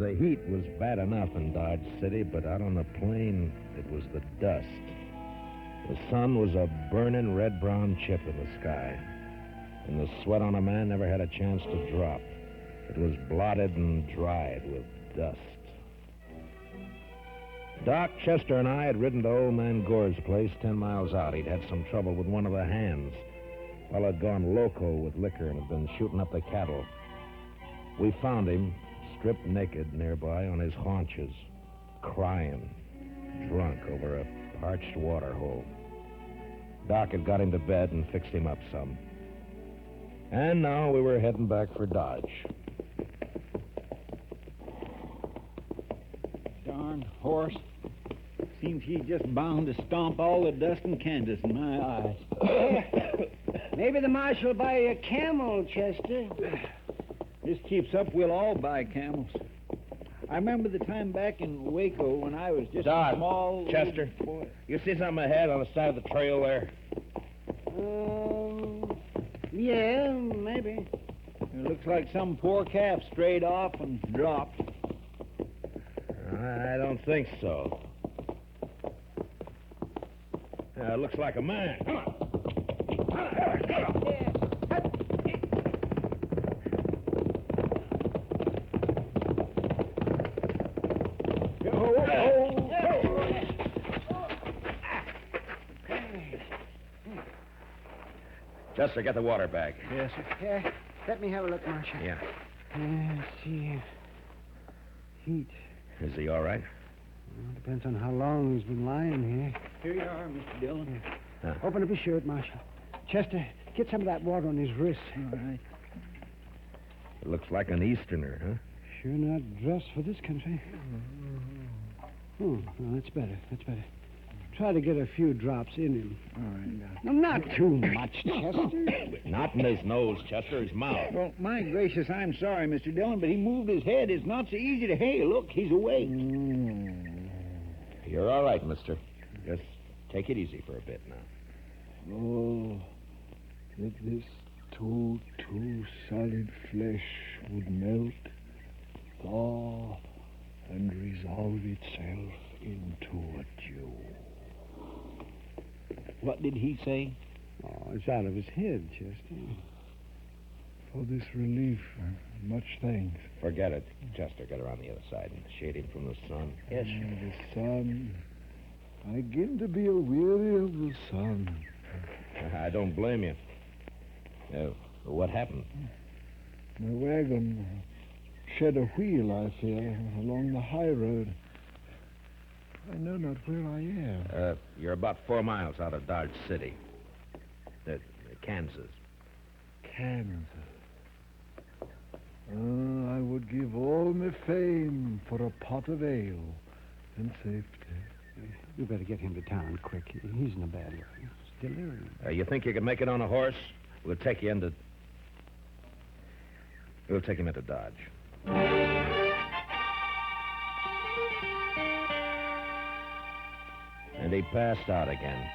The heat was bad enough in Dodge City, but out on the plain, it was the dust. The sun was a burning red-brown chip in the sky, and the sweat on a man never had a chance to drop. It was blotted and dried with dust. Doc, Chester, and I had ridden to old man Gore's place 10 miles out. He'd had some trouble with one of the hands. Well, had gone loco with liquor and had been shooting up the cattle. We found him, stripped naked nearby on his haunches, crying, drunk over a parched water hole. Doc had got him to bed and fixed him up some. And now we were heading back for Dodge. Darn horse. Seems he's just bound to stomp all the dust in Kansas in my eyes. Maybe the marshal will buy you a camel, Chester. This keeps up, we'll all buy camels. I remember the time back in Waco when I was just a small... Chester, boy. You see something ahead on the side of the trail there? Yeah, maybe. It looks like some poor calf strayed off and dropped. I don't think so. It looks like a man. Come on. Chester, get the water bag. Yes, sir. Yeah, let me have a look, Marshal. Yeah. Let's see. Heat. Is he all right? Well, depends on how long he's been lying here. Here you are, Mr. Dillon. Open up his shirt, Marshal. Chester, get some of that water on his wrist. All right. It looks like an Easterner, huh? Sure not dressed for this country. Oh, well, that's better. That's better. Try to get a few drops in him. All right. No, not too much, Chester. Not in his nose, Chester, his mouth. Well, my gracious, I'm sorry, Mr. Dillon, but he moved his head. It's not so easy to... Hey, look, he's awake. You're all right, mister. Just take it easy for a bit now. Oh, that this too solid flesh would melt, thaw, and resolve itself into a dew. What did he say? Oh, it's out of his head, Chester. For this relief, much thanks. Forget it. Chester, get around the other side and shade him from the sun. Yes, The sun. I begin to be weary of the sun. I don't blame you. What happened? My wagon shed a wheel, I fear, along the high road. I know not where I am. You're about 4 miles out of Dodge City. Kansas. Kansas. I would give all my fame for a pot of ale and safety. You better get him to town quick. He's in a bad way. He's delirious. You think you can make it on a horse? We'll take you into... We'll take him into Dodge. And he passed out again.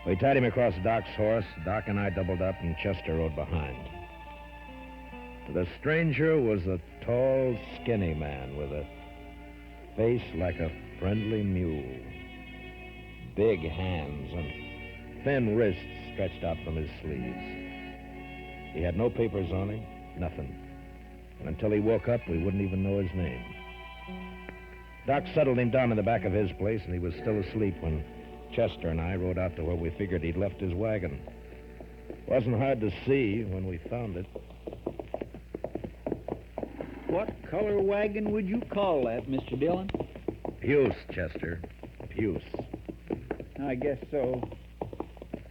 We tied him across Doc's horse. Doc and I doubled up, and Chester rode behind. The stranger was a tall, skinny man with a face like a friendly mule. Big hands and thin wrists stretched out from his sleeves. He had no papers on him, nothing. And until he woke up, we wouldn't even know his name. Doc settled him down in the back of his place, and he was still asleep when Chester and I rode out to where we figured he'd left his wagon. Wasn't hard to see when we found it. What color wagon would you call that, Mr. Dillon? Puce, Chester. Puce. I guess so.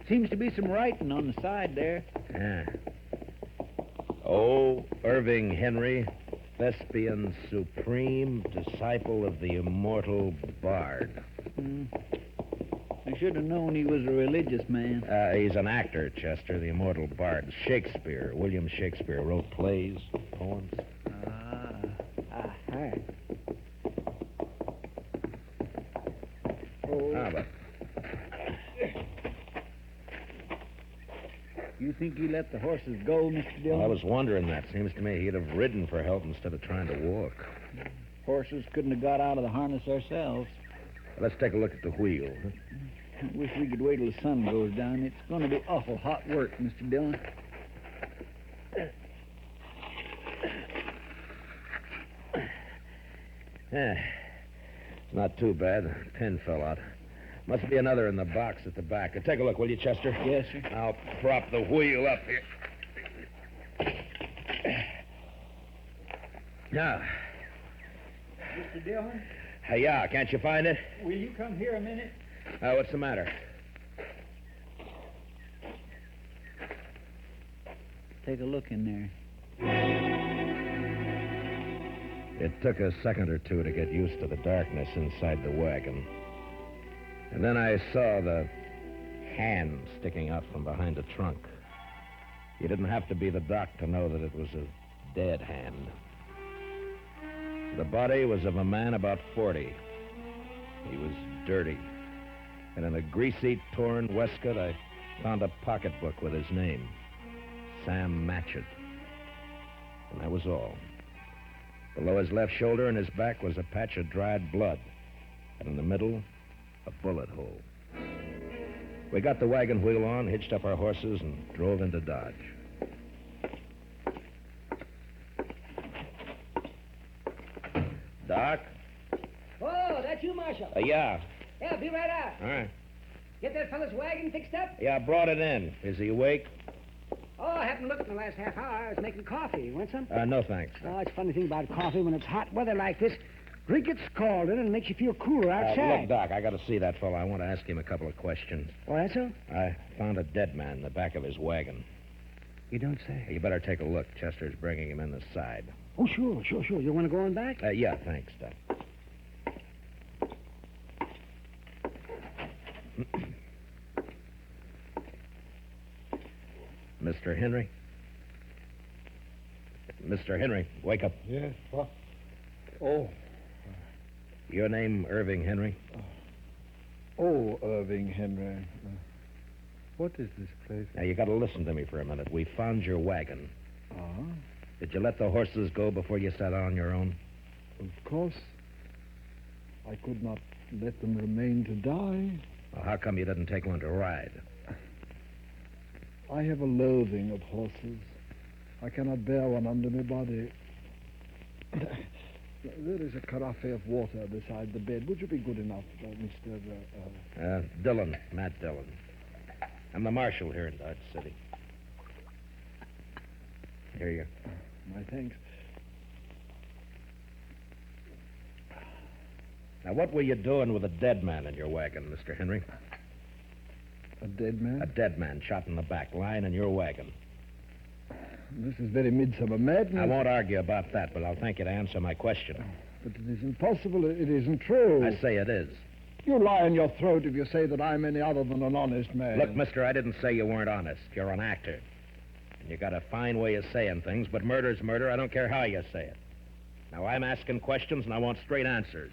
Seems to be some writing on the side there. Yeah. Oh, Irving Henry, thespian supreme, disciple of the immortal bard. I should have known he was a religious man. He's an actor, Chester, the immortal bard. Shakespeare, William Shakespeare, wrote plays, poems. You think he let the horses go, Mr. Dillon? Well, I was wondering that. Seems to me he'd have ridden for help instead of trying to walk. Horses couldn't have got out of the harness ourselves. Let's take a look at the wheel. Huh? I wish we could wait till the sun goes down. It's going to be awful hot work, Mr. Dillon. Yeah, not too bad. The pin fell out. Must be another in the box at the back. Take a look, will you, Chester? Yes, sir. I'll prop the wheel up here. Now. Mr. Dillon? Yeah, can't you find it? Will you come here a minute? What's the matter? Take a look in there. It took a second or two to get used to the darkness inside the wagon. And then I saw the hand sticking out from behind the trunk. You didn't have to be the doc to know that it was a dead hand. The body was of a man about 40. He was dirty. And in a greasy, torn waistcoat, I found a pocketbook with his name, Sam Matchett. And that was all. Below his left shoulder and his back was a patch of dried blood. And in the middle, a bullet hole. We got the wagon wheel on, hitched up our horses, and drove into Dodge. Doc? Oh, that's you, Marshal. Yeah. Yeah, be right out. All right. Get that fella's wagon fixed up? Yeah, I brought it in. Is he awake? Oh, I haven't looked in the last half hour. I was making coffee. You want some? No, thanks. Oh, it's a funny thing about coffee. When it's hot weather like this, drink it scalded and it makes you feel cooler outside. Look, Doc, I got to see that fella. I want to ask him a couple of questions. Oh, that's so? I found a dead man in the back of his wagon. You don't say. You better take a look. Chester's bringing him in the side. Oh, sure. You want to go on back? Yeah, thanks, Doc. Mr. Henry? Mr. Henry, wake up. Yes, what? Oh. Your name, Irving Henry? Oh, Irving Henry. What is this place? Now, you got to listen to me for a minute. We found your wagon. Did you let the horses go before you sat on your own? Of course. I could not let them remain to die. Well, how come you didn't take one to ride? I have a loathing of horses. I cannot bear one under my body. There is a carafe of water beside the bed. Would you be good enough, Mr. Dillon, Matt Dillon. I'm the marshal here in Dodge City. Here you go. My thanks. Now, what were you doing with a dead man in your wagon, Mr. Henry? A dead man? A dead man shot in the back, lying in your wagon. This is very midsummer madness. I won't argue about that, but I'll thank you to answer my question. But it is impossible. It isn't true. I say it is. You lie in your throat if you say that I'm any other than an honest man. Look, mister, I didn't say you weren't honest. You're an actor. And you got a fine way of saying things, but murder's murder. I don't care how you say it. Now, I'm asking questions, and I want straight answers.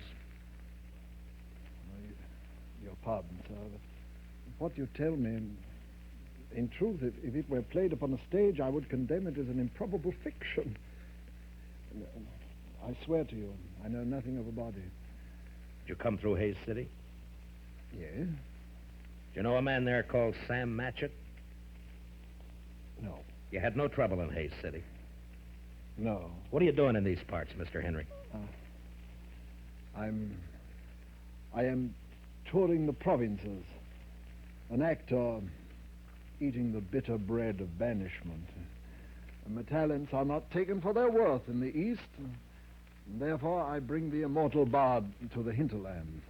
Your pardon, sir. But what you tell me, in truth, if it were played upon a stage, I would condemn it as an improbable fiction. I swear to you, I know nothing of a body. Did you come through Hayes City? Yes? Do you know a man there called Sam Matchett? No. You had no trouble in Hayes City. No. What are you doing in these parts, Mr. Henry? I am touring the provinces. An actor eating the bitter bread of banishment. And my talents are not taken for their worth in the East. And therefore, I bring the immortal bard to the hinterlands.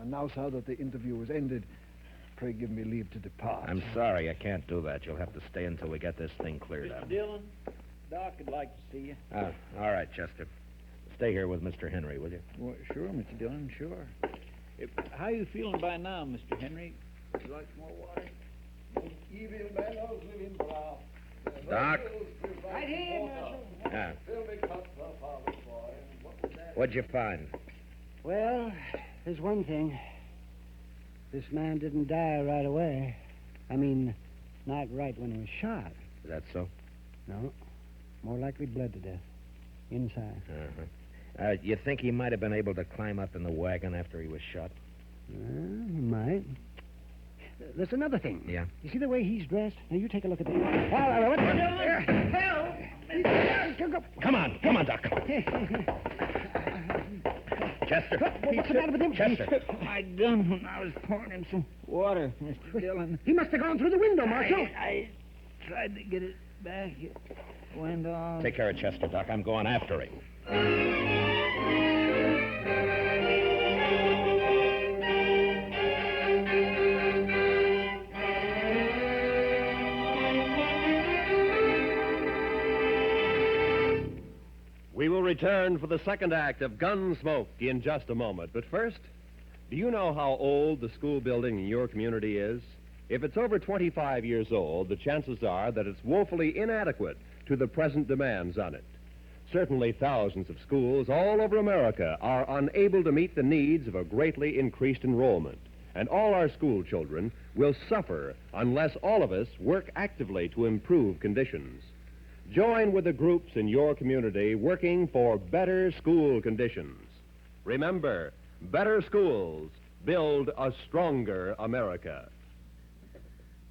And now, sir, that the interview is ended, pray give me leave to depart. I'm sorry, I can't do that. You'll have to stay until we get this thing cleared up. Mr. Dillon, Doc would like to see you. All right, Chester. Stay here with Mr. Henry, will you? Well, sure, Mr. Dillon, sure. How you feeling by now, Mr. Henry? Would you like some more water? Evil bellows live in brow. Doc? Right here, Marshal. Yeah. Fill me cups up, Father, boy. What was that? What'd you find? Well, there's one thing. This man didn't die right away. I mean, Not right when he was shot. Is that so? No. More likely bled to death. Inside. Uh-huh. You think he might have been able to climb up in the wagon after he was shot? He might. There's another thing. Yeah? You see the way he's dressed? Now, you take a look at that. Help! Come on, Doc. Chester. What's the matter with him? Chester. My gun when I was pouring him some water, Mr. Dillon. He must have gone through the window, Marshal. I tried to get it back. It went on. Take care of Chester, Doc. I'm going after him. We will return for the second act of Gunsmoke in just a moment. But first, do you know how old the school building in your community is? If it's over 25 years old, the chances are that it's woefully inadequate to the present demands on it. Certainly thousands of schools all over America are unable to meet the needs of a greatly increased enrollment. And all our school children will suffer unless all of us work actively to improve conditions. Join with the groups in your community working for better school conditions. Remember, better schools build a stronger America.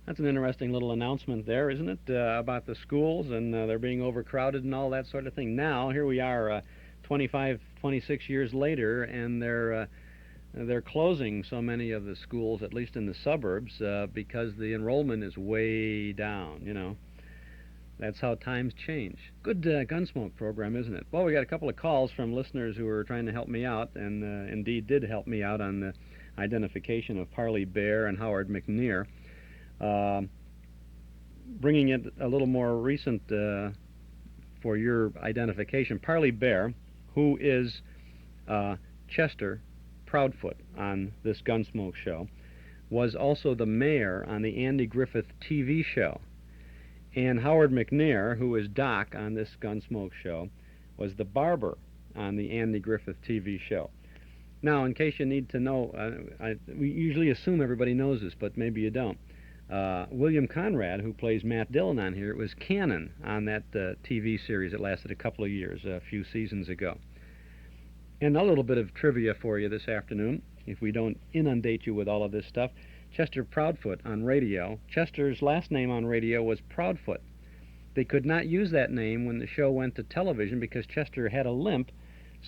That's an interesting little announcement there, isn't it, about the schools and they're being overcrowded and all that sort of thing. Now, here we are 25, 26 years later, and they're closing so many of the schools, at least in the suburbs, because the enrollment is way down, you know. That's how times change. Good Gunsmoke program, isn't it? Well, we got a couple of calls from listeners who were trying to help me out, and indeed did help me out on the identification of Parley, Baer, and Howard McNear. Bringing it a little more recent for your identification, Parley Baer, who is Chester Proudfoot on this Gunsmoke show, was also the mayor on the Andy Griffith TV show. And Howard McNear, who is Doc on this Gunsmoke show, was the barber on the Andy Griffith TV show. Now, in case you need to know, we usually assume everybody knows this, but maybe you don't. William Conrad, who plays Matt Dillon on here, was canon on that TV series that lasted a couple of years, a few seasons ago. And a little bit of trivia for you this afternoon, if we don't inundate you with all of this stuff. Chester Proudfoot on radio. Chester's last name on radio was Proudfoot. They could not use that name when the show went to television because Chester had a limp.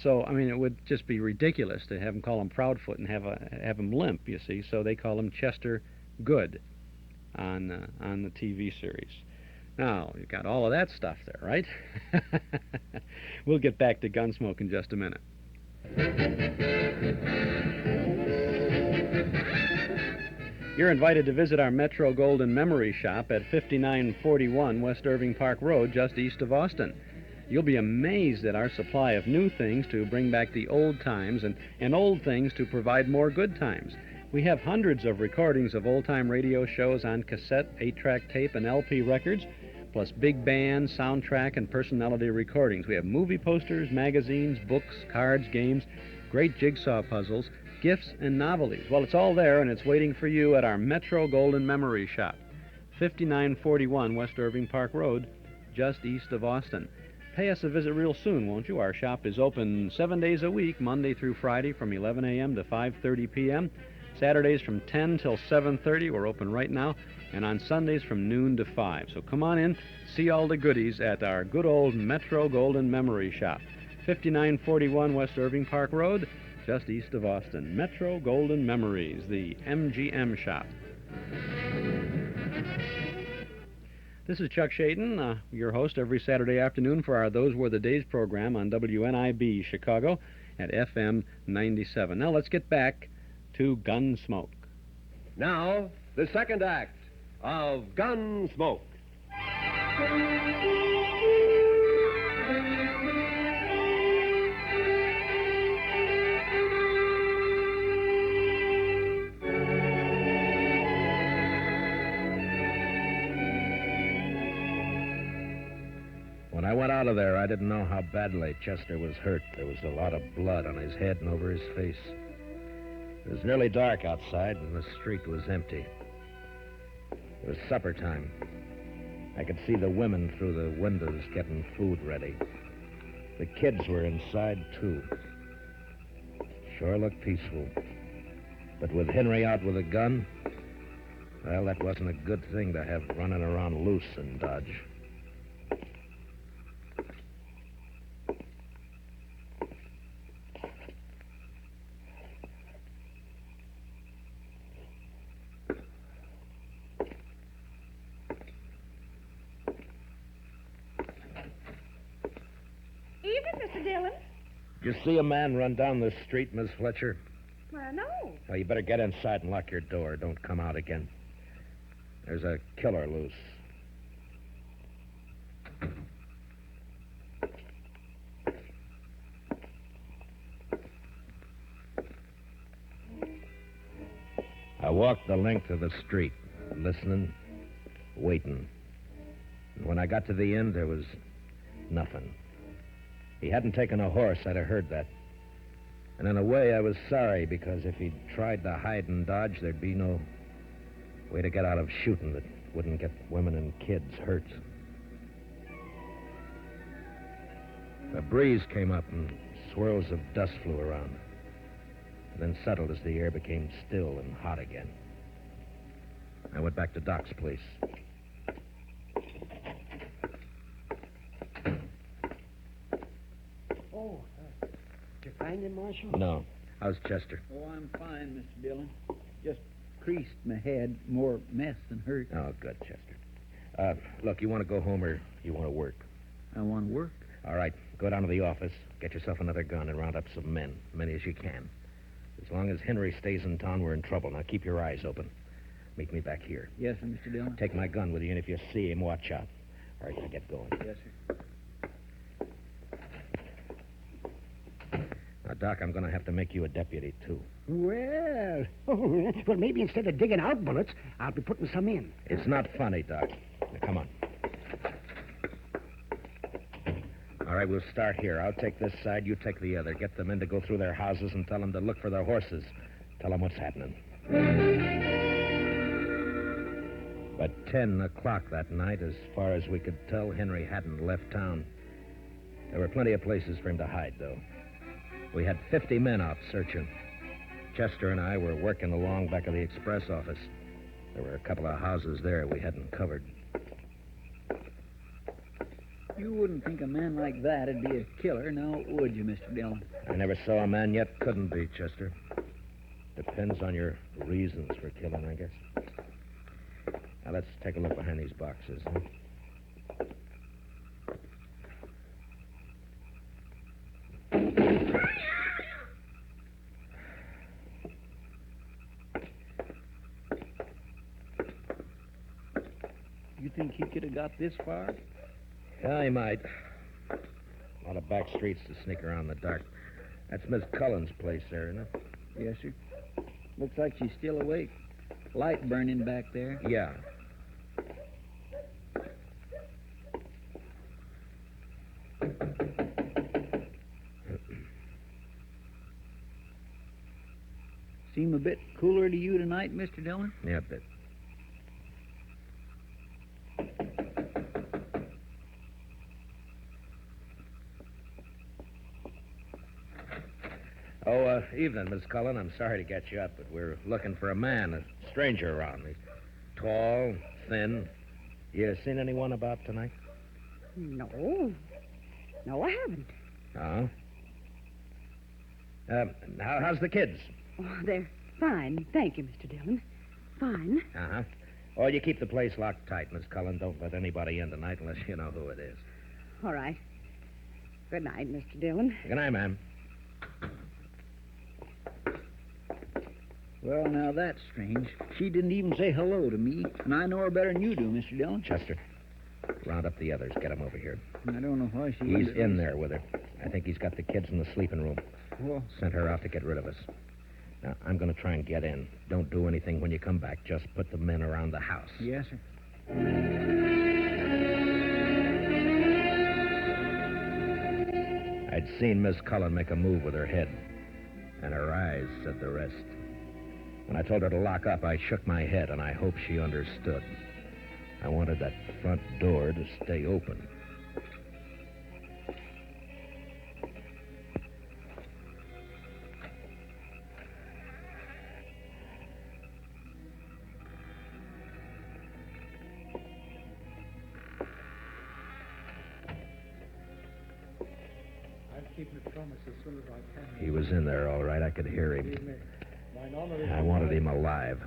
So, I mean, it would just be ridiculous to have him call him Proudfoot and have him limp, you see. So they call him Chester Good on the TV series. Now, you've got all of that stuff there, right? We'll get back to Gunsmoke in just a minute. You're invited to visit our Metro Golden Memory Shop at 5941 West Irving Park Road, just east of Austin. You'll be amazed at our supply of new things to bring back the old times and old things to provide more good times. We have hundreds of recordings of old-time radio shows on cassette, 8-track tape, and LP records, plus big band, soundtrack, and personality recordings. We have movie posters, magazines, books, cards, games, great jigsaw puzzles, gifts, and novelties. Well, it's all there, and it's waiting for you at our Metro Golden Memory Shop, 5941 West Irving Park Road, just east of Austin. Pay us a visit real soon, won't you? Our shop is open 7 days a week, Monday through Friday from 11 a.m. to 5:30 p.m., Saturdays from 10 till 7:30. We're open right now, and on Sundays from noon to 5. So come on in, see all the goodies at our good old Metro Golden Memory Shop, 5941 West Irving Park Road, just east of Austin. Metro Golden Memories, the MGM shop. This is Chuck Shaden, your host every Saturday afternoon for our Those Were the Days program on WNIB Chicago at FM 97. Now let's get back to Gunsmoke. Now, the second act of Gunsmoke. When I went out of there, I didn't know how badly Chester was hurt. There was a lot of blood on his head and over his face. It was nearly dark outside, and the street was empty. It was supper time. I could see the women through the windows getting food ready. The kids were inside, too. Sure looked peaceful. But with Henry out with a gun, well, that wasn't a good thing to have running around loose in Dodge. Evening, Mr. Dillon. Did you see a man run down the street, Miss Fletcher? Well, no. Well, you better get inside and lock your door. Don't come out again. There's a killer loose. I walked the length of the street, listening, waiting. And when I got to the end, there was nothing. He hadn't taken a horse, I'd have heard that. And in a way, I was sorry, because if he'd tried to hide and dodge, there'd be no way to get out of shooting that wouldn't get women and kids hurt. A breeze came up and swirls of dust flew around, and then settled as the air became still and hot again. I went back to Doc's place. Did you find him, Marshal? No. How's Chester? Oh, I'm fine, Mr. Dillon. Just creased my head. More mess than hurt. Oh, good, Chester. Look, you want to go home or you want to work? I want to work. All right, go down to the office, get yourself another gun, and round up some men, many as you can. As long as Henry stays in town, we're in trouble. Now, keep your eyes open. Meet me back here. Yes, sir, Mr. Dillon. Take my gun with you, and if you see him, watch out. All right, now get going. Yes, sir. Now, Doc, I'm going to have to make you a deputy, too. Well, well, maybe instead of digging out bullets, I'll be putting some in. It's not funny, Doc. Now, come on. All right, we'll start here. I'll take this side, you take the other. Get the men to go through their houses and tell them to look for their horses. Tell them what's happening. But 10 o'clock that night, as far as we could tell, Henry hadn't left town. There were plenty of places for him to hide, though. We had 50 men out searching. Chester and I were working along back of the express office. There were a couple of houses there we hadn't covered. You wouldn't think a man like that would be a killer, now would you, Mr. Dillon? I never saw a man yet couldn't be, Chester. Depends on your reasons for killing, I guess. Now, let's take a look behind these boxes, huh? You think he could have got this far? Yeah, he might. A lot of back streets to sneak around in the dark. That's Miss Cullen's place there, isn't it? Yes, sir. Looks like she's still awake. Light burning back there. Yeah. Seem a bit cooler to you tonight, Mr. Dillon? Yeah, a bit. Oh, evening, Miss Cullen. I'm sorry to get you up, but we're looking for a man, a stranger around. He's tall, thin. You seen anyone about tonight? No. No, I haven't. How's the kids? Oh, they're fine. Thank you, Mr. Dillon. Fine. Uh-huh. Oh, you keep the place locked tight, Miss Cullen. Don't let anybody in tonight unless you know who it is. All right. Good night, Mr. Dillon. Good night, ma'am. Well, now that's strange. She didn't even say hello to me, and I know her better than you do, Mr. Dillon. Chester, round up the others. Get them over here. I don't know why she... He's in there with her. I think he's got the kids in the sleeping room. Well, Sent her out to get rid of us. Now, I'm going to try and get in. Don't do anything when you come back. Just put the men around the house. yes, sir. I'd seen Miss Cullen make a move with her head, and her eyes said the rest. When I told her to lock up, I shook my head, and I hope she understood. I wanted that front door to stay open. He was in there, all right. I could hear him. I wanted him alive.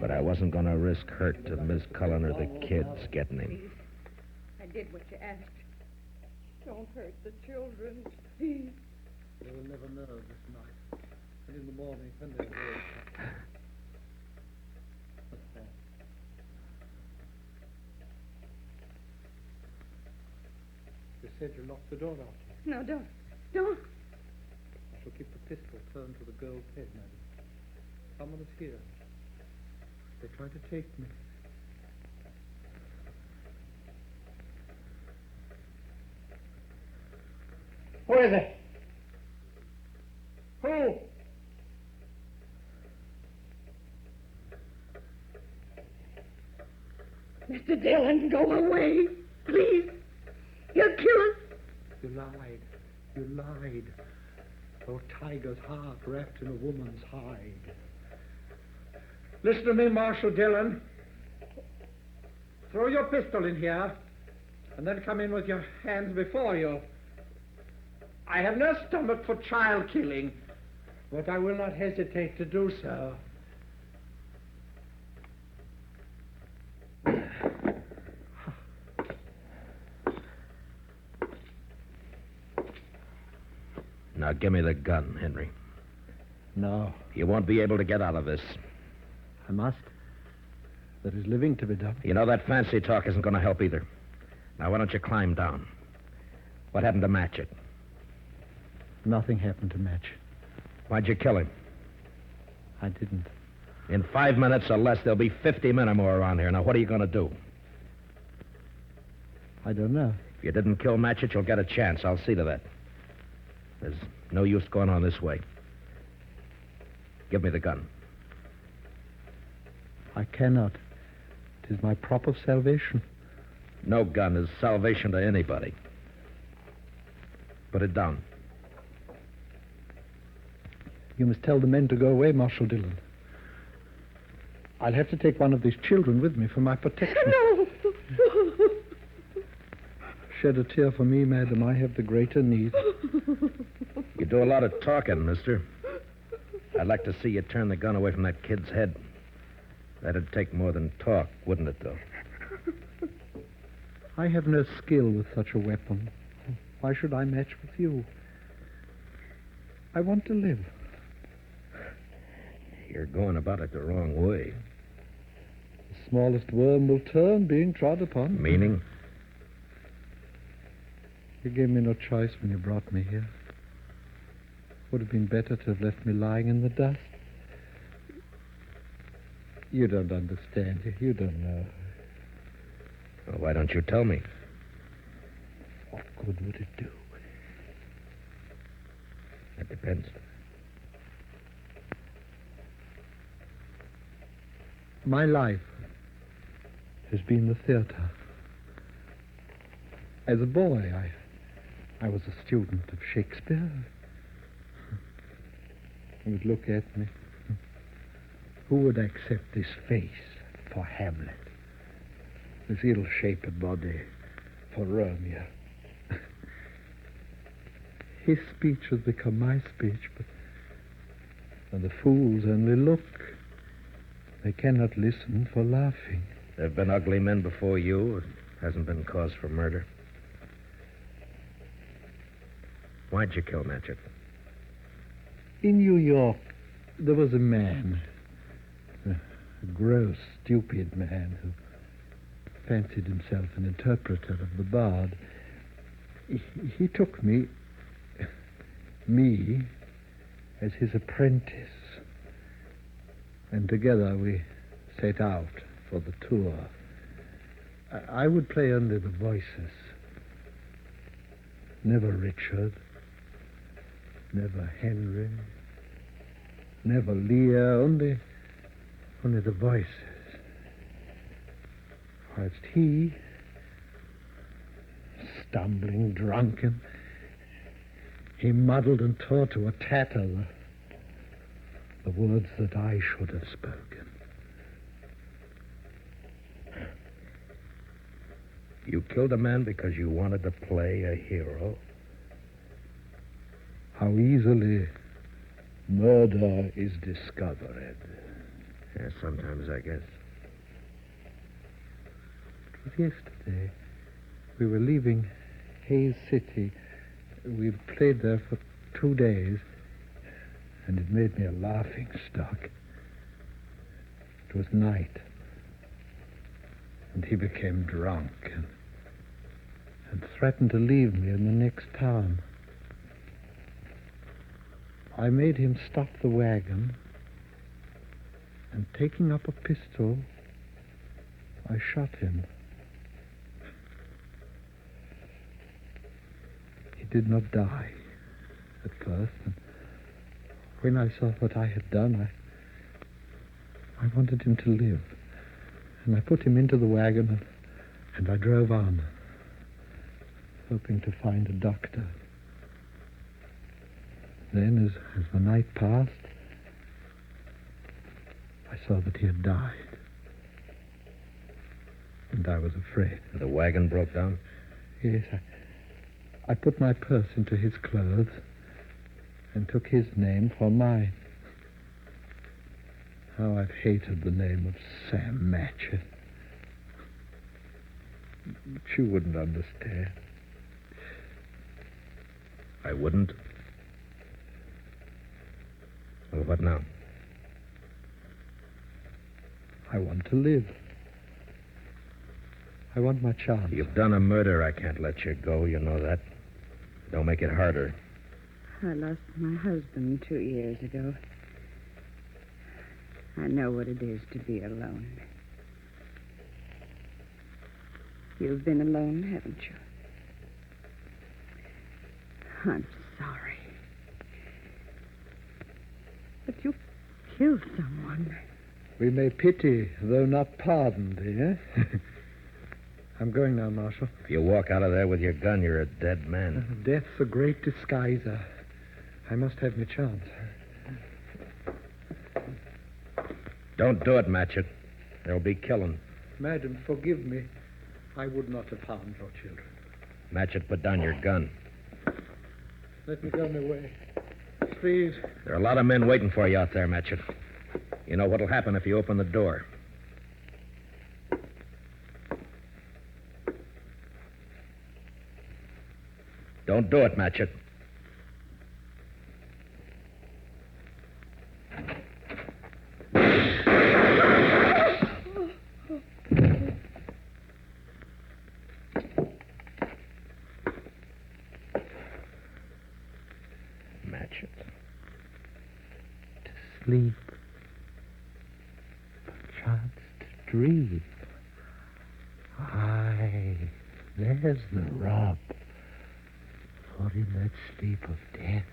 But I wasn't going to risk hurt to Miss Cullen or the kids getting him. I did what you asked. Don't hurt the children, please. They will never know this night. And in the morning, when they're awake. What's that? You said you locked the door after you. No, don't. Don't. I shall keep the pistol turned to the girl's head, madam. Someone is here. They try to take me. Who is it? Who? Mr. Dillon, go away. Please. You'll kill us. You lied. You lied. Oh, tiger's heart wrapped in a woman's hide. Listen to me, Marshal Dillon. Throw your pistol in here, and then come in with your hands before you. I have no stomach for child killing, but I will not hesitate to do so. Now give me the gun, Henry. No, You won't be able to get out of this. I must. There is living to be done. You know that fancy talk isn't going to help either. Now, why don't you climb down? What happened to Matchett? Nothing happened to Match. Why'd you kill him? I didn't. In 5 minutes or less, there'll be 50 men or more around here. Now, what are you going to do? I don't know. If you didn't kill Matchett, you'll get a chance. I'll see to that. There's no use going on this way. Give me the gun. I cannot. It is my prop of salvation. No gun is salvation to anybody. Put it down. You must tell the men to go away, Marshal Dillon. I'll have to take one of these children with me for my protection. No. Shed a tear for me, madam. I have the greater need. You do a lot of talking, mister. I'd like to see you turn the gun away from that kid's head. That'd take more than talk, wouldn't it, though? I have no skill with such a weapon. Why should I match with you? I want to live. You're going about it the wrong way. The smallest worm will turn, being trod upon. Meaning? You gave me no choice when you brought me here. Would have been better to have left me lying in the dust. You don't understand. You don't know. Well, why don't you tell me? What good would it do? That depends. My life has been the theater. As a boy, I was a student of Shakespeare. He would look at me. Who would accept this face for Hamlet? This ill-shaped body for Romeo? His speech has become my speech, and the fools only look. They cannot listen for laughing. There have been ugly men before you. It hasn't been cause for murder. Why'd you kill Matchett? In New York, there was a man, a gross, stupid man who fancied himself an interpreter of the bard. He took me as his apprentice, and together we set out for the tour. I would play only the voices. Never Richard, never Henry, never Lear, only the voices. whilst he, stumbling, drunken, he muddled and tore to a tatter the words that I should have spoken. You killed a man because you wanted to play a hero? How easily murder is discovered. Yeah, sometimes, I guess. It was yesterday. We were leaving Hayes City. We'd played there for 2 days, and it made me a laughing stock. It was night, and he became drunk and threatened to leave me in the next town. I made him stop the wagon, and taking up a pistol, I shot him. He did not die at first, and when I saw what I had done, I wanted him to live. And I put him into the wagon, and I drove on, hoping to find a doctor. Then, as the night passed, I saw that he had died. And I was afraid. The wagon broke down? Yes, I put my purse into his clothes and took his name for mine. How I've hated the name of Sam Matchett. But you wouldn't understand. I wouldn't? Well, what now? I want to live. I want my chance. You've done a murder. I can't let you go. You know that. Don't make it harder. I lost my husband 2 years ago. I know what it is to be alone. You've been alone, haven't you? I'm sorry. But you killed someone. We may pity, though not pardon, dear. I'm going now, Marshal. If you walk out of there with your gun, you're a dead man. Death's a great disguiser. I must have my chance. Don't do it, Matchett. There'll be killing. Madam, forgive me. I would not have harmed your children. Matchett, put down your gun. Let me go my way. Please. There are a lot of men waiting for you out there, Matchett. You know what'll happen if you open the door. Don't do it, Matchett. Matchett. To sleep. Perchance to dream. Aye, there's the rub. For in that sleep of death,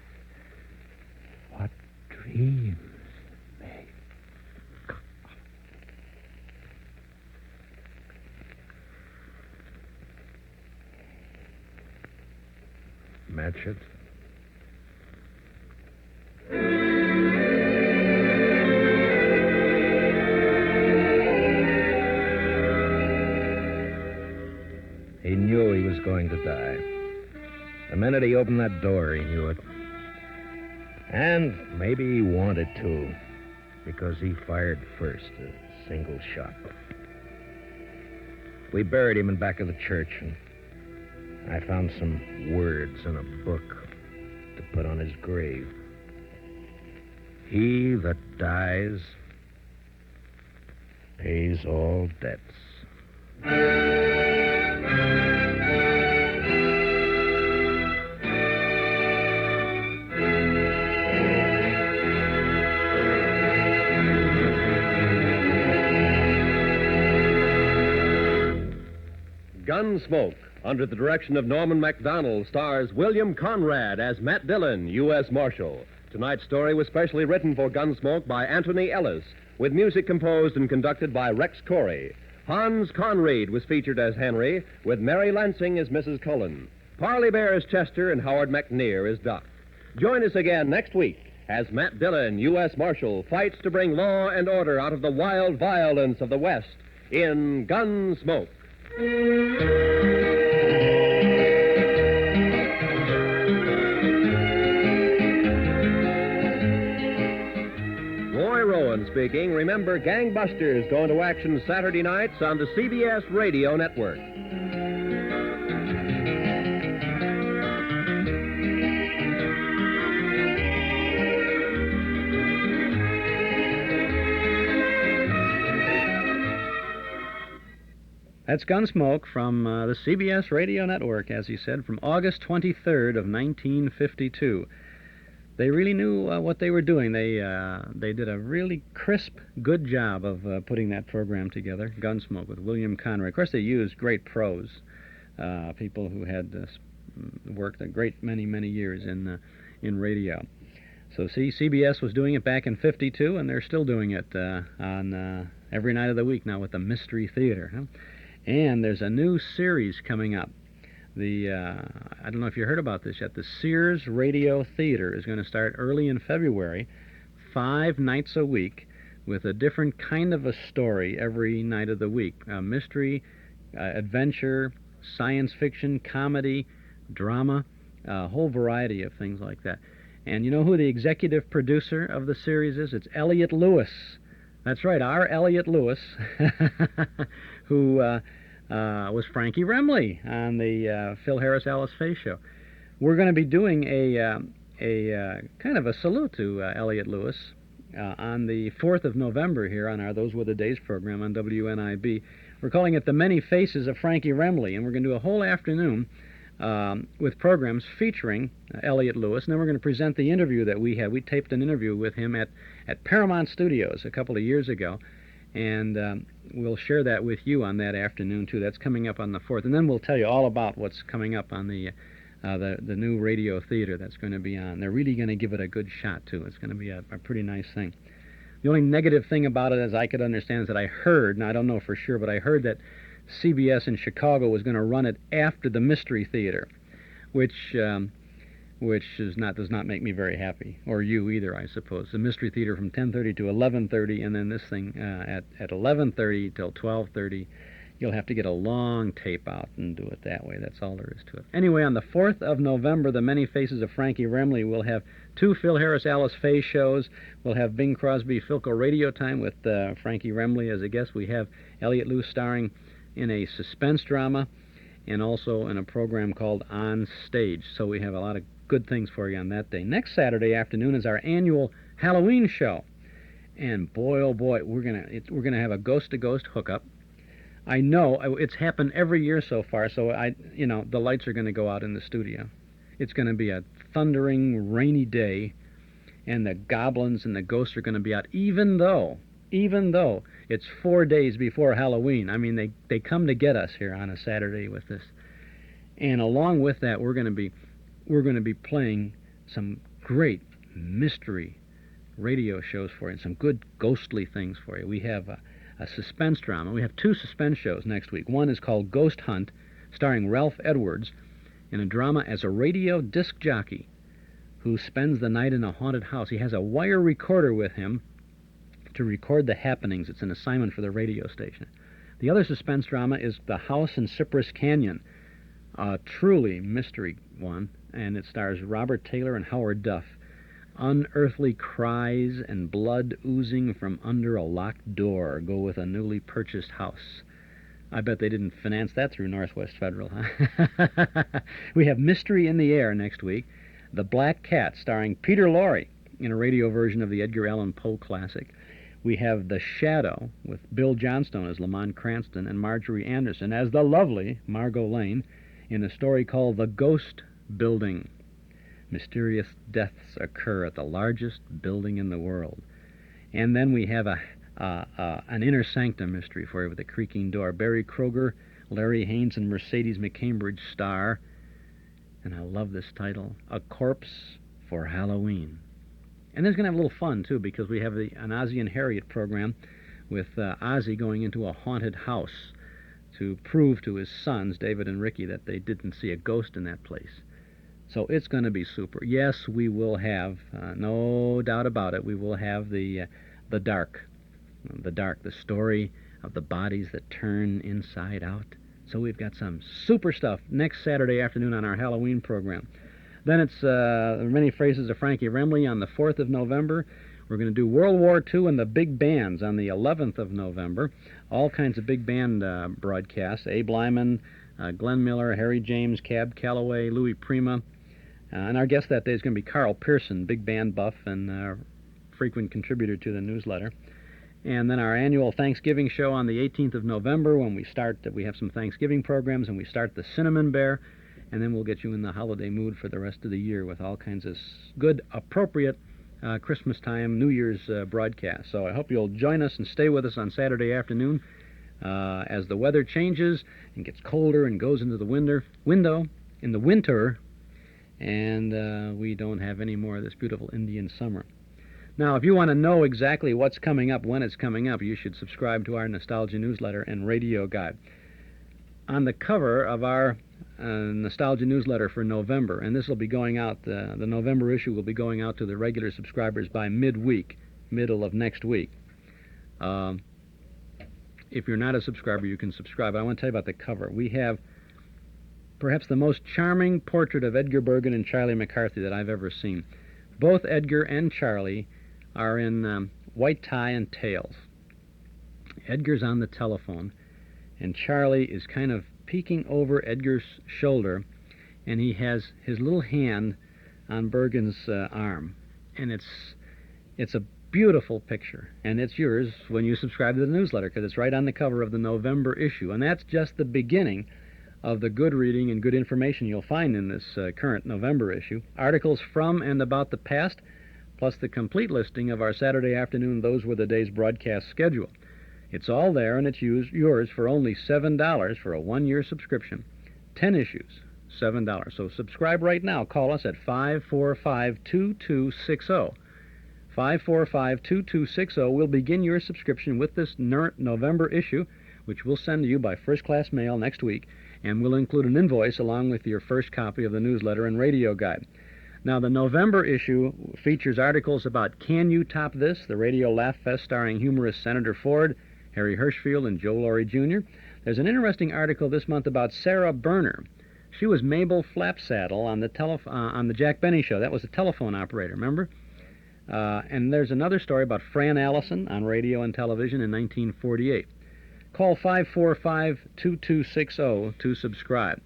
what dreams may come. Matchett. He knew he was going to die. The minute he opened that door, he knew it. And maybe he wanted to, because he fired first, a single shot. We buried him in back of the church, and I found some words in a book to put on his grave. He that dies pays all debts. Gunsmoke, under the direction of Norman MacDonald, stars William Conrad as Matt Dillon, U.S. Marshal. Tonight's story was specially written for Gunsmoke by Anthony Ellis, with music composed and conducted by Rex Corey. Hans Conried was featured as Henry, with Mary Lansing as Mrs. Cullen. Parley Baer as Chester, and Howard McNear as Doc. Join us again next week as Matt Dillon, U.S. Marshal, fights to bring law and order out of the wild violence of the West in Gunsmoke. Roy Rowan speaking. Remember, Gangbusters going to action Saturday nights on the CBS Radio Network. That's Gunsmoke from the CBS Radio Network, as he said, from August 23rd of 1952. They really knew what they were doing. They did a really crisp, good job of putting that program together, Gunsmoke, with William Conrad. Of course, they used great pros, people who had worked a great many years in radio. So CBS was doing it back in '52, and they're still doing it on every night of the week now with the Mystery Theater. Huh? And there's a new series coming up. I don't know if you heard about this yet. The Sears Radio Theater is going to start early in February, 5 nights a week, with a different kind of a story every night of the week. Mystery, adventure, science fiction, comedy, drama, a whole variety of things like that. And you know who the executive producer of the series is? It's Elliott Lewis. That's right, our Elliott Lewis, who was Frankie Remley on the Phil Harris Alice Faye show. We're going to be doing a kind of a salute to Elliott Lewis on the 4th of November here on our Those Were the Days program on WNIB. We're calling it The Many Faces of Frankie Remley, and we're going to do a whole afternoon with programs featuring Elliott Lewis, and then we're going to present the interview that we had. We taped an interview with him at Paramount Studios a couple of years ago, and we'll share that with you on that afternoon, too. That's coming up on the 4th, and then we'll tell you all about what's coming up on the new radio theater that's going to be on. They're really going to give it a good shot, too. It's going to be a pretty nice thing. The only negative thing about it, as I could understand, is that I heard, and I don't know for sure, but I heard that CBS in Chicago was going to run it after the Mystery Theater, which does not make me very happy, or you either, I suppose. The Mystery Theater from 10:30 to 11:30, and then this thing at 11:30 till 12:30. You'll have to get a long tape out and do it that way. That's all there is to it. Anyway, on the 4th of November, The Many Faces of Frankie Remley will have 2 Phil Harris Alice Faye shows. We'll have Bing Crosby Philco Radio Time with Frankie Remley as a guest. We have Elliott Lewis starring in a suspense drama and also in a program called On Stage. So we have a lot of good things for you on that day. Next Saturday afternoon is our annual Halloween show. And boy, oh boy, we're gonna have a ghost-to-ghost hookup. I know it's happened every year so far, so the lights are going to go out in the studio. It's going to be a thundering, rainy day, and the goblins and the ghosts are going to be out, even though it's 4 days before Halloween. I mean, they come to get us here on a Saturday with this. And along with that, we're going to be playing some great mystery radio shows for you, and some good ghostly things for you. We have a suspense drama. We have 2 suspense shows next week. One is called Ghost Hunt, starring Ralph Edwards, in a drama as a radio disc jockey who spends the night in a haunted house. He has a wire recorder with him to record the happenings. It's an assignment for the radio station. The other suspense drama is The House in Cypress Canyon, a truly mystery one, and it stars Robert Taylor and Howard Duff. Unearthly cries and blood oozing from under a locked door go with a newly purchased house. I bet they didn't finance that through Northwest Federal, huh? We have Mystery in the Air next week. The Black Cat, starring Peter Lorre in a radio version of the Edgar Allan Poe classic. We have The Shadow with Bill Johnstone as Lamont Cranston and Marjorie Anderson as the lovely Margot Lane in a story called The Ghost Building. Mysterious deaths occur at the largest building in the world. And then we have an inner sanctum mystery for you with a creaking door. Barry Kroger, Larry Haynes, and Mercedes McCambridge star. And I love this title, A Corpse for Halloween. And it's going to have a little fun, too, because we have an Ozzie and Harriet program with Ozzie going into a haunted house to prove to his sons, David and Ricky, that they didn't see a ghost in that place. So it's going to be super. Yes, we will have, no doubt about it, we will have the dark, the story of the bodies that turn inside out. So we've got some super stuff next Saturday afternoon on our Halloween program. Then it's Many Phrases of Frankie Remley on the 4th of November. We're going to do World War II and the big bands on the 11th of November. All kinds of big band broadcasts. Abe Lyman, Glenn Miller, Harry James, Cab Calloway, Louis Prima. And our guest that day is going to be Carl Pearson, big band buff and frequent contributor to the newsletter. And then our annual Thanksgiving show on the 18th of November when we have some Thanksgiving programs and we start the Cinnamon Bear. And then we'll get you in the holiday mood for the rest of the year with all kinds of good, appropriate Christmas time, New Year's broadcasts. So I hope you'll join us and stay with us on Saturday afternoon as the weather changes and gets colder and goes into the winter, and we don't have any more of this beautiful Indian summer. Now, if you want to know exactly what's coming up, when it's coming up, you should subscribe to our Nostalgia newsletter and radio guide. On the cover of our Nostalgia newsletter for November, and this will be going out, the November issue will be going out to the regular subscribers by midweek, middle of next week. If you're not a subscriber, you can subscribe. I want to tell you about the cover. We have perhaps the most charming portrait of Edgar Bergen and Charlie McCarthy that I've ever seen. Both Edgar and Charlie are in white tie and tails. Edgar's on the telephone, and Charlie is kind of peeking over Edgar's shoulder, and he has his little hand on Bergen's arm. And it's a beautiful picture, and it's yours when you subscribe to the newsletter, because it's right on the cover of the November issue. And that's just the beginning of the good reading and good information you'll find in this current November issue. Articles from and about the past, plus the complete listing of our Saturday afternoon Those Were the Days broadcast schedule. It's all there, and it's yours for only $7 for a one-year subscription. 10 issues, $7. So subscribe right now. Call us at 545-2260. 545-2260 will begin your subscription with this November issue, which we'll send to you by first-class mail next week, and we'll include an invoice along with your first copy of the newsletter and radio guide. Now, the November issue features articles about Can You Top This?, the Radio Laugh Fest starring humorist Senator Ford, Harry Hirschfield, and Joe Laurie Jr. There's an interesting article this month about Sarah Berner. She was Mabel Flapsaddle on the Jack Benny Show. That was a telephone operator, remember? And there's another story about Fran Allison on radio and television in 1948. Call 545-2260 to subscribe.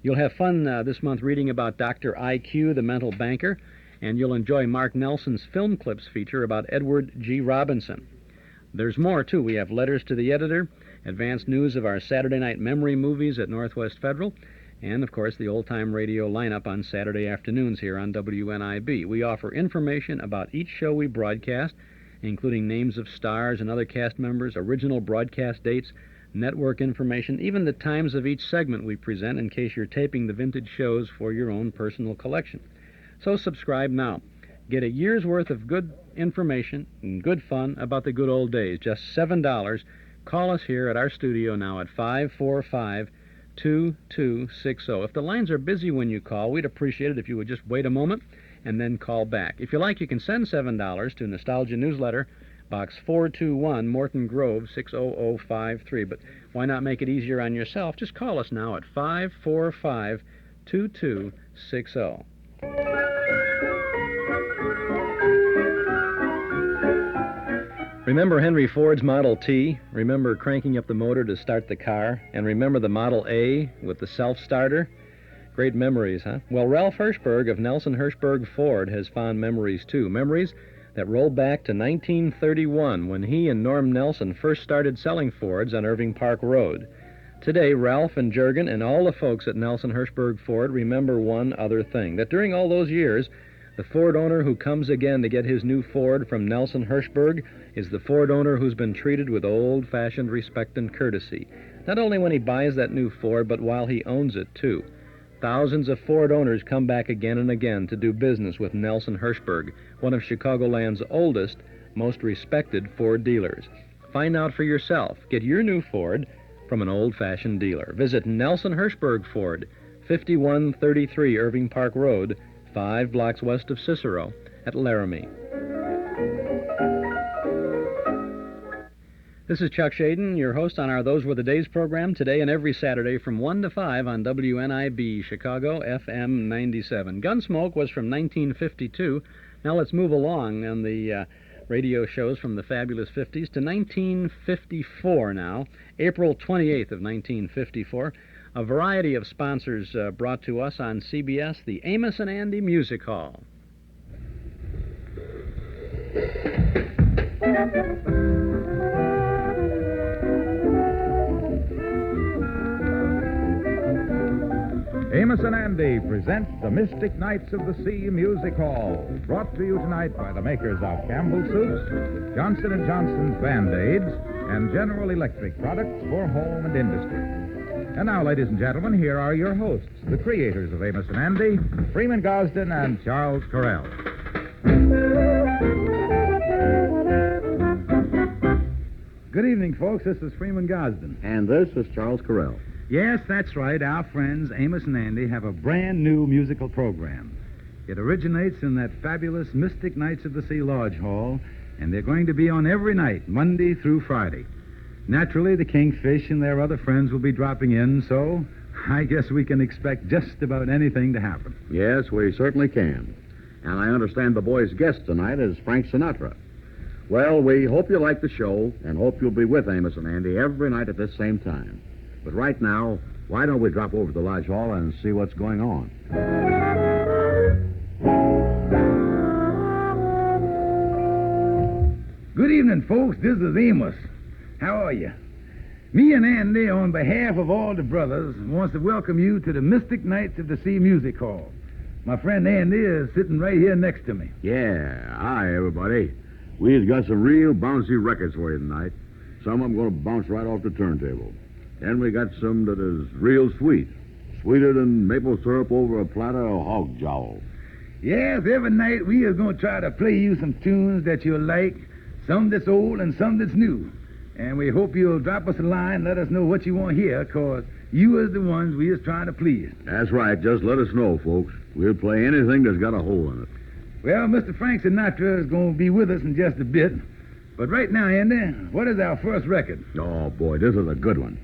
You'll have fun this month reading about Dr. IQ, the mental banker, and you'll enjoy Mark Nelson's film clips feature about Edward G. Robinson. There's more, too. We have letters to the editor, advanced news of our Saturday night memory movies at Northwest Federal, and, of course, the old-time radio lineup on Saturday afternoons here on WNIB. We offer information about each show we broadcast, including names of stars and other cast members, original broadcast dates, network information, even the times of each segment we present in case you're taping the vintage shows for your own personal collection. So subscribe now. Get a year's worth of good information and good fun about the good old days. Just $7. Call us here at our studio now at 545-2260. If the lines are busy when you call, we'd appreciate it if you would just wait a moment and then call back. If you like, you can send $7 to Nostalgia Newsletter, Box 421, Morton Grove, 60053. But why not make it easier on yourself? Just call us now at 545-2260. Remember Henry Ford's Model T? Remember cranking up the motor to start the car? And remember the Model A with the self-starter? Great memories, huh? Well, Ralph Hirschberg of Nelson Hirschberg Ford has fond memories, too. Memories that roll back to 1931 when he and Norm Nelson first started selling Fords on Irving Park Road. Today, Ralph and Juergen and all the folks at Nelson Hirschberg Ford remember one other thing, that during all those years, the Ford owner who comes again to get his new Ford from Nelson Hirschberg is the Ford owner who's been treated with old-fashioned respect and courtesy, not only when he buys that new Ford, but while he owns it, too. Thousands of Ford owners come back again and again to do business with Nelson Hirschberg, one of Chicagoland's oldest, most respected Ford dealers. Find out for yourself. Get your new Ford from an old-fashioned dealer. Visit Nelson Hirschberg Ford, 5133 Irving Park Road, 5 blocks west of Cicero at Laramie. This is Chuck Shaden, your host on our Those Were the Days program, today and every Saturday from 1 to 5 on WNIB, Chicago, FM 97. Gunsmoke was from 1952. Now let's move along on the radio shows from the fabulous 50s to 1954 now, April 28th of 1954. A variety of sponsors brought to us on CBS, the Amos and Andy Music Hall. Amos and Andy present the Mystic Knights of the Sea Music Hall, brought to you tonight by the makers of Campbell Soups, Johnson & Johnson's Band-Aids, and General Electric products for home and industry. And now, ladies and gentlemen, here are your hosts, the creators of Amos and Andy, Freeman Gosden and Charles Correll. Good evening, folks. This is Freeman Gosden. And this is Charles Correll. Yes, that's right. Our friends Amos and Andy have a brand new musical program. It originates in that fabulous Mystic Knights of the Sea Lodge Hall, and they're going to be on every night, Monday through Friday. Naturally, the Kingfish and their other friends will be dropping in, so I guess we can expect just about anything to happen. Yes, we certainly can. And I understand the boys' guest tonight is Frank Sinatra. Well, we hope you like the show and hope you'll be with Amos and Andy every night at this same time. But right now, why don't we drop over to the Lodge Hall and see what's going on? Good evening, folks. This is Amos. How are you? Me and Andy, on behalf of all the brothers, wants to welcome you to the Mystic Knights of the Sea Music Hall. My friend Andy is sitting right here next to me. Yeah. Hi, everybody. We've got some real bouncy records for you tonight. Some of them going to bounce right off the turntable. And we got some that is real sweet. Sweeter than maple syrup over a platter of hog jowl. Yes, every night we are going to try to play you some tunes that you'll like, some that's old and some that's new. And we hope you'll drop us a line and let us know what you want to hear, because you is the ones we is trying to please. That's right. Just let us know, folks. We'll play anything that's got a hole in it. Well, Mr. Frank Sinatra is going to be with us in just a bit. But right now, Andy, what is our first record? Oh, boy, this is a good one.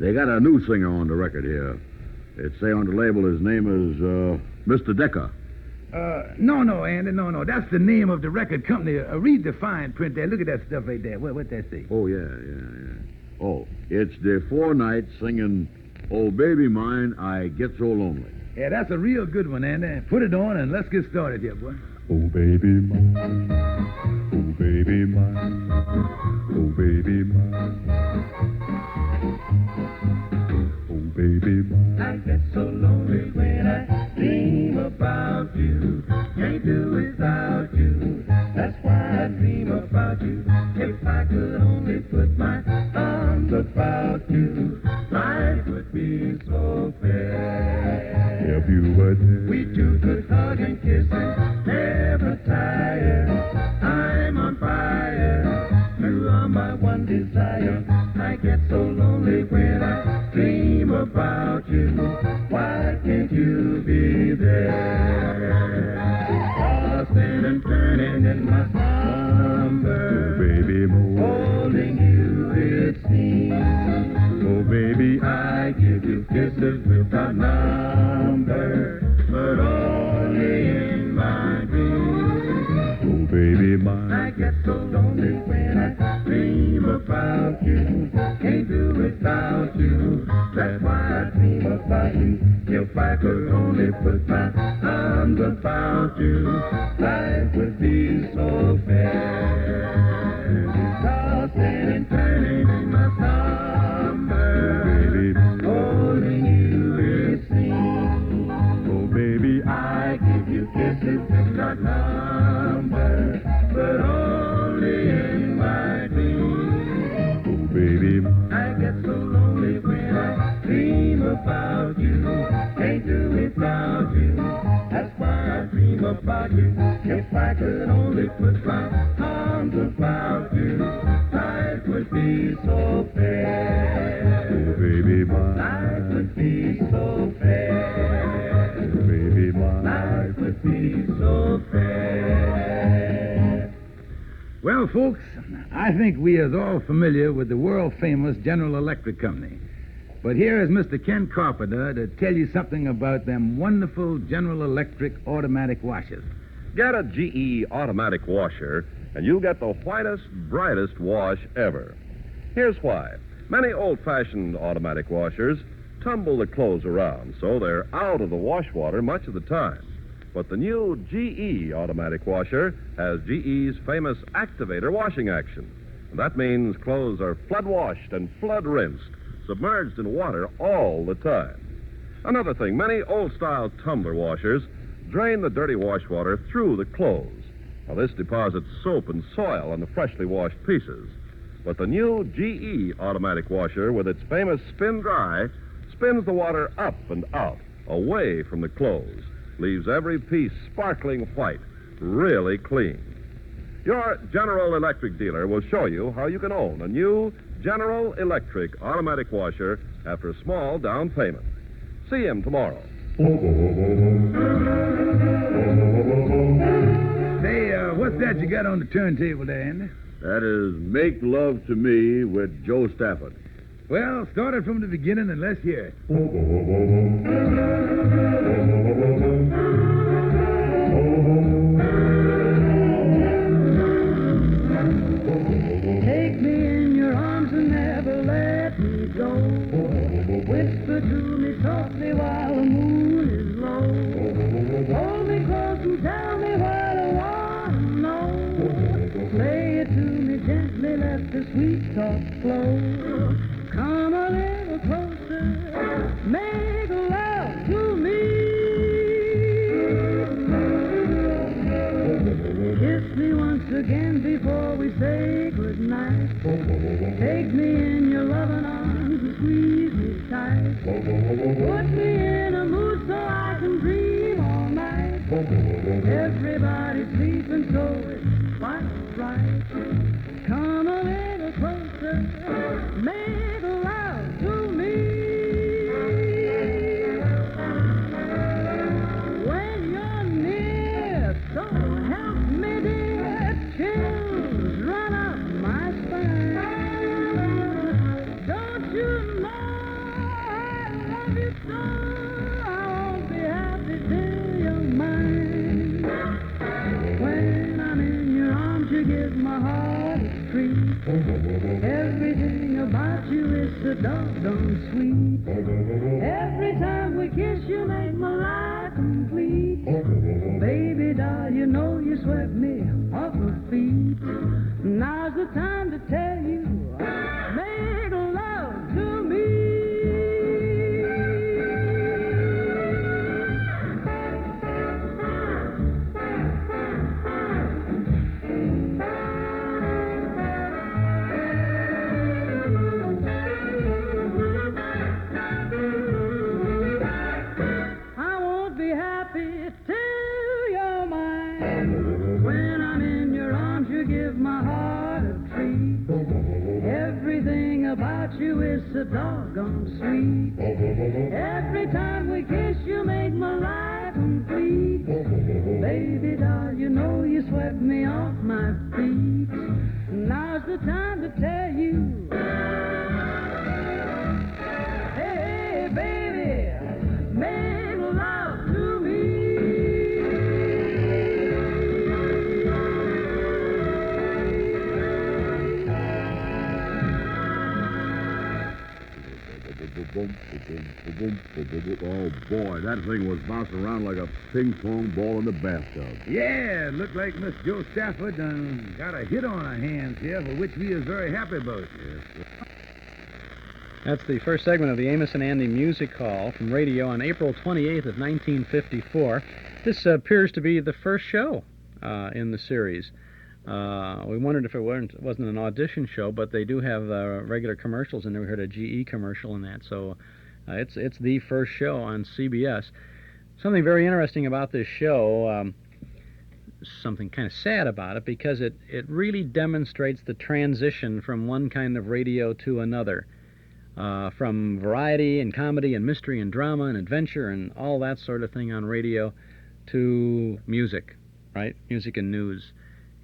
They got a new singer on the record here. It say on the label his name is Mr. Decker. No, Andy, no. That's the name of the record company. Read the fine print there. Look at that stuff right there. What's that say? Oh, yeah. Oh, it's the four nights singing, "Oh, Baby Mine, I Get So Lonely." Yeah, that's a real good one, Andy. Put it on and let's get started here, boy. Oh, baby mine, oh, baby mine, oh, baby mine, oh, baby mine. I get so lonely when I dream about you. Can't do without you. That's why I dream about you. If I could only put my arms about you, life would be so fair. If you were there, we two could hug and kiss and never tire. I'm on fire. You are my one desire. I get so lonely when I dream about you. Why can't you be there? Tossing and turning in my slumber. oh, baby more, Holding you, it seems. oh, baby, I give you kisses without number, but only in my dreams. oh, baby mine. I get so lonely when I dream about you. Can't do without you. That's why I dream about you. If I could only put my arms about you, life would be so fair. Tossing and turning in my slumber, holding you it seems. Oh, baby, I give you kisses without number, but only in my dreams. oh, baby mine. I get so lonely when I dream about you. Can't do without you. That's why I dream about you. If I could only put my arms about you, life would be Well, folks, I think we is all familiar with the world-famous General Electric Company. But here is Mr. Ken Carpenter to tell you something about them wonderful General Electric automatic washers. Get a GE automatic washer, and you'll get the whitest, brightest wash ever. Here's why. Many old-fashioned automatic washers tumble the clothes around, so they're out of the wash water much of the time. But the new GE automatic washer has GE's famous activator washing action. And that means clothes are flood-washed and flood-rinsed, submerged in water all the time. Another thing, many old-style tumbler washers drain the dirty wash water through the clothes. Now, this deposits soap and soil on the freshly washed pieces. But the new GE automatic washer, with its famous spin dry, spins the water up and out, away from the clothes, leaves every piece sparkling white, really clean. Your General Electric dealer will show you how you can own a new General Electric automatic washer after a small down payment. See him tomorrow. Say, what's that you got on the turntable there, Andy? That is Make Love to Me with Joe Stafford. Well, start it from the beginning and let's hear it. Take me in your arms and never let me go. Whisper to me softly while the moon is low. Hold me close and tell me what I want to know. Say it to me gently, let the sweet talk flow. Come a little closer, make love to me. Kiss me once again before we say goodnight. Take me in your loving arms and squeeze me tight. Put me in a mood so I can dream all night. Everybody's sleeping so it's quite right. Come a little closer, make love to me. When you're near, so help me dear, chills run up my spine. Don't you know I love you so? I won't be happy till you're mine. When I'm in your arms, you give my heart a treat. Everything about you is so doggone sweet. Every time we kiss, you make my life complete. Baby doll, you know you swept me off my feet. Now's the time to tell you, make love to me. You is so doggone sweet. Every time we kiss, you make my life complete. Baby doll, you know you swept me off my feet. Now's the time to tell you, hey baby, make love to me. Oh, boy, that thing was bouncing around like a ping-pong ball in the bathtub. Yeah, it looked like Miss Joe Stafford done got a hit on our hands here, for which we is very happy about. Yes, sir. That's the first segment of the Amos and Andy Music Hall from radio on April 28th of 1954. This appears to be the first show in the series. We wondered if it wasn't an audition show, but they do have regular commercials, and we heard a GE commercial in that. So it's the first show on CBS. Something very interesting about this show, something kind of sad about it, because it really demonstrates the transition from one kind of radio to another, from variety and comedy and mystery and drama and adventure and all that sort of thing on radio to music, right? Music and news.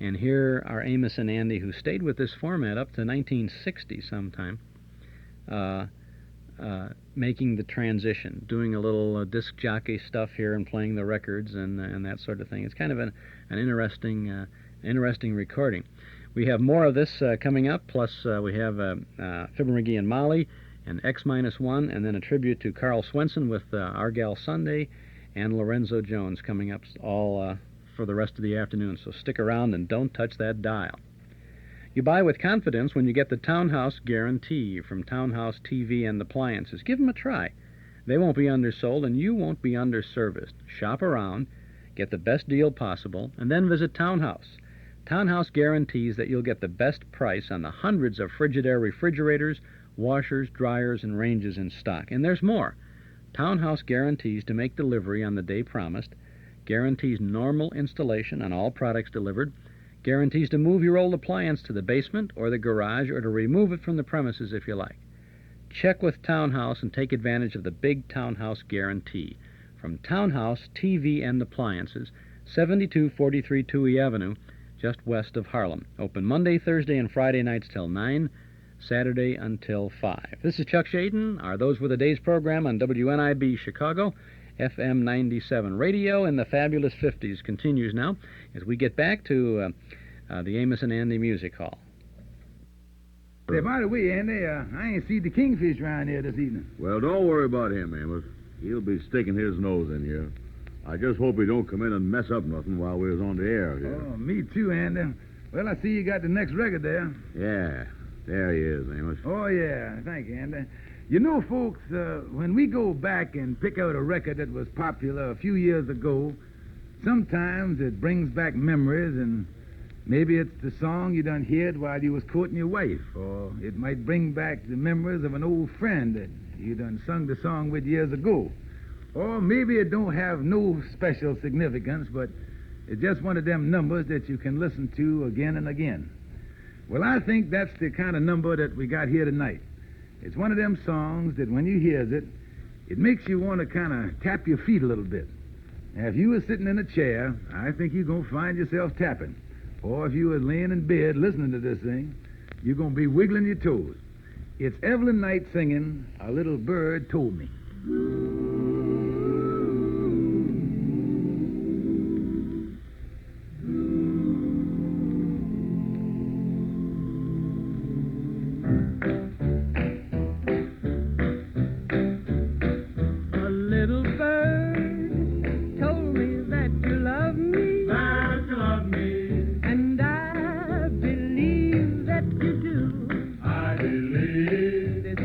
And here are Amos and Andy, who stayed with this format up to 1960 sometime, making the transition, doing a little disc jockey stuff here and playing the records and that sort of thing. It's kind of an interesting recording. We have more of this coming up, plus we have Fibber McGee and Molly and X-1, and then a tribute to Carl Swenson with Argal Sunday and Lorenzo Jones coming up all for the rest of the afternoon. So stick around and don't touch that dial. You buy with confidence when you get the Townhouse Guarantee from Townhouse TV and Appliances. Give them a try. They won't be undersold, and you won't be underserviced. Shop around, get the best deal possible, and then visit Townhouse. Townhouse guarantees that you'll get the best price on the hundreds of Frigidaire refrigerators, washers, dryers, and ranges in stock. And there's more. Townhouse guarantees to make delivery on the day promised, guarantees normal installation on all products delivered, guarantees to move your old appliance to the basement or the garage or to remove it from the premises if you like. Check with Townhouse and take advantage of the big Townhouse guarantee. From Townhouse TV and Appliances, 7243 Touhy Avenue, just west of Harlem. Open Monday, Thursday, and Friday nights till 9, Saturday until 5. This is Chuck Shaden. Those were the day's program on WNIB Chicago. FM 97 radio in the fabulous 50s continues now as we get back to the Amos and Andy Music Hall. Say, by the way, Andy, I ain't seen the Kingfish around here this evening. Well, don't worry about him, Amos. He'll be sticking his nose in here. I just hope he don't come in and mess up nothing while we was on the air here. Oh, me too, Andy. Well, I see you got the next record there. Yeah, there he is, Amos. Oh, yeah. Thank you, Andy. You know, folks, when we go back and pick out a record that was popular a few years ago, sometimes it brings back memories, and maybe it's the song you done heard while you was courting your wife, or it might bring back the memories of an old friend that you done sung the song with years ago. Or maybe it don't have no special significance, but it's just one of them numbers that you can listen to again and again. Well, I think that's the kind of number that we got here tonight. It's one of them songs that when you hears it, it makes you want to kind of tap your feet a little bit. Now, if you were sitting in a chair, I think you're going to find yourself tapping. Or if you were laying in bed listening to this thing, you're going to be wiggling your toes. It's Evelyn Knight singing A Little Bird Told Me.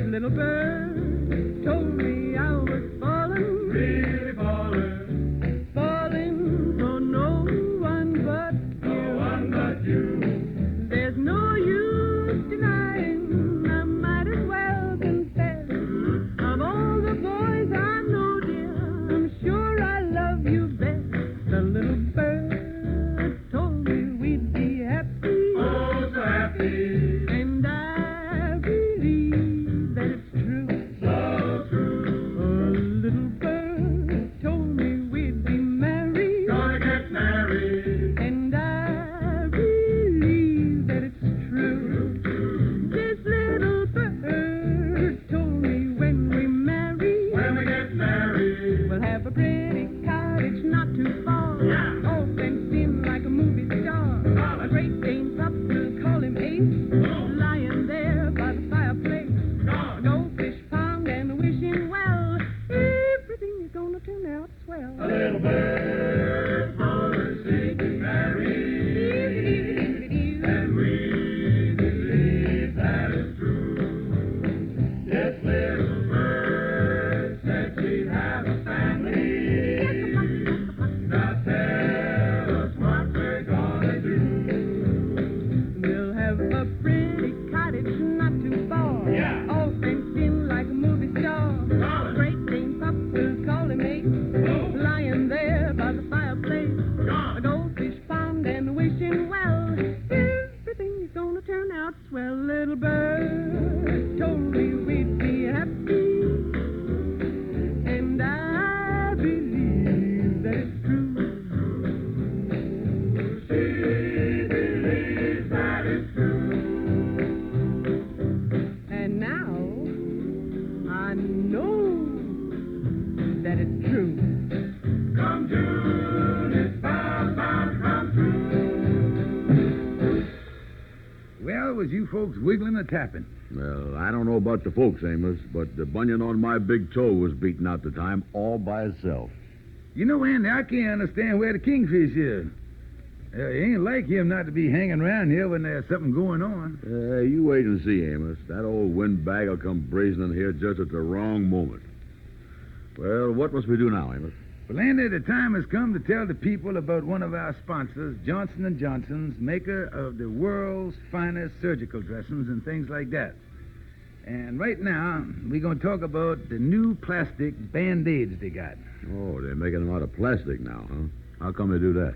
Little bird told me I was was you folks wiggling and tapping? Well, I don't know about the folks, Amos, but the bunion on my big toe was beaten out the time all by itself. You know, Andy, I can't understand where the Kingfish is. It ain't like him not to be hanging around here when there's something going on. You wait and see, Amos. That old windbag will come brazening here just at the wrong moment. Well, what must we do now, Amos? Well, Andy, the time has come to tell the people about one of our sponsors, Johnson & Johnson's, maker of the world's finest surgical dressings and things like that. And right now, we're going to talk about the new plastic Band-Aids they got. Oh, they're making them out of plastic now, huh? How come they do that?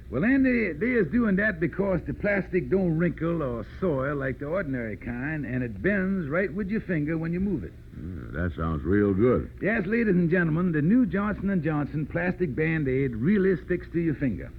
Well, Andy, they is doing that because the plastic don't wrinkle or soil like the ordinary kind, and it bends right with your finger when you move it. That sounds real good. Yes, ladies and gentlemen, the new Johnson & Johnson plastic Band-Aid really sticks to your finger.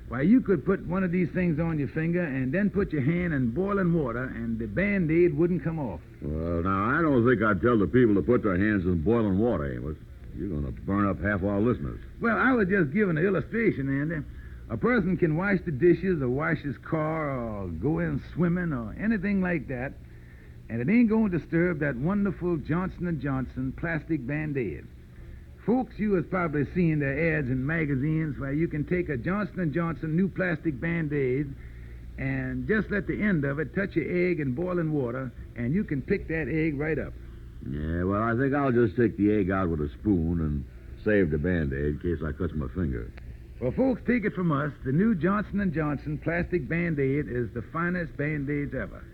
Why, you could put one of these things on your finger and then put your hand in boiling water, and the Band-Aid wouldn't come off. Well, now, I don't think I'd tell the people to put their hands in boiling water, Amos. You're going to burn up half our listeners. Well, I was just giving an illustration, Andy. A person can wash the dishes or wash his car or go in swimming or anything like that, and it ain't going to disturb that wonderful Johnson & Johnson plastic Band-Aid. Folks, you has probably seen their ads in magazines where you can take a Johnson & Johnson new plastic Band-Aid and just let the end of it touch your egg in boiling water, and you can pick that egg right up. Yeah, well, I think I'll just take the egg out with a spoon and save the Band-Aid in case I cut my finger. Well, folks, take it from us. The new Johnson & Johnson plastic Band-Aid is the finest Band-Aids ever.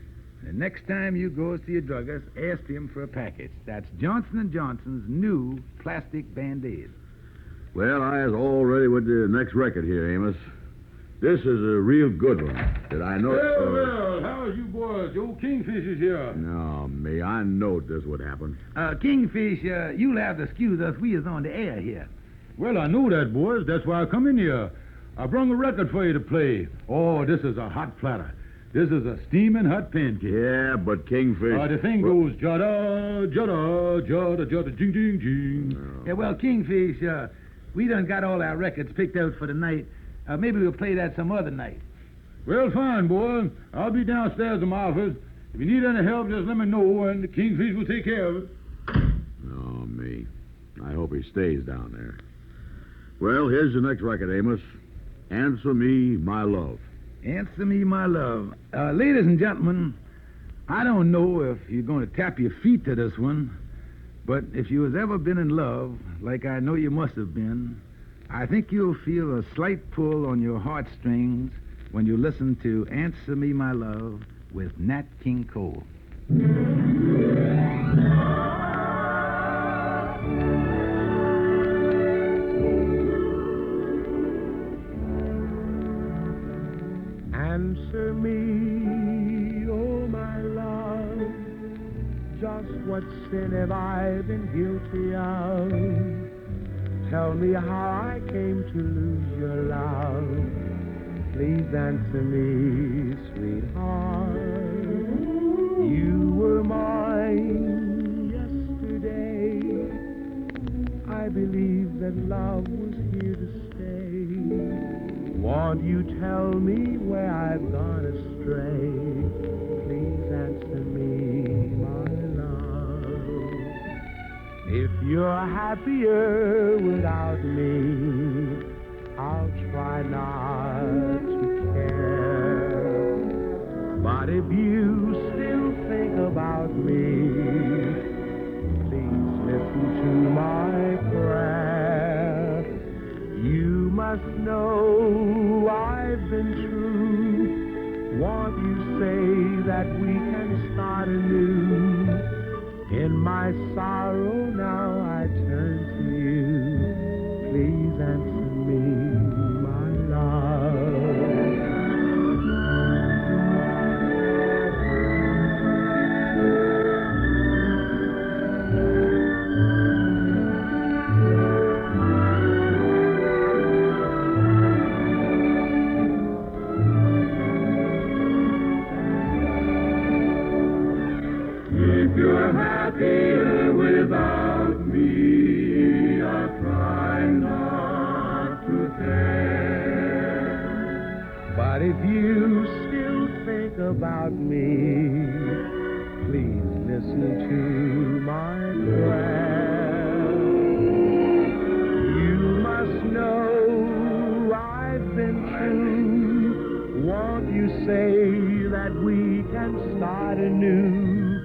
The next time you goes to your druggist, ask him for a package. That's Johnson & Johnson's new plastic Band-Aid. Well, I is all ready with the next record here, Amos. This is a real good one. Did I know... Well, how's you boys? The old Kingfish is here. No, me. I knowed this would happen. Kingfish, you'll have to excuse us. We is on the air here. Well, I know that, boys. That's why I come in here. I brung a record for you to play. Oh, this is a hot platter. This is a steaming hot pancake. Yeah, but Kingfish... the thing goes jada, jada, jada, jada, jing, jing, jing. No. Yeah, well, Kingfish, we done got all our records picked out for the night. Maybe we'll play that some other night. Well, fine, boy. I'll be downstairs in my office. If you need any help, just let me know, and the Kingfish will take care of it. Oh, me. I hope he stays down there. Well, here's the next record, Amos. Answer Me, My Love. Answer Me, My Love. Ladies and gentlemen, I don't know if you're going to tap your feet to this one, but if you has ever been in love, like I know you must have been, I think you'll feel a slight pull on your heartstrings when you listen to Answer Me, My Love with Nat King Cole. Answer me, oh my love, just what sin have I been guilty of? Tell me how I came to lose your love. Please answer me, sweetheart. You were mine yesterday. I believed that love was here to stay. Won't you tell me where I've gone astray? Please answer me, my love. If you're happier without me, I'll try not to care. But if you still think about me, please listen to my prayer. You must know I've been true. Won't you say that we can start anew? In my sorrow now I turn to you. Please answer me, my love. If you're happier without me, I'll try not to care. But if you still think about me, please listen to my prayer. You must know I've been true. Won't you say that we can start anew?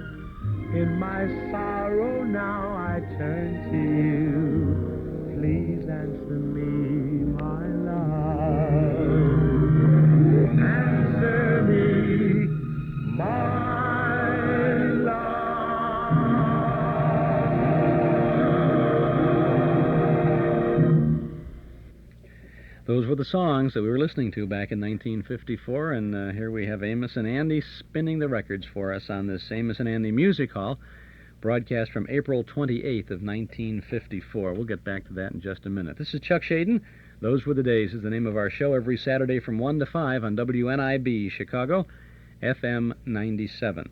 In my sorrow now I turn to you. Please answer me, my love. Answer me, my love. Those were the songs that we were listening to back in 1954, and here we have Amos and Andy spinning the records for us on this Amos and Andy Music Hall, broadcast from April 28th of 1954. We'll get back to that in just a minute. This is Chuck Shaden. Those Were the Days is the name of our show every Saturday from 1 to 5 on WNIB Chicago, FM 97.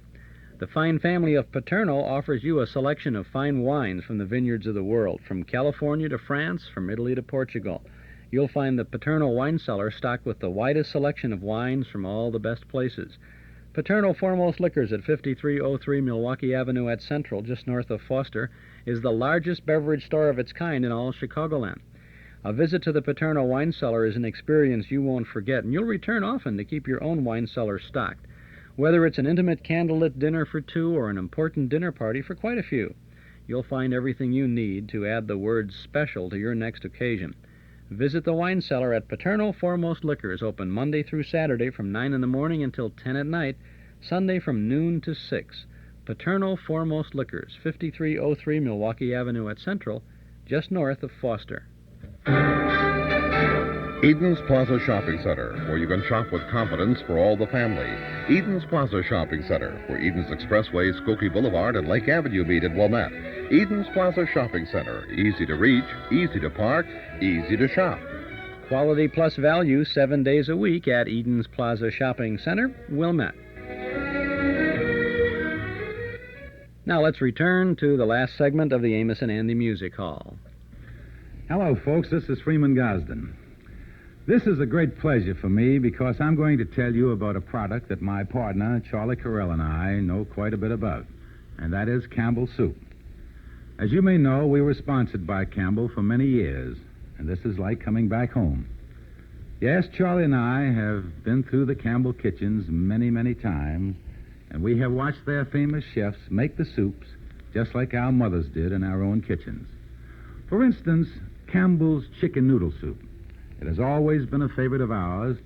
The fine family of Paterno offers you a selection of fine wines from the vineyards of the world, from California to France, from Italy to Portugal. You'll find the Paterno wine cellar stocked with the widest selection of wines from all the best places. Paterno Foremost Liquors at 5303 Milwaukee Avenue at Central, just north of Foster, is the largest beverage store of its kind in all Chicagoland. A visit to the Paterno wine cellar is an experience you won't forget, and you'll return often to keep your own wine cellar stocked. Whether it's an intimate candlelit dinner for two or an important dinner party for quite a few, you'll find everything you need to add the word special to your next occasion. Visit the wine cellar at Paterno Foremost Liquors, open Monday through Saturday from 9 in the morning until 10 at night, Sunday from noon to 6. Paterno Foremost Liquors, 5303 Milwaukee Avenue at Central, just north of Foster. Eden's Plaza Shopping Center, where you can shop with confidence for all the family. Eden's Plaza Shopping Center, where Eden's Expressway, Skokie Boulevard, and Lake Avenue meet at Wilmette. Eden's Plaza Shopping Center, easy to reach, easy to park, easy to shop. Quality plus value 7 days a week at Eden's Plaza Shopping Center, Wilmette. Now let's return to the last segment of the Amos and Andy Music Hall. Hello, folks. This is Freeman Gosden. This is a great pleasure for me because I'm going to tell you about a product that my partner, Charlie Correll, and I know quite a bit about, and that is Campbell Soup. As you may know, we were sponsored by Campbell for many years, and this is like coming back home. Yes, Charlie and I have been through the Campbell kitchens many, many times, and we have watched their famous chefs make the soups just like our mothers did in our own kitchens. For instance, Campbell's chicken noodle soup. It has always been a favorite of ours,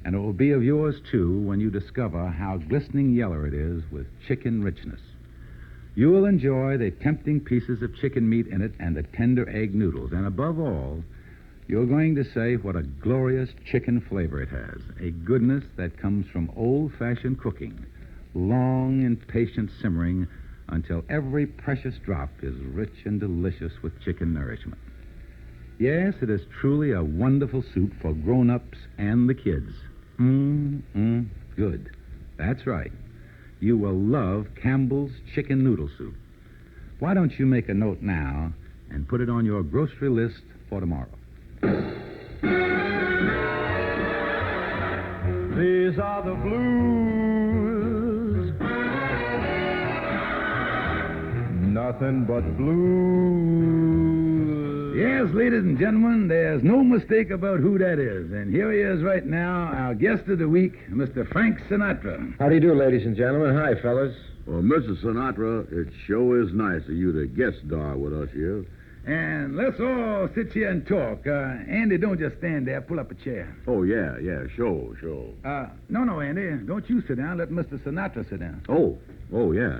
and it will be of yours, too, when you discover how glistening yellow it is with chicken richness. You will enjoy the tempting pieces of chicken meat in it and the tender egg noodles, and above all, you're going to say what a glorious chicken flavor it has, a goodness that comes from old-fashioned cooking, long and patient simmering until every precious drop is rich and delicious with chicken nourishment. Yes, it is truly a wonderful soup for grown-ups and the kids. Good. That's right. You will love Campbell's chicken noodle soup. Why don't you make a note now and put it on your grocery list for tomorrow? These are the blues. Nothing but blues. Yes, ladies and gentlemen, there's no mistake about who that is. And here he is right now, our guest of the week, Mr. Frank Sinatra. How do you do, ladies and gentlemen? Hi, fellas. Well, Mrs. Sinatra, it sure is nice of you to guest star with us here. And let's all sit here and talk. Andy, don't just stand there. Pull up a chair. Oh, yeah, sure. No, Andy, don't you sit down. Let Mr. Sinatra sit down. Oh, yeah.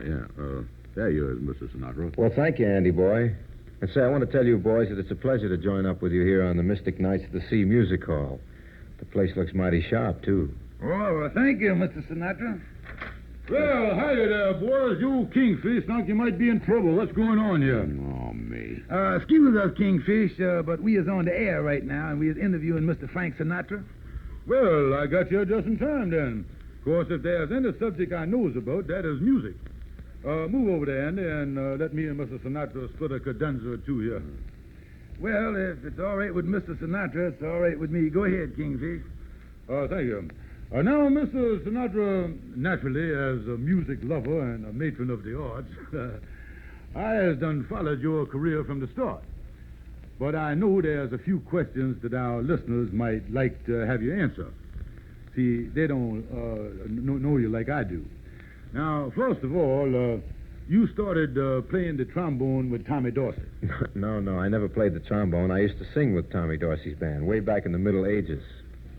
There you is, Mr. Sinatra. Well, thank you, Andy boy. And say, I want to tell you boys that it's a pleasure to join up with you here on the Mystic Nights of the Sea Music Hall. The place looks mighty sharp, too. Oh, well, thank you, Mr. Sinatra. Well, hiya there, boys. You Kingfish, think you might be in trouble. What's going on here? Oh, me. Excuse us, Kingfish, but we is on the air right now, and we is interviewing Mr. Frank Sinatra. Well, I got you just in time, then. Of course, if there's any subject I knows about, that is music. Move over there, Andy, and let me and Mr. Sinatra split a cadenza or two here. Well, if it's all right with Mr. Sinatra, it's all right with me. Go ahead, Kingfish. Thank you. Now, Mr. Sinatra, naturally, as a music lover and a matron of the arts, I has done followed your career from the start. But I know there's a few questions that our listeners might like to have you answer. See, they don't know you like I do. Now, first of all, you started playing the trombone with Tommy Dorsey. No, I never played the trombone. I used to sing with Tommy Dorsey's band way back in the Middle Ages.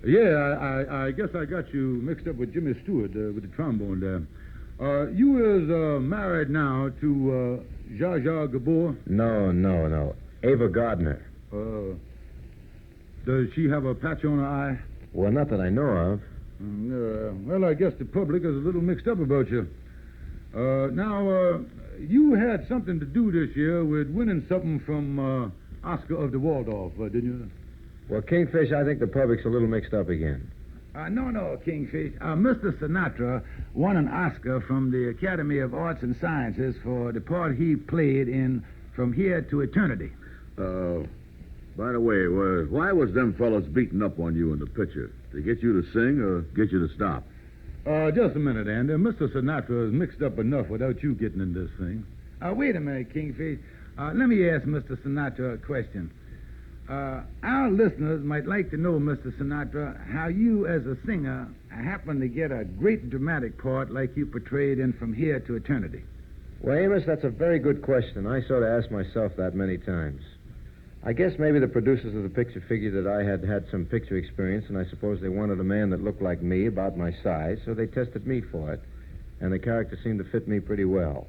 Yeah, I guess I got you mixed up with Jimmy Stewart with the trombone there. You is married now to Zsa Zsa Gabor? No. Ava Gardner. Does she have a patch on her eye? Well, not that I know of. Well, I guess the public is a little mixed up about you. Now, you had something to do this year with winning something from Oscar of the Waldorf, didn't you? Well, Kingfish, I think the public's a little mixed up again. No, Kingfish. Mr. Sinatra won an Oscar from the Academy of Arts and Sciences for the part he played in From Here to Eternity. By the way, why was them fellas beating up on you in the picture? To get you to sing or get you to stop? Just a minute, Andy. Mr. Sinatra is mixed up enough without you getting in this thing. Wait a minute, Kingfish. Let me ask Mr. Sinatra a question. Our listeners might like to know, Mr. Sinatra, how you as a singer happened to get a great dramatic part like you portrayed in From Here to Eternity. Well, Amos, that's a very good question. I sort of asked myself that many times. I guess maybe the producers of the picture figured that I had some picture experience, and I suppose they wanted a man that looked like me, about my size, so they tested me for it, and the character seemed to fit me pretty well.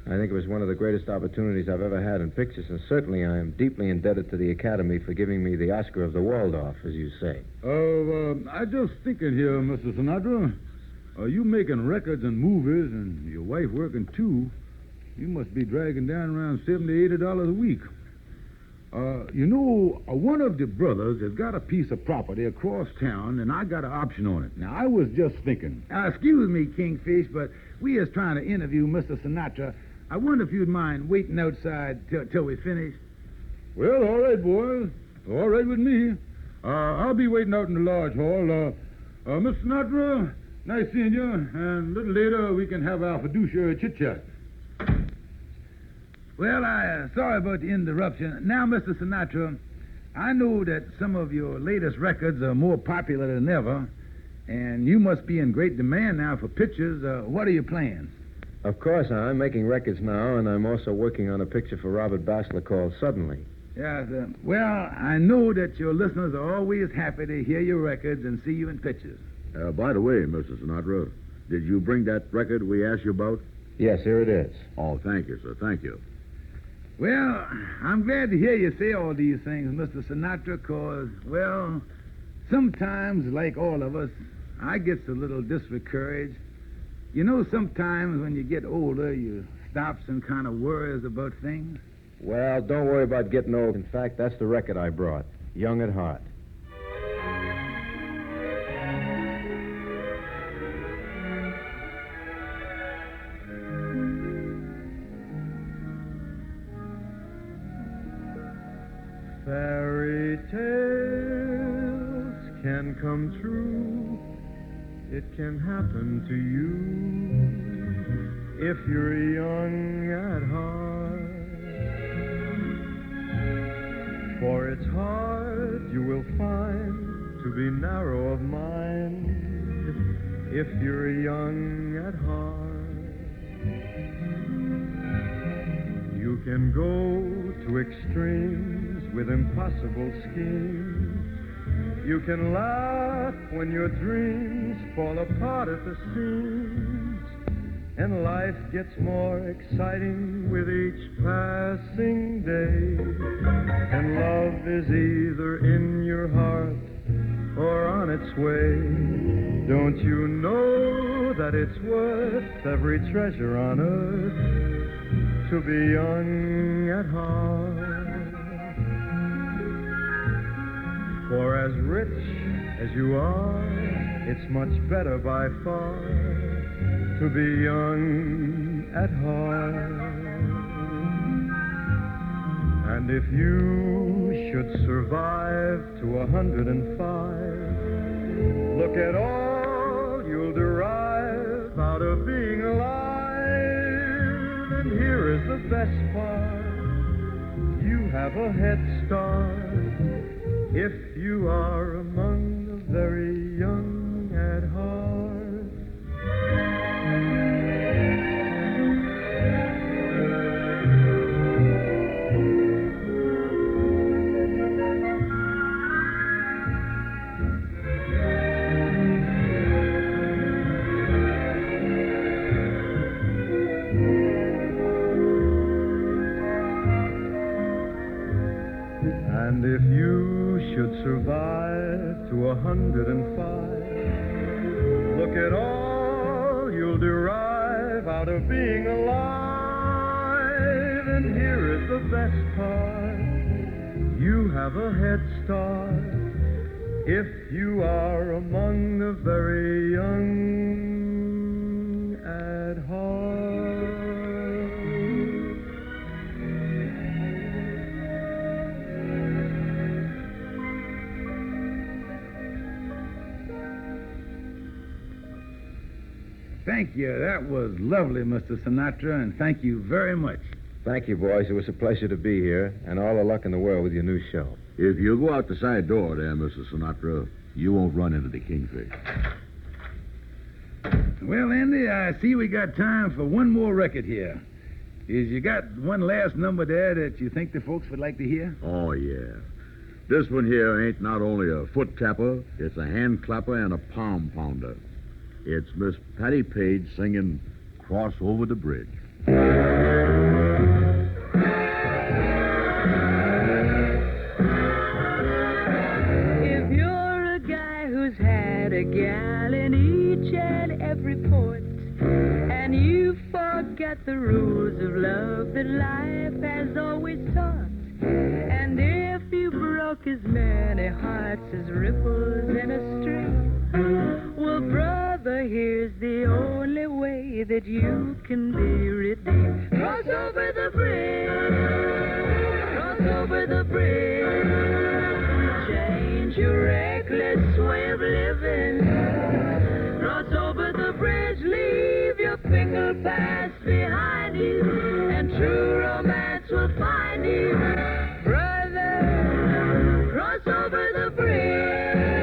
I think it was one of the greatest opportunities I've ever had in pictures, and certainly I am deeply indebted to the Academy for giving me the Oscar of the Waldorf, as you say. I just thinking here, Mr. Sinatra, you making records and movies, and your wife working too, you must be dragging down around $70, $80 a week. One of the brothers has got a piece of property across town, and I got an option on it. Now, I was just thinking. Excuse me, Kingfish, but we is trying to interview Mr. Sinatra. I wonder if you'd mind waiting outside till we finish. Well, all right, boys. All right with me. I'll be waiting out in the large hall. Mr. Sinatra, nice seeing you, and a little later we can have our fiduciary chit-chat. Well, sorry about the interruption. Now, Mr. Sinatra, I know that some of your latest records are more popular than ever, and you must be in great demand now for pictures. What are your plans? Of course, I'm making records now, and I'm also working on a picture for Robert Bassler called Suddenly. Yes, well, I know that your listeners are always happy to hear your records and see you in pictures. By the way, Mr. Sinatra, did you bring that record we asked you about? Yes, here it is. Oh, thank you, sir. Thank you. Well, I'm glad to hear you say all these things, Mr. Sinatra, because, well, sometimes, like all of us, I get a little discouraged. You know, sometimes when you get older, you stops and kind of worries about things. Well, don't worry about getting old. In fact, that's the record I brought, Young at Heart. Fairy tales can come true. It can happen to you if you're young at heart. For it's hard, you will find, to be narrow of mind if you're young at heart. You can go to extremes with impossible schemes. You can laugh when your dreams fall apart at the seams. And life gets more exciting with each passing day. And love is either in your heart or on its way. Don't you know that it's worth every treasure on earth to be young at heart? For as rich as you are, it's much better by far to be young at heart. And if you should survive to 105, look at all have a head start if you are among the very young at heart. And if you should survive to 105, look at all you'll derive out of being alive. And here is the best part, you have a head start if you are among the very young at heart. Thank you. That was lovely, Mr. Sinatra, and thank you very much. Thank you, boys. It was a pleasure to be here, and all the luck in the world with your new show. If you go out the side door there, Mr. Sinatra, you won't run into the Kingfish. Well, Andy, I see we got time for one more record here. Is you got one last number there that you think the folks would like to hear? Oh, yeah. This one here ain't not only a foot tapper, it's a hand clapper and a palm pounder. It's Miss Patty Page singing Cross Over the Bridge. If you're a guy who's had a gal in each and every port, and you forget the rules of love that life has always taught, and if you broke as many hearts as ripples in a stream, well, brother, here's the only way that you can be redeemed. Cross over the bridge, cross over the bridge, change your reckless way of living. Cross over the bridge, leave your pickled past behind you, and true romance will find you. Brother, cross over the bridge.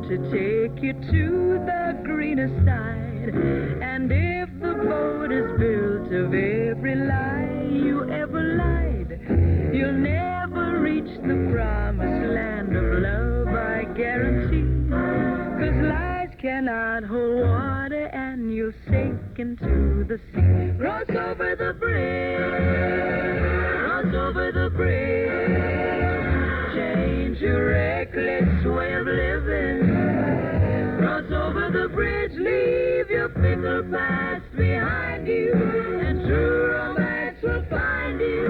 To take you to the greener side, and if the boat is built of every lie you ever lied, you'll never reach the promised land of love, I guarantee. 'Cause lies cannot hold water, and you'll sink into the sea. Cross over the bridge, cross over the bridge, change your reckless way of living. Cross over the bridge, leave your pickled past behind you, and true romance will find you.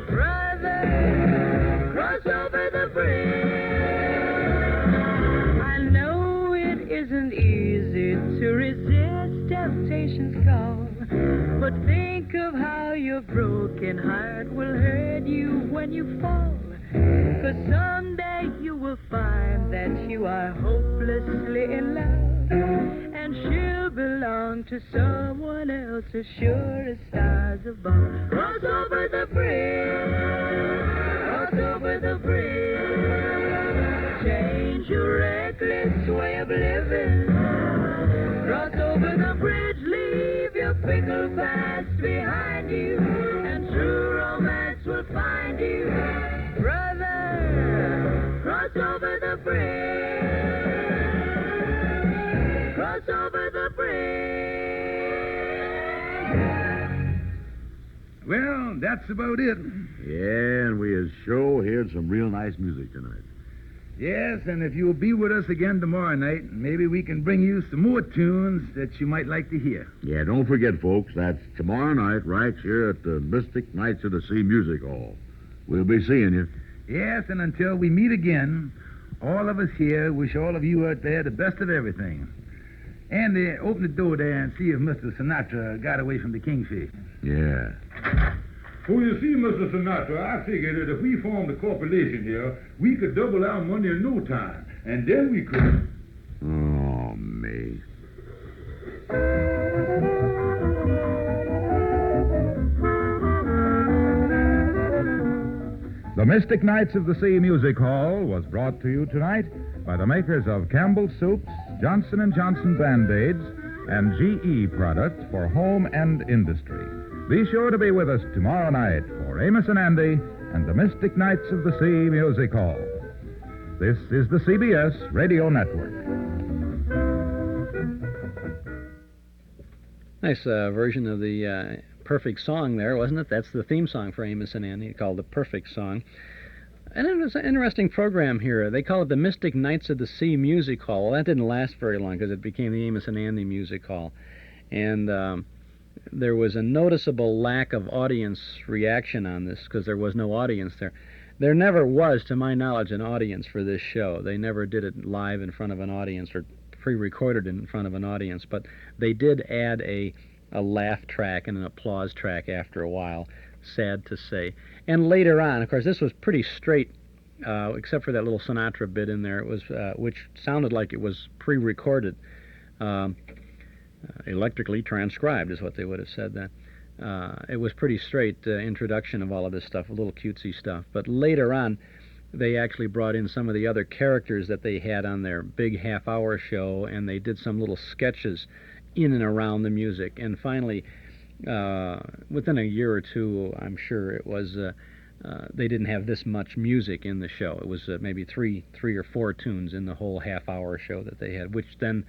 Brother, cross over the bridge. I know it isn't easy to resist temptation's call, but think of how your broken heart will hurt you when you fall. 'Cause someday you will find that you are hopelessly in love, and she'll belong to someone else as sure as stars above. Cross over the bridge, cross over the bridge, change your reckless way of living. Cross over the bridge, leave your pickled past behind you, and true romance will find you. Brother, cross over the bridge, cross over the bridge. Well, that's about it. Yeah, and we as sure heard some real nice music tonight. Yes, and if you'll be with us again tomorrow night, maybe we can bring you some more tunes that you might like to hear. Yeah, don't forget, folks, that's tomorrow night right here at the Mystic Nights of the Sea Music Hall. We'll be seeing you. Yes, and until we meet again, all of us here wish all of you out there the best of everything. Andy, open the door there and see if Mr. Sinatra got away from the Kingfish. Yeah. Well, you see, Mr. Sinatra, I figured that if we formed a corporation here, we could double our money in no time. And then we could... Oh, me. The Mystic Nights of the Sea Music Hall was brought to you tonight by the makers of Campbell Soups, Johnson & Johnson Band-Aids, and GE products for home and industry. Be sure to be with us tomorrow night for Amos and Andy and the Mystic Nights of the Sea Music Hall. This is the CBS Radio Network. Nice version of the Perfect Song there, wasn't it? That's the theme song for Amos and Andy, called The Perfect Song. And it was an interesting program here. They call it the Mystic Nights of the Sea Music Hall. Well, that didn't last very long because it became the Amos and Andy Music Hall. And there was a noticeable lack of audience reaction on this because there was no audience there. There never was, to my knowledge, an audience for this show. They never did it live in front of an audience or pre-recorded in front of an audience, but they did add a laugh track and an applause track after a while, sad to say. And later on, of course, this was pretty straight, except for that little Sinatra bit in there, it was which sounded like it was pre-recorded, electrically transcribed is what they would have said then. It was pretty straight introduction of all of this stuff, a little cutesy stuff. But later on, they actually brought in some of the other characters that they had on their big half-hour show, and they did some little sketches in and around the music. And finally, within a year or two, I'm sure it was, they didn't have this much music in the show. It was maybe three or four tunes in the whole half-hour show that they had, which then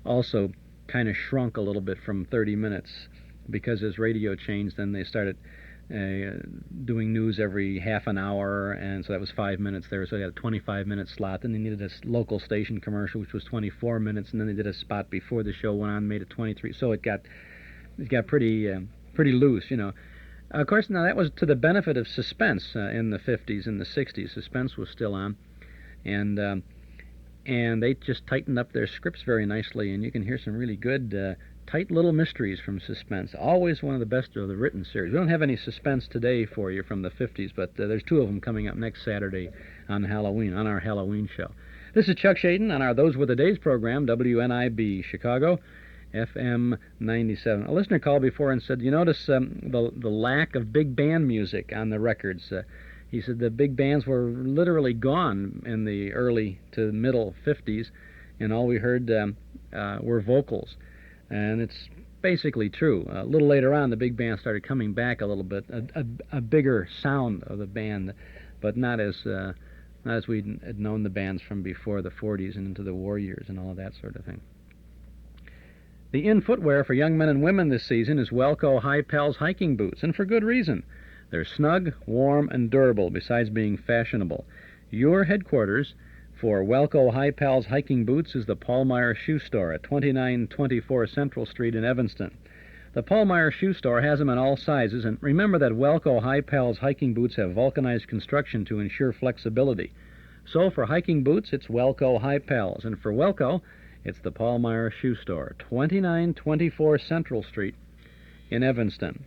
also kind of shrunk a little bit from 30 minutes because as radio changed, then they started doing news every half an hour, and so that was 5 minutes there, so they had a 25-minute slot. Then they needed a local station commercial, which was 24 minutes, and then they did a spot before the show went on, made it 23. So it got pretty loose, you know. Of course, now that was to the benefit of suspense in the 50s and the 60s. Suspense was still on, and they just tightened up their scripts very nicely, and you can hear some really good tight little mysteries from Suspense. Always one of the best of the written series. We don't have any Suspense today for you from the 50s, but there's two of them coming up next Saturday on Halloween, on our Halloween show. This is Chuck Shaden on our Those Were the Days program, WNIB Chicago, FM 97. A listener called before and said, you notice the lack of big band music on the records. He said the big bands were literally gone in the early to middle 50s, and all we heard were vocals. And it's basically true. A little later on, the big band started coming back a little bit, a bigger sound of the band, but not as we had known the bands from before the 40s and into the war years and all of that sort of thing. The in-footwear for young men and women this season is Welco High Pals hiking boots, and for good reason. They're snug, warm, and durable, besides being fashionable. Your headquarters for Welco High Pals hiking boots is the Paul Shoe Store at 2924 Central Street in Evanston. The Paul Shoe Store has them in all sizes, and remember that Welco High Pals hiking boots have vulcanized construction to ensure flexibility. So for hiking boots, it's Welco High Pals, and for Welco, it's the Paul Shoe Store, 2924 Central Street in Evanston.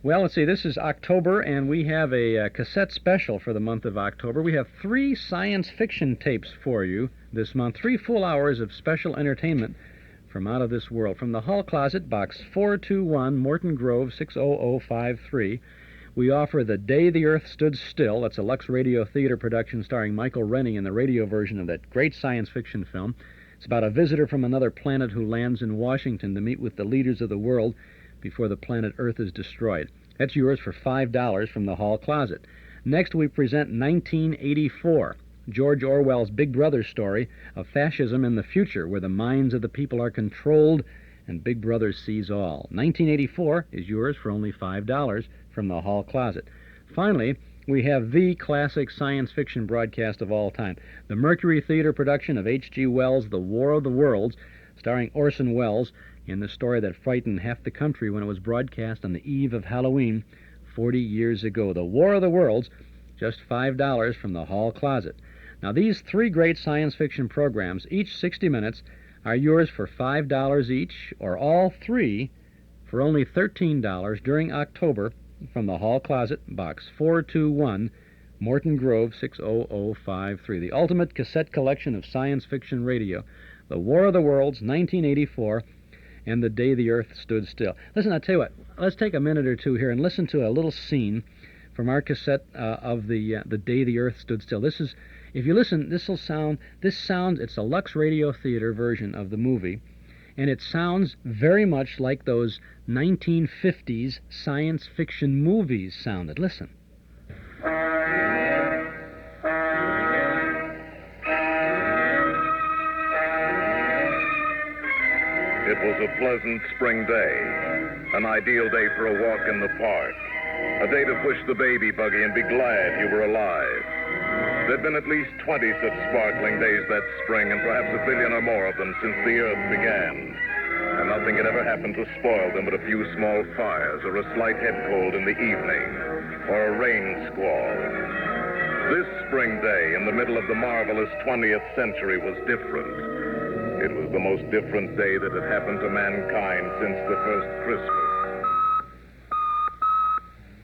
Well, let's see, this is October, and we have a cassette special for the month of October. We have 3 science fiction tapes for you this month, 3 full hours of special entertainment from out of this world. From the Hall Closet, Box 421, Morton Grove, 60053, we offer The Day the Earth Stood Still. That's a Lux Radio Theater production starring Michael Rennie in the radio version of that great science fiction film. It's about a visitor from another planet who lands in Washington to meet with the leaders of the world before the planet Earth is destroyed. That's yours for $5 from the Hall Closet. Next, we present 1984, George Orwell's Big Brother story of fascism in the future, where the minds of the people are controlled and Big Brother sees all. 1984 is yours for only $5 from the Hall Closet. Finally, we have the classic science fiction broadcast of all time, the Mercury Theater production of H.G. Wells' The War of the Worlds, starring Orson Welles, in the story that frightened half the country when it was broadcast on the eve of Halloween 40 years ago. The War of the Worlds, just $5 from the Hall Closet. Now, these 3 great science fiction programs, each 60 minutes, are yours for $5 each, or all 3 for only $13 during October from the Hall Closet, Box 421, Morton Grove, 60053. The ultimate cassette collection of science fiction radio. The War of the Worlds, 1984, and The Day the Earth Stood Still. Listen, I'll tell you what, let's take a minute or two here and listen to a little scene from our cassette of the Day the Earth Stood Still. This is, if you listen, this sounds, it's a Lux Radio Theater version of the movie, and it sounds very much like those 1950s science fiction movies sounded. Listen. It was a pleasant spring day, an ideal day for a walk in the park, a day to push the baby buggy and be glad you were alive. There'd been at least 20 such sparkling days that spring, and perhaps a billion or more of them since the Earth began. And nothing had ever happened to spoil them but a few small fires, or a slight head cold in the evening, or a rain squall. This spring day, in the middle of the marvelous 20th century, was different. It was the most different day that had happened to mankind since the first Christmas.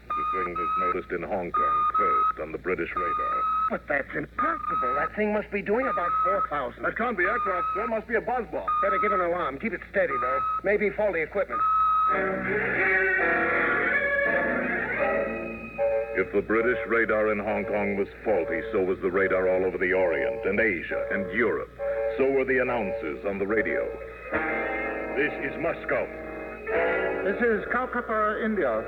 The thing was noticed in Hong Kong first on the British radar. But that's impossible. That thing must be doing about 4,000. That can't be aircraft, sir. Must be a buzzball. Better give an alarm. Keep it steady, though. Maybe faulty equipment. If the British radar in Hong Kong was faulty, so was the radar all over the Orient and Asia and Europe. So were the announcers on the radio. This is Moscow. This is Calcutta, India.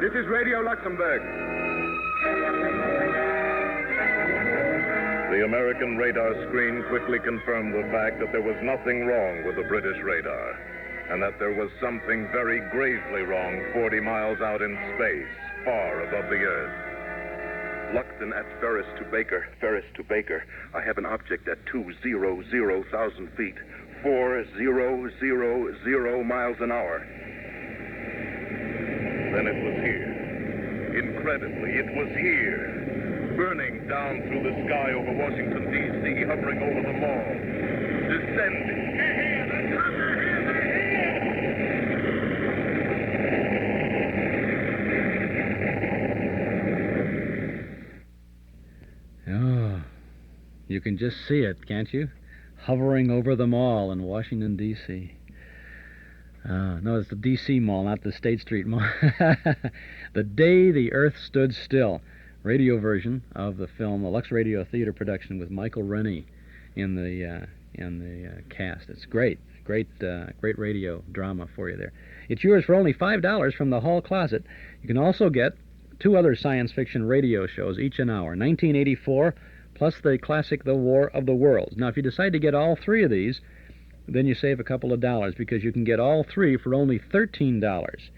This is Radio Luxembourg. The American radar screen quickly confirmed the fact that there was nothing wrong with the British radar, and that there was something very gravely wrong 40 miles out in space, far above the Earth. Luxton at Ferris to Baker. Ferris to Baker. I have an object at 200,000 feet. 4000 miles an hour. Then it was here. Incredibly, it was here. Burning down through the sky over Washington, D.C., hovering over the mall. Descending. Oh, you can just see it, can't you? Hovering over the mall in Washington, D.C. No, it's the D.C. Mall, not the State Street Mall. The Day the Earth Stood Still, radio version of the film, a Lux Radio Theater production with Michael Rennie in the cast. It's great radio drama for you there. It's yours for only $5 from the Hall Closet. You can also get 2 other science fiction radio shows, each an hour, 1984, plus the classic The War of the Worlds. Now, if you decide to get all 3 of these, then you save a couple of dollars, because you can get all 3 for only $13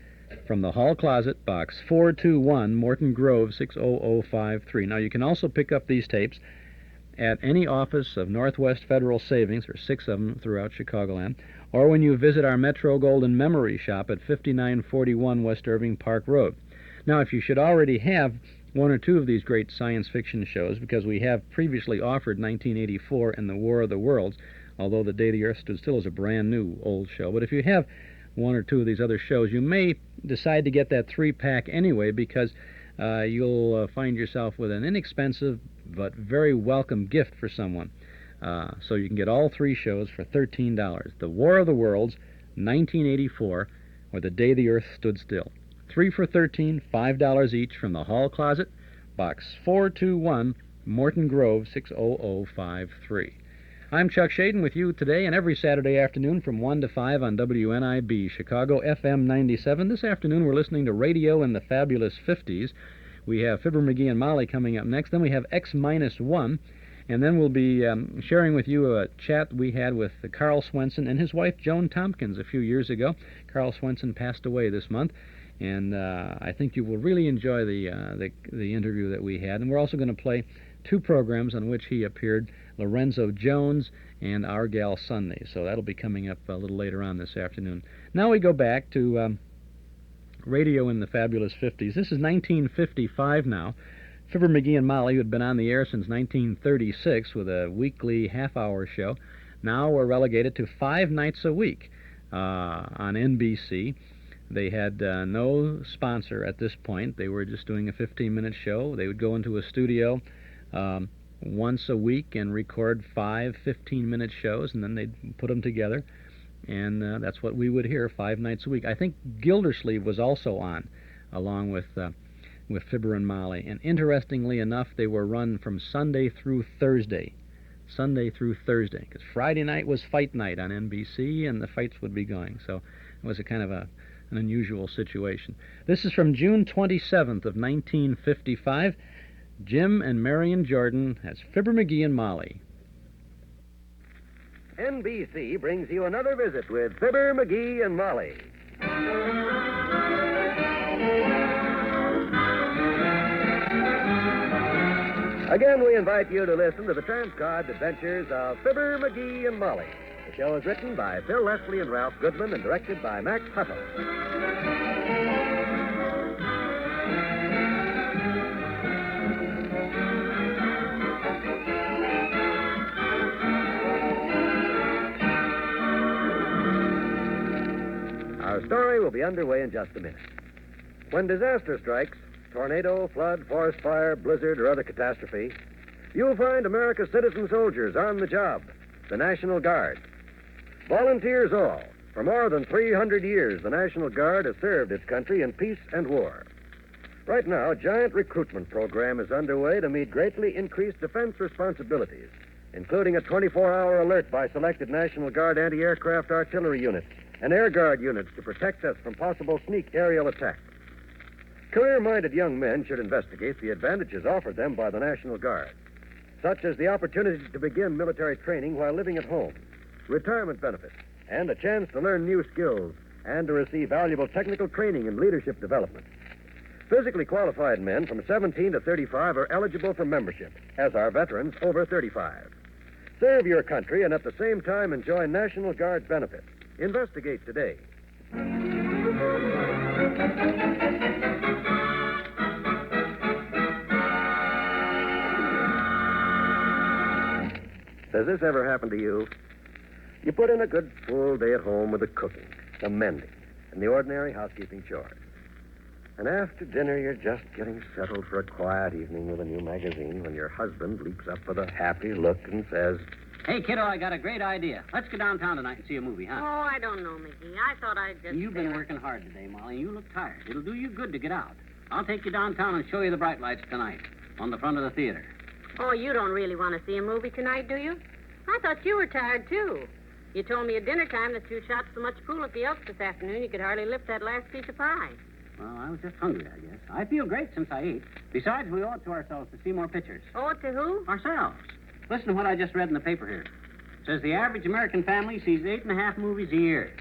from the Hall Closet, Box 421, Morton Grove, 60053. Now, you can also pick up these tapes at any office of Northwest Federal Savings, or 6 of them throughout Chicagoland, or when you visit our Metro Golden Memory Shop at 5941 West Irving Park Road. Now, if you should already have 1 or 2 of these great science fiction shows, because we have previously offered 1984 and The War of the Worlds, although The Day the Earth Stood Still is a brand new old show. But if you have 1 or 2 of these other shows, you may decide to get that 3-pack anyway, because you'll find yourself with an inexpensive but very welcome gift for someone. So you can get all 3 shows for $13. The War of the Worlds, 1984, or The Day the Earth Stood Still. 3 for $13, $5 each from the Hall Closet, Box 421, Morton Grove, 60053. I'm Chuck Shaden with you today and every Saturday afternoon from 1 to 5 on WNIB, Chicago FM 97. This afternoon we're listening to Radio in the Fabulous 50s. We have Fibber McGee and Molly coming up next. Then we have X-1, and then we'll be sharing with you a chat we had with Carl Swenson and his wife Joan Tompkins a few years ago. Carl Swenson passed away this month, and I think you will really enjoy the interview that we had. And we're also going to play 2 programs on which he appeared, Lorenzo Jones and Our Gal Sunday. So that'll be coming up a little later on this afternoon. Now we go back to Radio in the Fabulous 50s. This is 1955 now. Fibber McGee and Molly, who had been on the air since 1936 with a weekly half-hour show, now were relegated to 5 nights a week on NBC. They had no sponsor at this point. They were just doing a 15-minute show. They would go into a studio once a week and record 5 15-minute shows, and then they'd put them together. And that's what we would hear 5 nights a week. I think Gildersleeve was also on, along with with Fibber and Molly. And interestingly enough, they were run from Sunday through Thursday. Sunday through Thursday, because Friday night was fight night on NBC, and the fights would be going. So it was a kind of an unusual situation. This is from June 27th of 1955. Jim and Marion Jordan as Fibber McGee and Molly. NBC brings you another visit with Fibber, McGee, and Molly. Again, we invite you to listen to the transcribed adventures of Fibber, McGee, and Molly. The show is written by Phil Leslie and Ralph Goodman and directed by Max Hutto. Our story will be underway in just a minute. When disaster strikes, tornado, flood, forest fire, blizzard, or other catastrophe, you'll find America's citizen soldiers on the job, the National Guard. Volunteers all. For more than 300 years, the National Guard has served its country in peace and war. Right now, a giant recruitment program is underway to meet greatly increased defense responsibilities, including a 24-hour alert by selected National Guard anti-aircraft artillery units and air guard units to protect us from possible sneak aerial attack. Career-minded young men should investigate the advantages offered them by the National Guard, such as the opportunity to begin military training while living at home, retirement benefits, and a chance to learn new skills and to receive valuable technical training and leadership development. Physically qualified men from 17 to 35 are eligible for membership, as are veterans over 35. Serve your country and at the same time enjoy National Guard benefits. Investigate today. Does this ever happen to you? You put in a good full day at home with the cooking, the mending, and the ordinary housekeeping chores. And after dinner, you're just getting settled for a quiet evening with a new magazine when your husband leaps up with a happy look and says, "Hey, kiddo, I got a great idea. Let's go downtown tonight and see a movie, huh?" Oh, I don't know, McGee. I thought I'd just... You've been working hard today, Molly. You look tired. It'll do you good to get out. I'll take you downtown and show you the bright lights tonight on the front of the theater. Oh, you don't really want to see a movie tonight, do you? I thought you were tired, too. You told me at dinner time that you shot so much pool at the Elks this afternoon you could hardly lift that last piece of pie. Well, I was just hungry, I guess. I feel great since I ate. Besides, we owe it to ourselves to see more pictures. Owe it to who? Ourselves. Listen to what I just read in the paper here. It says the average American family sees 8.5 movies a year.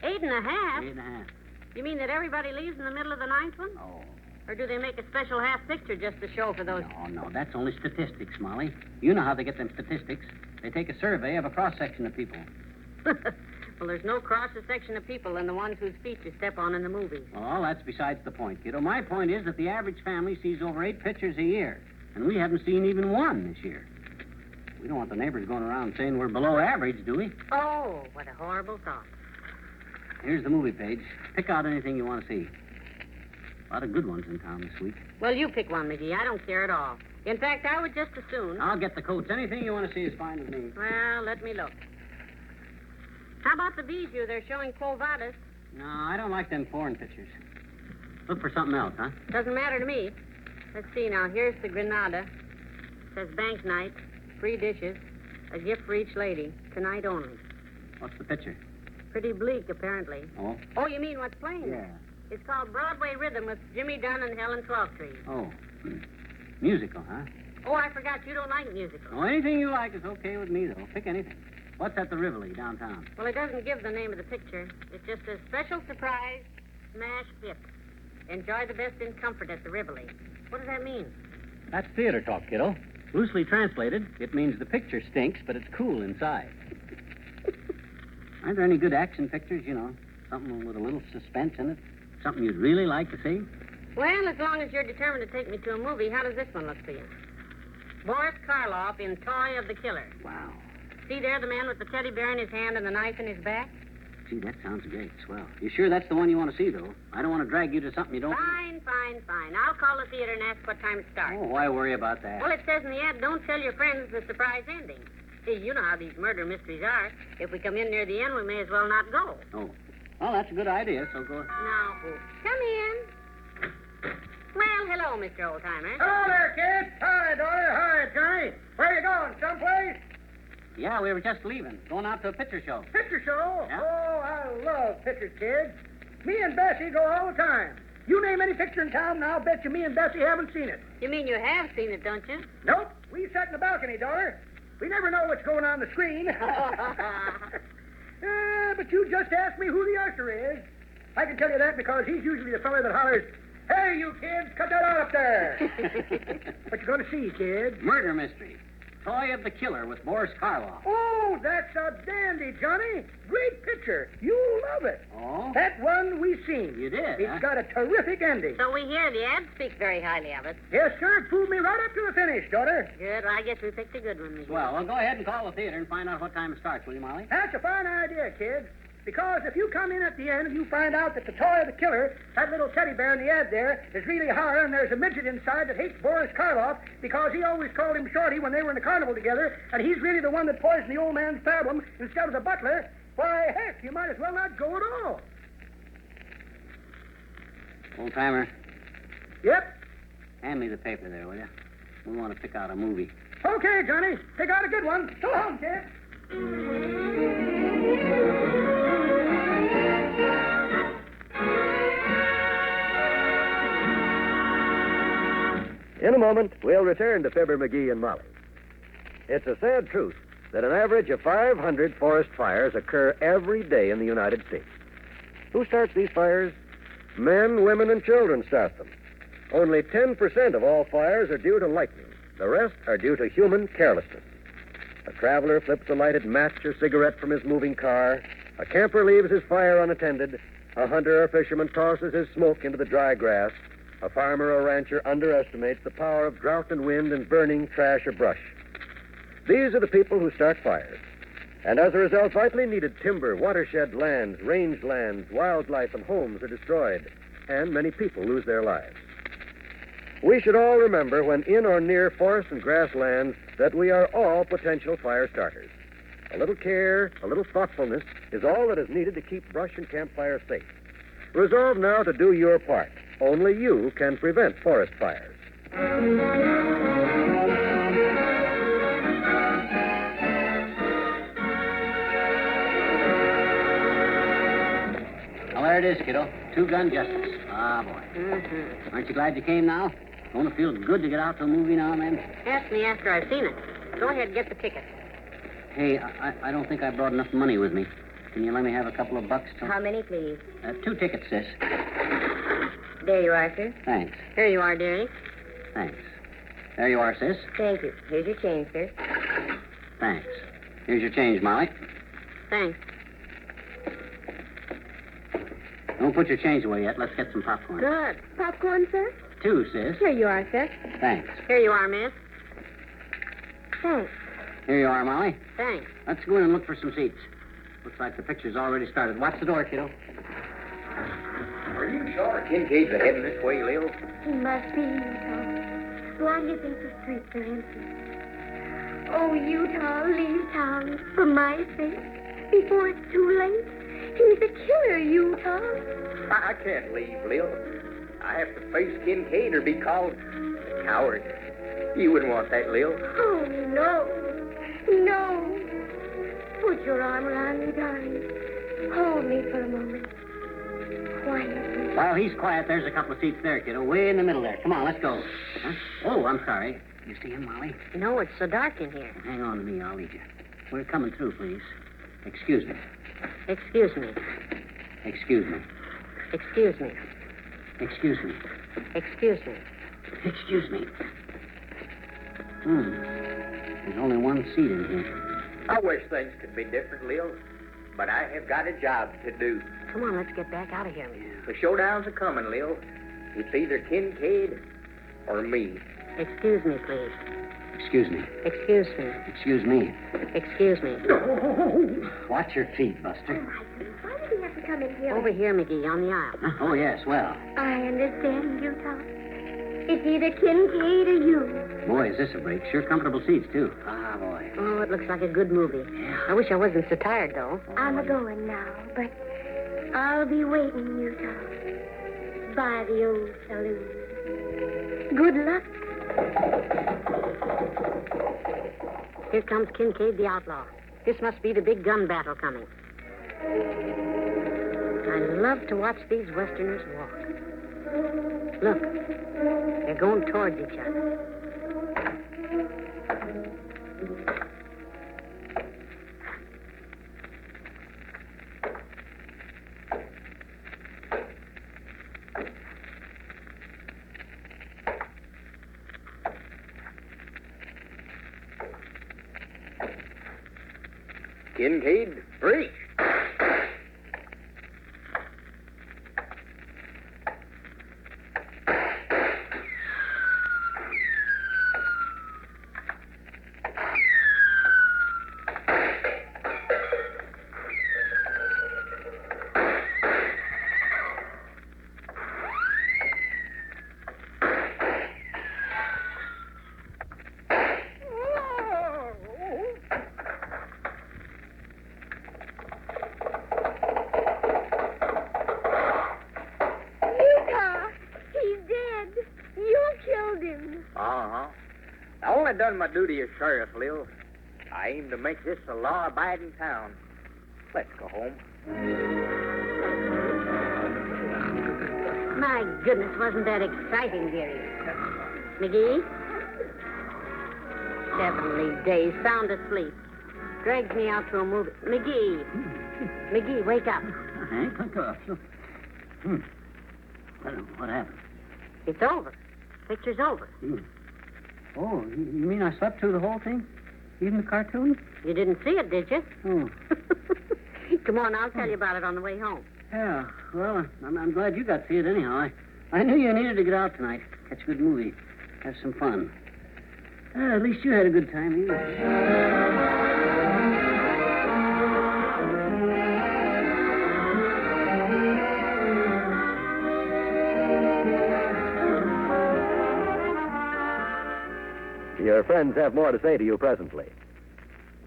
8.5? 8.5. You mean that everybody leaves in the middle of the ninth one? Oh. Or do they make a special half picture just to show for those... No, that's only statistics, Molly. You know how they get them statistics. They take a survey of a cross-section of people. Well, there's no crosser-section of people than the ones whose feet you step on in the movies. Well, that's besides the point, kiddo. My point is that the average family sees over 8 pictures a year, and we haven't seen even one this year. We don't want the neighbors going around saying we're below average, do we? Oh, what a horrible thought. Here's the movie page. Pick out anything you want to see. A lot of good ones in town this week. Well, you pick one, McGee. I don't care at all. In fact, I would just as soon... I'll get the coats. Anything you want to see is fine with me. Well, let me look. How about the Bijou? They're showing Quo Vadis. No, I don't like them foreign pictures. Look for something else, huh? Doesn't matter to me. Let's see now. Here's the Granada. It says bank night, free dishes, a gift for each lady, tonight only. What's the picture? Pretty bleak, apparently. Oh? Oh, you mean what's playing? Yeah. It's called Broadway Rhythm with Jimmy Dunn and Helen Twelftree. Oh. Musical, huh? Oh, I forgot. You don't like musicals. Oh, anything you like is okay with me, though. Pick anything. What's at the Rivoli downtown? Well, it doesn't give the name of the picture. It just says special surprise, smash hit. Enjoy the best in comfort at the Rivoli. What does that mean? That's theater talk, kiddo. Loosely translated, it means the picture stinks, but it's cool inside. Aren't there any good action pictures, you know? Something with a little suspense in it? Something you'd really like to see? Well, as long as you're determined to take me to a movie, how does this one look to you? Boris Karloff in Toy of the Killer. Wow. See there, the man with the teddy bear in his hand and the knife in his back? Gee, that sounds great. Swell. You sure that's the one you want to see, though? I don't want to drag you to something you don't... Fine. I'll call the theater and ask what time it starts. Oh, why worry about that? Well, it says in the ad, don't tell your friends the surprise ending. See, you know how these murder mysteries are. If we come in near the end, we may as well not go. Oh. Well, that's a good idea, so go... Now, come in. Well, Well, hello, Mr. Oldtimer. Hello there, kid. Hi, daughter. Hi, Johnny. Where you going? Someplace? Yeah, we were just leaving. Going out to a picture show. Picture show? Yeah. Oh, I love pictures, kid. Me and Bessie go all the time. You name any picture in town, and I'll bet you me and Bessie haven't seen it. You mean you have seen it, don't you? Nope. We sat in the balcony, daughter. We never know what's going on the screen. But you just asked me who the usher is. I can tell you that because he's usually the fellow that hollers, "Hey, you kids, cut that out up there." What you going to see, kid? Murder mystery. Toy of the Killer with Boris Karloff. Oh, that's a dandy, Johnny. Great picture. You'll love it. Oh? That one we seen. You did, It's got a terrific ending. So we hear the ads speak very highly of it. Yes, sir. It fooled me right up to the finish, daughter. Good. Well, I guess we picked a good one, Miguel. Well, go ahead and call the theater and find out what time it starts, will you, Molly? That's a fine idea, kid. Because if you come in at the end and you find out that the toy of the killer, that little teddy bear in the ad there, is really her, and there's a midget inside that hates Boris Karloff because he always called him Shorty when they were in the carnival together, and he's really the one that poisoned the old man's problem instead of the butler, why, heck, you might as well not go at all. Old timer, Yep. hand me the paper there, will you? We want to pick out a movie. Okay, Johnny. Pick out a good one. So long, kid. In a moment, we'll return to Fibber, McGee, and Molly. It's a sad truth that an average of 500 forest fires occur every day in the United States. Who starts these fires? Men, women, and children start them. Only 10% of all fires are due to lightning. The rest are due to human carelessness. A traveler flips a lighted match or cigarette from his moving car. A camper leaves his fire unattended. A hunter or fisherman tosses his smoke into the dry grass. A farmer or rancher underestimates the power of drought and wind and burning trash or brush. These are the people who start fires. And as a result, vitally needed timber, watershed lands, rangelands, wildlife, and homes are destroyed. And many people lose their lives. We should all remember when in or near forest and grasslands that we are all potential fire starters. A little care, a little thoughtfulness is all that is needed to keep brush and campfires safe. Resolve now to do your part. Only you can prevent forest fires. Well, there it is, kiddo. Two-gun justice. Ah, boy. Mm-hmm. Aren't you glad you came now? Don't it feel good to get out to a movie now and then? Ask me after I've seen it. Go ahead, get the ticket. Hey, I don't think I brought enough money with me. Can you let me have a couple of bucks? How many, please? 2 tickets, sis. There you are, sir. Thanks. Here you are, dearie. Thanks. There you are, sis. Thank you. Here's your change, sir. Thanks. Here's your change, Molly. Thanks. Don't put your change away yet. Let's get some popcorn. Good. Popcorn, sir? 2, sis. Here you are, sir. Thanks. Here you are, miss. Thanks. Here you are, Molly. Thanks. Let's go in and look for some seats. Looks like the picture's already started. Watch the door, kiddo. Are you sure Kincaid's heading this way, Lil? He must be, Utah. Why do you think the streets are empty? Oh, Utah, leave town for my sake before it's too late. He's a killer, Utah. I can't leave, Lil. I have to face Kincaid or be called a coward. You wouldn't want that, Lil. Oh, no. No. Put your arm around me, darling. Hold me for a moment. Quietly. While he's quiet, there's a couple of seats there, kiddo. Way in the middle there. Come on, let's go. Huh? Oh, I'm sorry. You see him, Molly? No, it's so dark in here. Hang on to me. I'll lead you. We're coming through, please. Excuse me. Excuse me. Excuse me. Excuse me. Excuse me. Excuse me. Excuse me. There's only one seat in here. I wish things could be different, Lil, but I have got a job to do. Come on, let's get back out of here. The showdowns are coming, Lil. It's either Kincaid or me. Excuse me, please. Excuse me. Excuse me. Excuse me. Excuse me. Watch your feet, Buster. Why did he have to come in here? Over here, McGee, on the aisle. Oh, yes, well. I understand, Utah. It's either Kincaid or you. Boy, is this a break. Sure comfortable seats, too. Ah, boy. Oh, it looks like a good movie. Yeah. I wish I wasn't so tired, though. I'm a-going now, but I'll be waiting, Utah, by the old saloon. Good luck. Here comes Kincaid the outlaw. This must be the big gun battle coming. I love to watch these Westerners walk. Look, they're going towards each other. Kincaid, free. I only done my duty as sheriff, Lil. I aim to make this a law-abiding town. Let's go home. My goodness, wasn't that exciting, dearie? McGee? Definitely Days, sound asleep. Drags me out to a movie. McGee, wake up. Hey, quick off. What happened? It's over. Picture's over. Oh, you mean I slept through the whole thing? Even the cartoon? You didn't see it, did you? Oh. Come on, I'll tell you about it on the way home. Yeah, well, I'm glad you got to see it anyhow. I knew you needed to get out tonight, catch a good movie, have some fun. At least you had a good time, Your friends have more to say to you presently.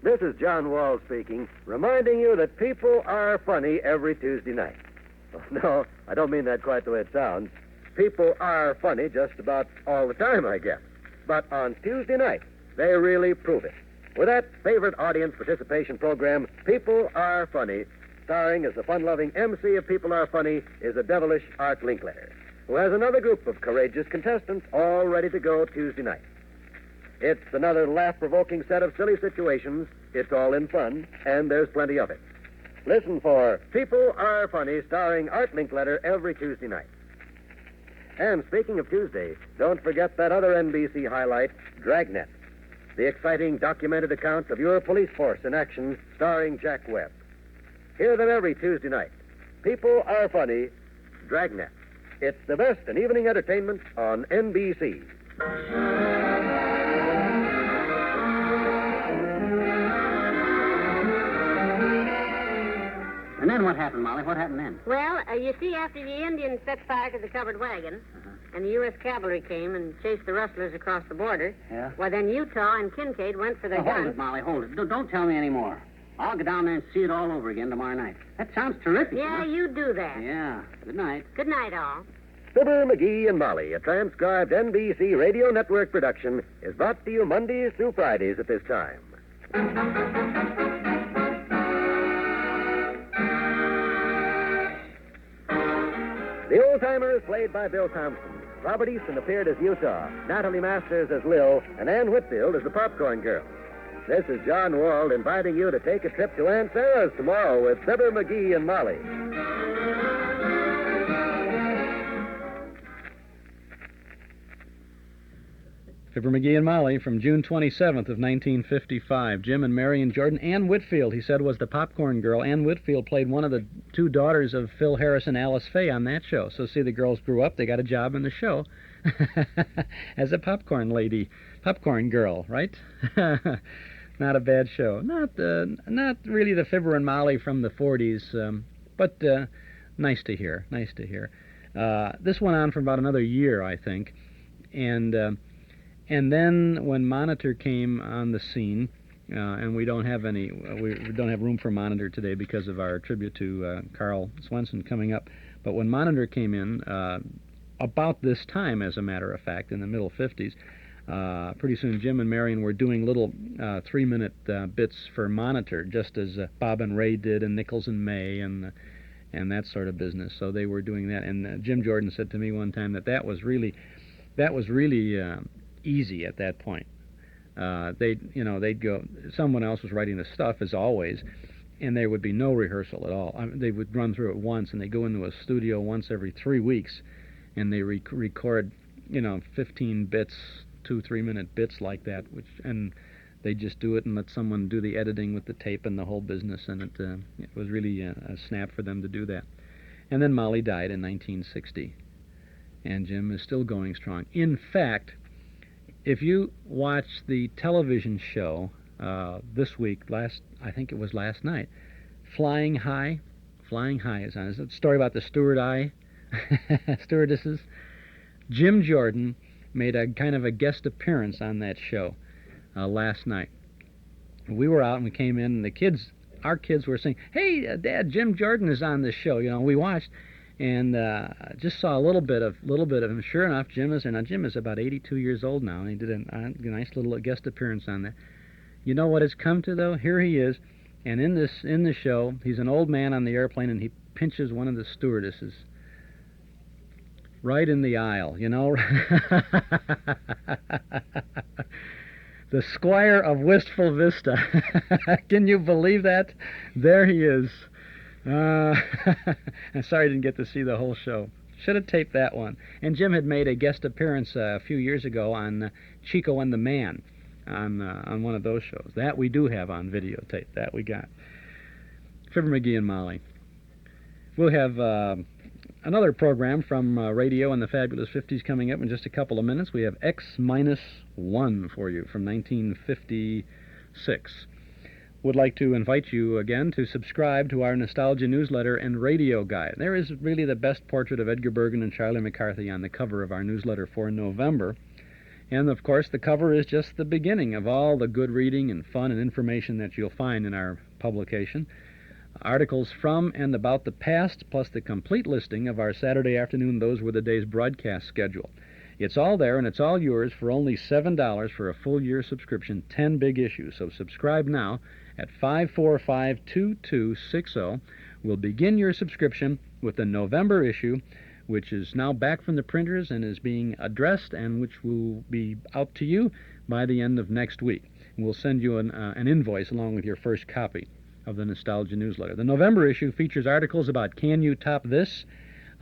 This is John Wall speaking, reminding you that people are funny every Tuesday night. Oh, no, I don't mean that quite the way it sounds. People are funny just about all the time, I guess. But on Tuesday night, they really prove it. With that favorite audience participation program, People Are Funny, starring as the fun-loving MC of People Are Funny is the devilish Art Linkletter, who has another group of courageous contestants all ready to go Tuesday night. It's another laugh-provoking set of silly situations. It's all in fun, and there's plenty of it. Listen for People Are Funny, starring Art Linkletter every Tuesday night. And speaking of Tuesday, don't forget that other NBC highlight, Dragnet, the exciting documented account of your police force in action, starring Jack Webb. Hear them every Tuesday night. People Are Funny, Dragnet. It's the best in evening entertainment on NBC. And then what happened, Molly? What happened then? Well, you see, after the Indians set fire to the covered wagon, and the U.S. cavalry came and chased the rustlers across the border, Yeah? well, then Utah and Kincaid went for their Hold guns. it, Molly, hold it. Don't tell me any more. I'll go down there and see it all over again tomorrow night. That sounds terrific. Yeah, you do that. Yeah. Good night. Good night, all. Fibber, McGee, and Molly, a transcribed NBC Radio Network production, is brought to you Mondays through Fridays at this time. The Old-Timer is played by Bill Thompson. Robert Easton appeared as Utah, Natalie Masters as Lil, and Ann Whitfield as the Popcorn Girl. This is John Wald inviting you to take a trip to Aunt Sarah's tomorrow with Fibber, McGee, and Molly. Fibber, McGee, and Molly from June 27th of 1955. Jim and Mary and Jordan. Ann Whitfield, he said, was the Popcorn Girl. Ann Whitfield played one of the two daughters of Phil Harris and Alice Faye on that show. So, see, the girls grew up. They got a job in the show as a popcorn lady. Popcorn Girl, right? Not a bad show. Not really the Fibber and Molly from the 40s, but nice to hear. Nice to hear. This went on for about another year, I think. And then when Monitor came on the scene, and we don't have room for Monitor today because of our tribute to Carl Swenson coming up. But when Monitor came in, about this time, as a matter of fact, in the middle 50s, pretty soon Jim and Marion were doing little 3-minute bits for Monitor, just as Bob and Ray did, and Nichols and May, and that sort of business. So they were doing that. And Jim Jordan said to me one time that was really easy at that point. They'd go. Someone else was writing the stuff, as always, and there would be no rehearsal at all. They would run through it once, and they go into a studio once every 3 weeks, and they record, 15 bits, 2-3-minute bits like that, and they just do it and let someone do the editing with the tape and the whole business, and it was really a snap for them to do that. And then Molly died in 1960, and Jim is still going strong. In fact, if you watch the television show this week, I think it was last night, Flying High is on. It's a story about the stewardesses. Jim Jordan made a kind of a guest appearance on that show last night. We were out and we came in, and our kids were saying, "Hey, Dad, Jim Jordan is on this show." We watched and just saw a little bit of him. Sure enough, Jim is there. Now, Jim is about 82 years old now, and he did a nice little guest appearance on there. You know what it's come to, though? Here he is, and in the show, he's an old man on the airplane, and he pinches one of the stewardesses right in the aisle, The Squire of Wistful Vista. Can you believe that? There he is. I'm sorry I didn't get to see the whole show. Should have taped that one. And Jim had made a guest appearance a few years ago on Chico and the Man, on one of those shows. That we do have on videotape. That we got. Fibber McGee and Molly. We'll have another program from radio in the fabulous 50s coming up in just a couple of minutes. We have X-1 for you from 1956. Would like to invite you again to subscribe to our Nostalgia newsletter and radio guide. There is really the best portrait of Edgar Bergen and Charlie McCarthy on the cover of our newsletter for November. And, of course, the cover is just the beginning of all the good reading and fun and information that you'll find in our publication. Articles from and about the past, plus the complete listing of our Saturday afternoon Those Were the Days broadcast schedule. It's all there, and it's all yours for only $7 for a full-year subscription, 10 big issues. So subscribe now at 545-2260. We'll begin your subscription with the November issue, which is now back from the printers and is being addressed, and which will be out to you by the end of next week. We'll send you an invoice along with your first copy of the Nostalgia newsletter. The November issue features articles about Can You Top This?,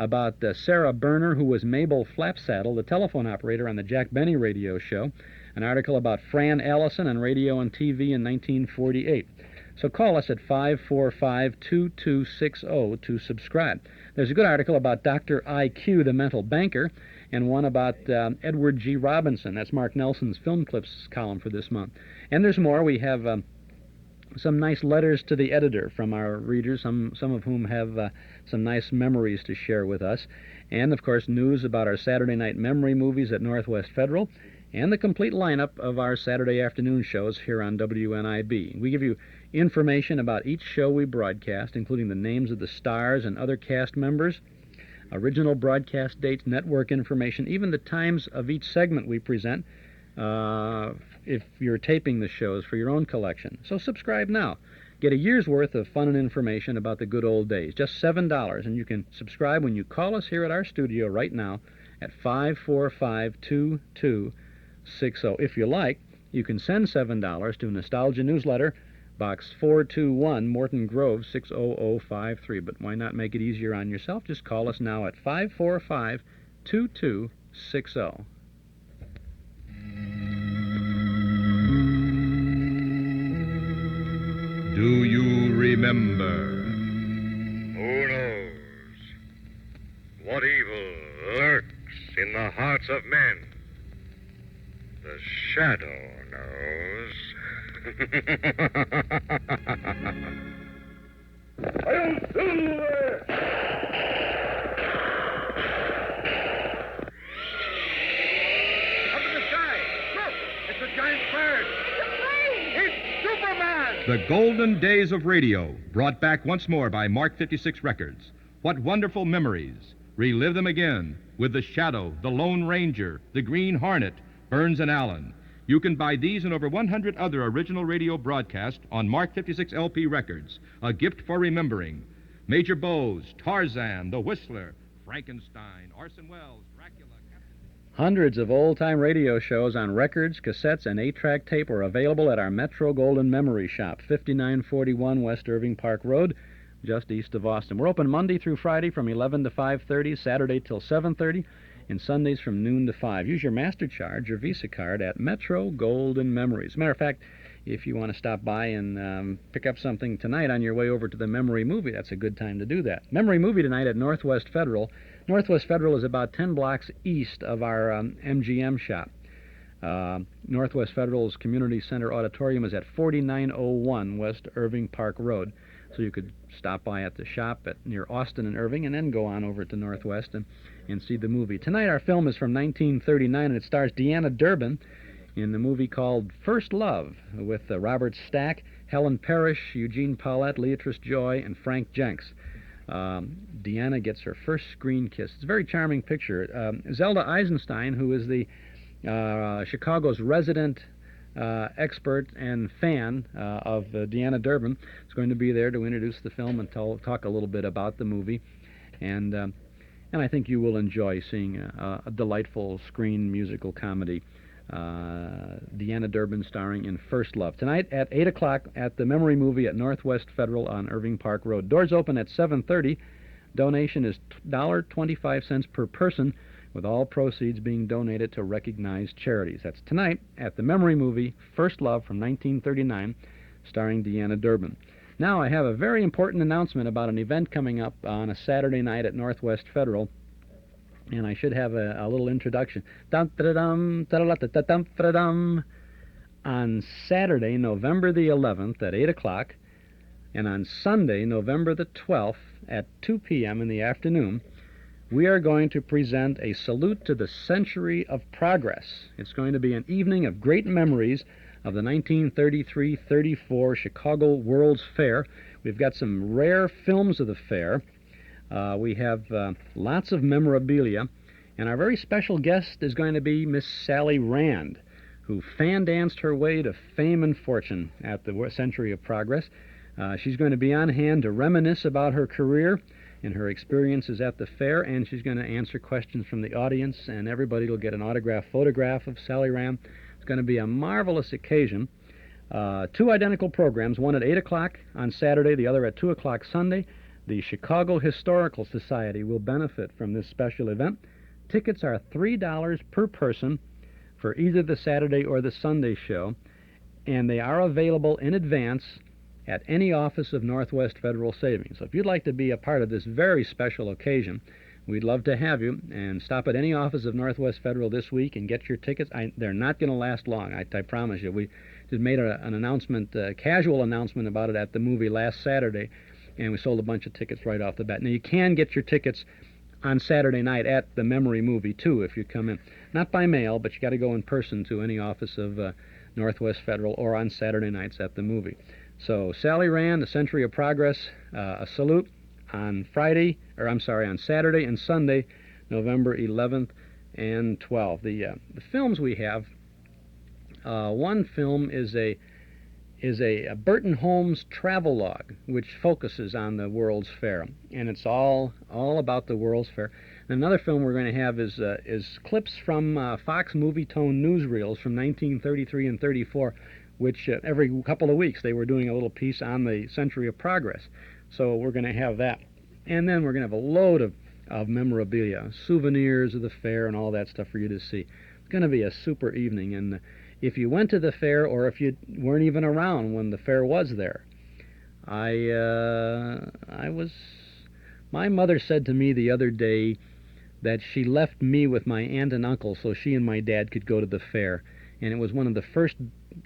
about Sarah Berner, who was Mabel Flapsaddle, the telephone operator on the Jack Benny radio show, an article about Fran Allison on radio and TV in 1948. So call us at 545-2260 to subscribe. There's a good article about Dr. I.Q., the mental banker, and one about Edward G. Robinson. That's Mark Nelson's Film Clips column for this month. And there's more. We have some nice letters to the editor from our readers, some of whom have some nice memories to share with us. And, of course, news about our Saturday night memory movies at Northwest Federal, and the complete lineup of our Saturday afternoon shows here on WNIB. We give you information about each show we broadcast, including the names of the stars and other cast members, original broadcast dates, network information, even the times of each segment we present, if you're taping the shows for your own collection. So subscribe now. Get a year's worth of fun and information about the good old days. Just $7, and you can subscribe when you call us here at our studio right now at 545-2260. If you like, you can send $7 to Nostalgia Newsletter, Box 421, Morton Grove, 60053. But why not make it easier on yourself? Just call us now at 545-2260. Do you remember? Who knows what evil lurks in the hearts of men? The shadow knows. I'll silver! Up in the sky! Look! It's a giant bird! It's a plane! It's Superman! The golden days of radio, brought back once more by Mark 56 Records. What wonderful memories. Relive them again with The Shadow, The Lone Ranger, The Green Hornet, Burns and Allen. You can buy these and over 100 other original radio broadcasts on Mark 56 LP records. A gift for remembering. Major Bowes, Tarzan, The Whistler, Frankenstein, Orson Welles, Dracula. Hundreds of old-time radio shows on records, cassettes, and 8-track tape are available at our Metro Golden Memory Shop, 5941 West Irving Park Road, just east of Austin. We're open Monday through Friday from 11 to 5:30, Saturday till 7:30, and Sundays from noon to 5. Use your MasterCharge or Visa card at Metro Golden Memories. Matter of fact, if you want to stop by and pick up something tonight on your way over to the Memory Movie, that's a good time to do that. Memory Movie tonight at Northwest Federal. Northwest Federal is about 10 blocks east of our MGM shop. Northwest Federal's Community Center Auditorium is at 4901 West Irving Park Road. So you could stop by at the shop near Austin and Irving and then go on over to Northwest and see the movie. Tonight our film is from 1939 and it stars Deanna Durbin in the movie called First Love with Robert Stack, Helen Parrish, Eugene Paulette, Leatrice Joy, and Frank Jenks. Deanna gets her first screen kiss. It's a very charming picture. Zelda Eisenstein, who is the Chicago's resident expert and fan of Deanna Durbin, is going to be there to introduce the film and talk a little bit about the movie. And I think you will enjoy seeing a delightful screen musical comedy. Deanna Durbin starring in First Love. Tonight at 8 o'clock at the Memory Movie at Northwest Federal on Irving Park Road. Doors open at 7:30. Donation is $1.25 per person, with all proceeds being donated to recognized charities. That's tonight at the Memory Movie, First Love from 1939, starring Deanna Durbin. Now I have a very important announcement about an event coming up on a Saturday night at Northwest Federal. And I should have a little introduction. On Saturday, November the 11th at 8 o'clock, and on Sunday, November the 12th at 2 p.m. in the afternoon, we are going to present a salute to the Century of Progress. It's going to be an evening of great memories of the 1933-34 Chicago World's Fair. We've got some rare films of the fair. We have lots of memorabilia, and our very special guest is going to be Miss Sally Rand, who fan-danced her way to fame and fortune at the Century of Progress. She's going to be on hand to reminisce about her career and her experiences at the fair, and she's going to answer questions from the audience, and everybody will get an autographed photograph of Sally Rand. It's going to be a marvelous occasion. Two identical programs, one at 8 o'clock on Saturday, the other at 2 o'clock Sunday. The Chicago Historical Society will benefit from this special event. Tickets are $3 per person for either the Saturday or the Sunday show, and they are available in advance at any office of Northwest Federal Savings. So if you'd like to be a part of this very special occasion, we'd love to have you, and stop at any office of Northwest Federal this week and get your tickets. They're not going to last long, I promise you. We just made an announcement, a casual announcement about it at the movie last Saturday, and we sold a bunch of tickets right off the bat. Now, you can get your tickets on Saturday night at the Memory Movie, too, if you come in. Not by mail, but you got to go in person to any office of Northwest Federal, or on Saturday nights at the movie. So, Sally Rand, The Century of Progress, a salute on on Saturday and Sunday, November 11th and 12th. The films we have, one film is a Burton Holmes travelogue, which focuses on the World's Fair, and it's all about the World's Fair. And another film we're going to have is clips from Fox Movie Tone newsreels from 1933 and 34, which every couple of weeks they were doing a little piece on the Century of Progress. So we're going to have that. And then we're going to have a load of memorabilia, souvenirs of the fair and all that stuff for you to see. It's going to be a super evening. And if you went to the fair, or if you weren't even around when the fair was there, my mother said to me the other day that she left me with my aunt and uncle so she and my dad could go to the fair. And it was one of the first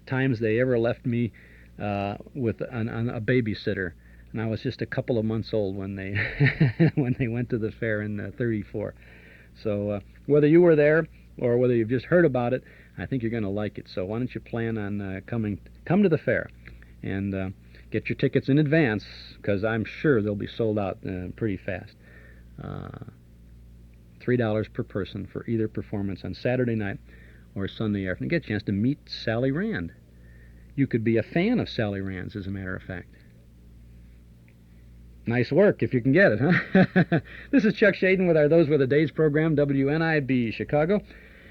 times they ever left me with a babysitter. And I was just a couple of months old when they when they went to the fair in 34. So whether you were there or whether you've just heard about it, I think you're going to like it. So why don't you plan on come to the fair and get your tickets in advance, because I'm sure they'll be sold out pretty fast. $3 per person for either performance on Saturday night or Sunday afternoon. Get a chance to meet Sally Rand. You could be a fan of Sally Rand's, as a matter of fact. Nice work, if you can get it, huh? This is Chuck Shaden with our Those Were the Days program, WNIB Chicago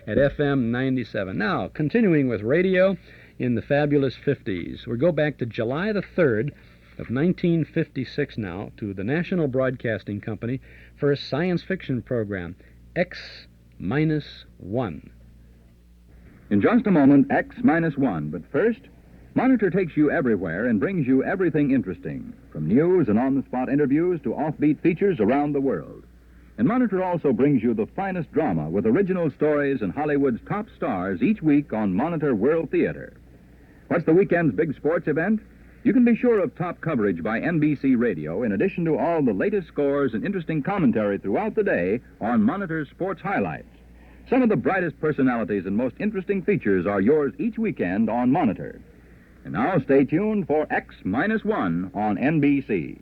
at FM 97. Now, continuing with radio in the fabulous 50s. We go back to July the 3rd of 1956 now to the National Broadcasting Company for a science fiction program, X-1. In just a moment, X-1. But first, Monitor takes you everywhere and brings you everything interesting, from news and on-the-spot interviews to offbeat features around the world. And Monitor also brings you the finest drama with original stories and Hollywood's top stars each week on Monitor World Theater. What's the weekend's big sports event? You can be sure of top coverage by NBC Radio, in addition to all the latest scores and interesting commentary throughout the day on Monitor's sports highlights. Some of the brightest personalities and most interesting features are yours each weekend on Monitor. And now stay tuned for X-1 on NBC.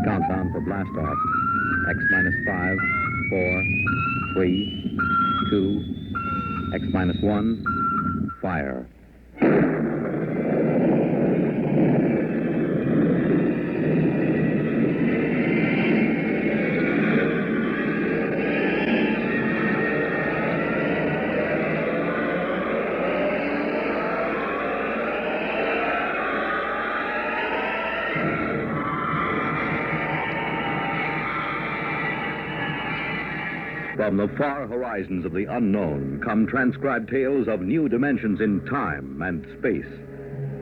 Countdown for blast off. X-5, 4, 3, 2, X-1, fire. From the far horizons of the unknown come transcribed tales of new dimensions in time and space.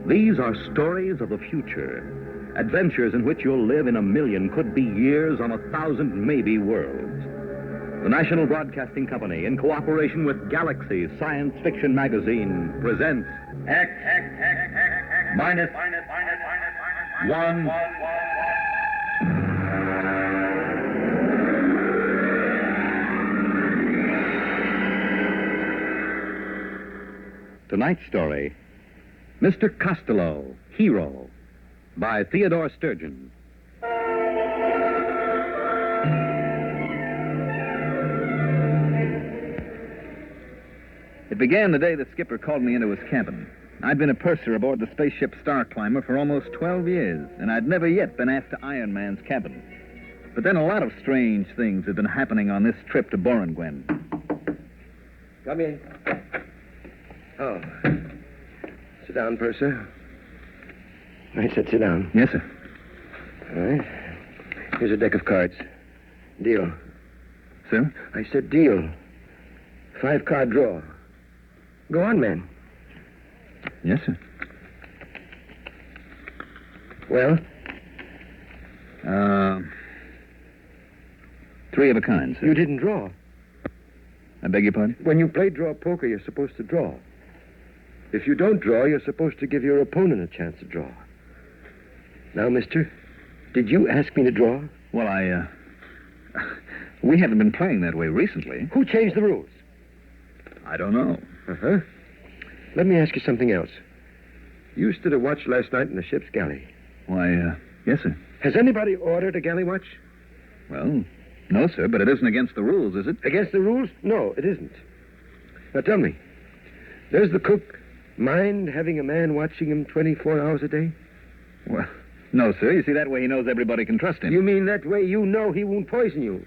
These are stories of the future, adventures in which you'll live in a million, could be years, on 1,000 maybe worlds. The National Broadcasting Company, in cooperation with Galaxy Science Fiction Magazine, presents X-1. Tonight's story, Mr. Costello, Hero, by Theodore Sturgeon. It began the day the skipper called me into his cabin. I'd been a purser aboard the spaceship Star Climber for almost 12 years, and I'd never yet been asked to Iron Man's cabin. But then a lot of strange things had been happening on this trip to Borengwen. Come in. Oh. Sit down, purser. I said sit down. Yes, sir. All right. Here's a deck of cards. Deal. Sir? I said deal. 5-card draw. Go on, man. Yes, sir. Well? 3 of a kind, sir. You didn't draw. I beg your pardon? When you play draw poker, you're supposed to draw. If you don't draw, you're supposed to give your opponent a chance to draw. Now, mister, did you ask me to draw? Well, we haven't been playing that way recently. Who changed the rules? I don't know. Uh-huh. Let me ask you something else. You stood a watch last night in the ship's galley. Why, yes, sir. Has anybody ordered a galley watch? Well, no, sir, but it isn't against the rules, is it? Against the rules? No, it isn't. Now, tell me, does the cook mind having a man watching him 24 hours a day? Well, no, sir. You see, that way he knows everybody can trust him. You mean that way you know he won't poison you?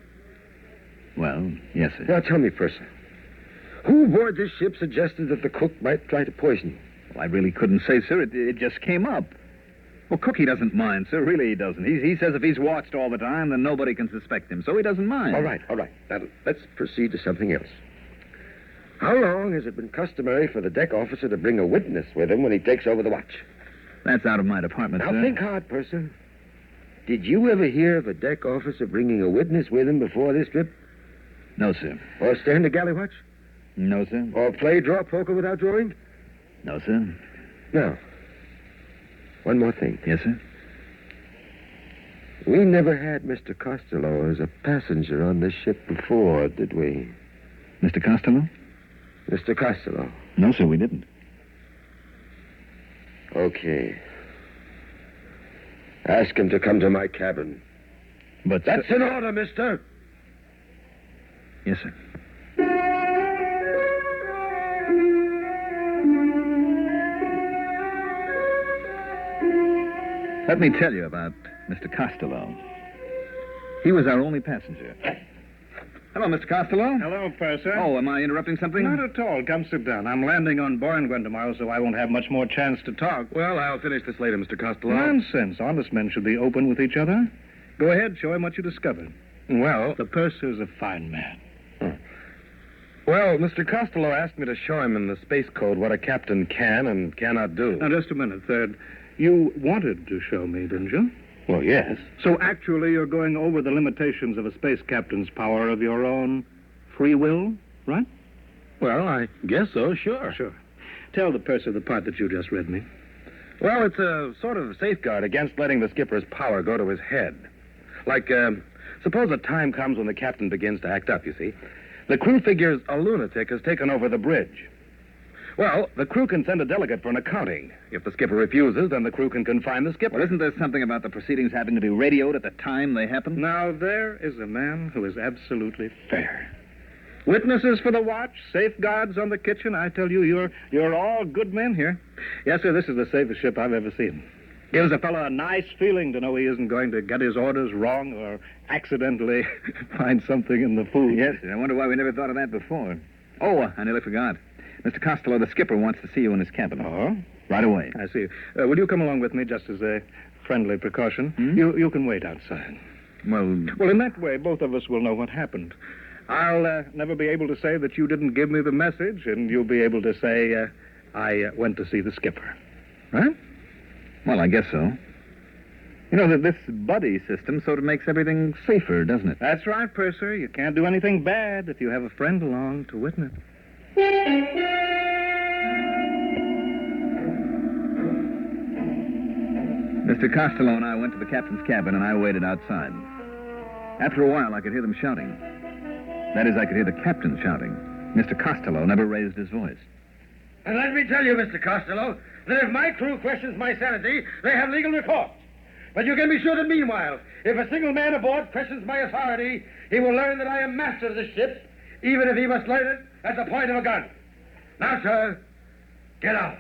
Well, yes, sir. Now, tell me, purser, who aboard this ship suggested that the cook might try to poison you? Well, I really couldn't say, sir. It just came up. Well, Cookie doesn't mind, sir. Really, he doesn't. He says if he's watched all the time, then nobody can suspect him, so he doesn't mind. All right. Now, let's proceed to something else. How long has it been customary for the deck officer to bring a witness with him when he takes over the watch? That's out of my department, now, sir. think hard, purser. Did you ever hear of a deck officer bringing a witness with him before this trip? No, sir. Or stand a galley watch? No, sir. Or play draw poker without drawing? No, sir. Now, one more thing. Yes, sir. We never had Mr. Costello as a passenger on this ship before, did we? Mr. Costello? Mr. Costello. No, sir, we didn't. Okay. Ask him to come to my cabin. But... That's an order, mister. Yes, sir. Let me tell you about Mr. Costello. He was our only passenger. Hello, Mr. Costello. Hello, Purser. Oh, am I interrupting something? Not at all. Come sit down. I'm landing on Borngwen tomorrow, so I won't have much more chance to talk. Well, I'll finish this later, Mr. Costello. Nonsense. Honest men should be open with each other. Go ahead, show him what you discovered. Well... The Purser's a fine man. Well, Mr. Costello asked me to show him in the space code what a captain can and cannot do. Now, just a minute, Third. You wanted to show me, didn't you? Well, yes. So actually you're going over the limitations of a space captain's power of your own free will, right? Well, I guess so, sure. Sure. Tell the Purser the part that you just read me. Well, it's a sort of safeguard against letting the skipper's power go to his head. Like, suppose a time comes when the captain begins to act up, you see. The crew figures a lunatic has taken over the bridge. Well, the crew can send a delegate for an accounting. If the skipper refuses, then the crew can confine the skipper. Well, isn't there something about the proceedings having to be radioed at the time they happen? Now, there is a man who is absolutely fair. Witnesses for the watch, safeguards on the kitchen. I tell you, you're all good men here. Yes, sir, this is the safest ship I've ever seen. Gives a fellow a nice feeling to know he isn't going to get his orders wrong or accidentally find something in the food. Yes, sir. I wonder why we never thought of that before. Oh, I nearly forgot. Mr. Costello, the skipper wants to see you in his cabin. Oh? Right away. I see. Will you come along with me just as a friendly precaution? Hmm? You can wait outside. Well, in that way, both of us will know what happened. I'll never be able to say that you didn't give me the message, and you'll be able to say I went to see the skipper. Right? Well, I guess so. You know, that this buddy system sort of makes everything safer, doesn't it? That's right, Purser. You can't do anything bad if you have a friend along to witness. Mr. Costello and I went to the captain's cabin, and I waited outside. After a while, I could hear them shouting. That is, I could hear the captain shouting. Mr. Costello never raised his voice. And let me tell you, Mr. Costello, that if my crew questions my sanity, they have legal recourse. But you can be sure that meanwhile, if a single man aboard questions my authority, he will learn that I am master of the ship, even if he must learn it at the point of a gun. Now, sir, get out.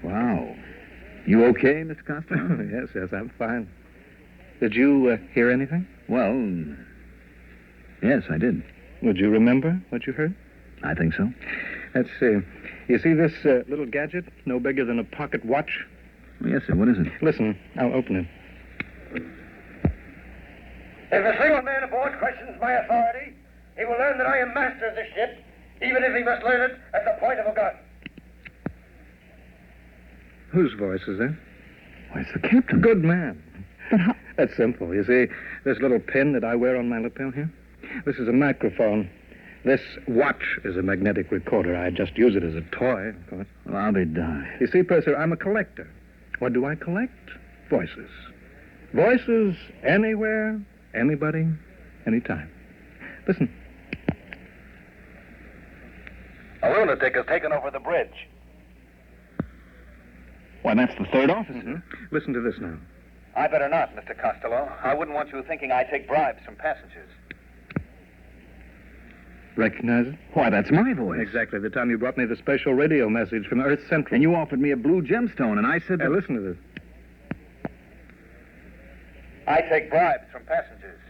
Wow. You okay, Mr. Costello? Yes, I'm fine. Did you hear anything? Well, yes, I did. Would you remember what you heard? I think so. Let's see. You see this little gadget, no bigger than a pocket watch? Yes, sir. What is it? Listen, I'll open it. If a single man aboard questions my authority, he will learn that I am master of the ship, even if he must learn it at the point of a gun. Whose voice is that? Why, it's the captain. Good man. But how... That's simple. You see, this little pin that I wear on my lapel here? This is a microphone. This watch is a magnetic recorder. I just use it as a toy, of course. Well, I'll be darned. You see, Purser, I'm a collector. What do I collect? Voices. Voices anywhere, anybody, anytime. Listen. A lunatic has taken over the bridge. Why, that's the third officer. Mm-hmm. Listen to this now. I better not, Mr. Costello. I wouldn't want you thinking I take bribes from passengers. Recognize it? Why, that's my voice. Exactly. The time you brought me the special radio message from Earth Central. And you offered me a blue gemstone, and I said... Hey, listen to this. I take bribes from passengers.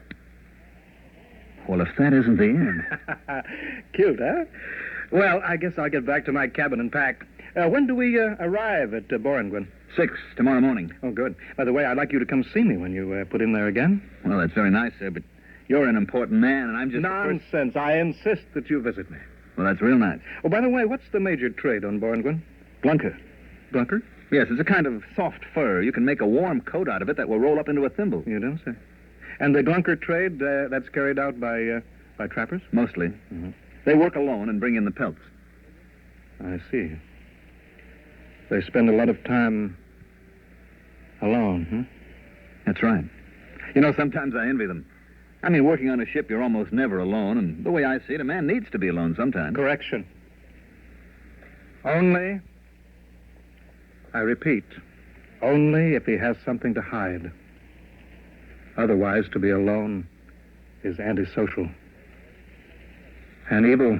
Well, if that isn't the end... Cute, huh? Well, I guess I'll get back to my cabin and pack. When do we arrive at Borngwen? 6 tomorrow morning. Oh, good. By the way, I'd like you to come see me when you put in there again. Well, that's very nice, sir, but you're an important man, and I'm just... Nonsense. I insist that you visit me. Well, that's real nice. Oh, by the way, what's the major trade on Borngwen? Glunker. Glunker? Yes, it's a kind of soft fur. You can make a warm coat out of it that will roll up into a thimble. You don't say. And the Glunker trade, that's carried out by trappers? Mostly. Mm-hmm. They work alone and bring in the pelts. I see. They spend a lot of time alone, huh? That's right. You know, sometimes I envy them. I mean, working on a ship, you're almost never alone, and the way I see it, a man needs to be alone sometimes. Correction. Only I repeat, only if he has something to hide. Otherwise, to be alone is antisocial and evil.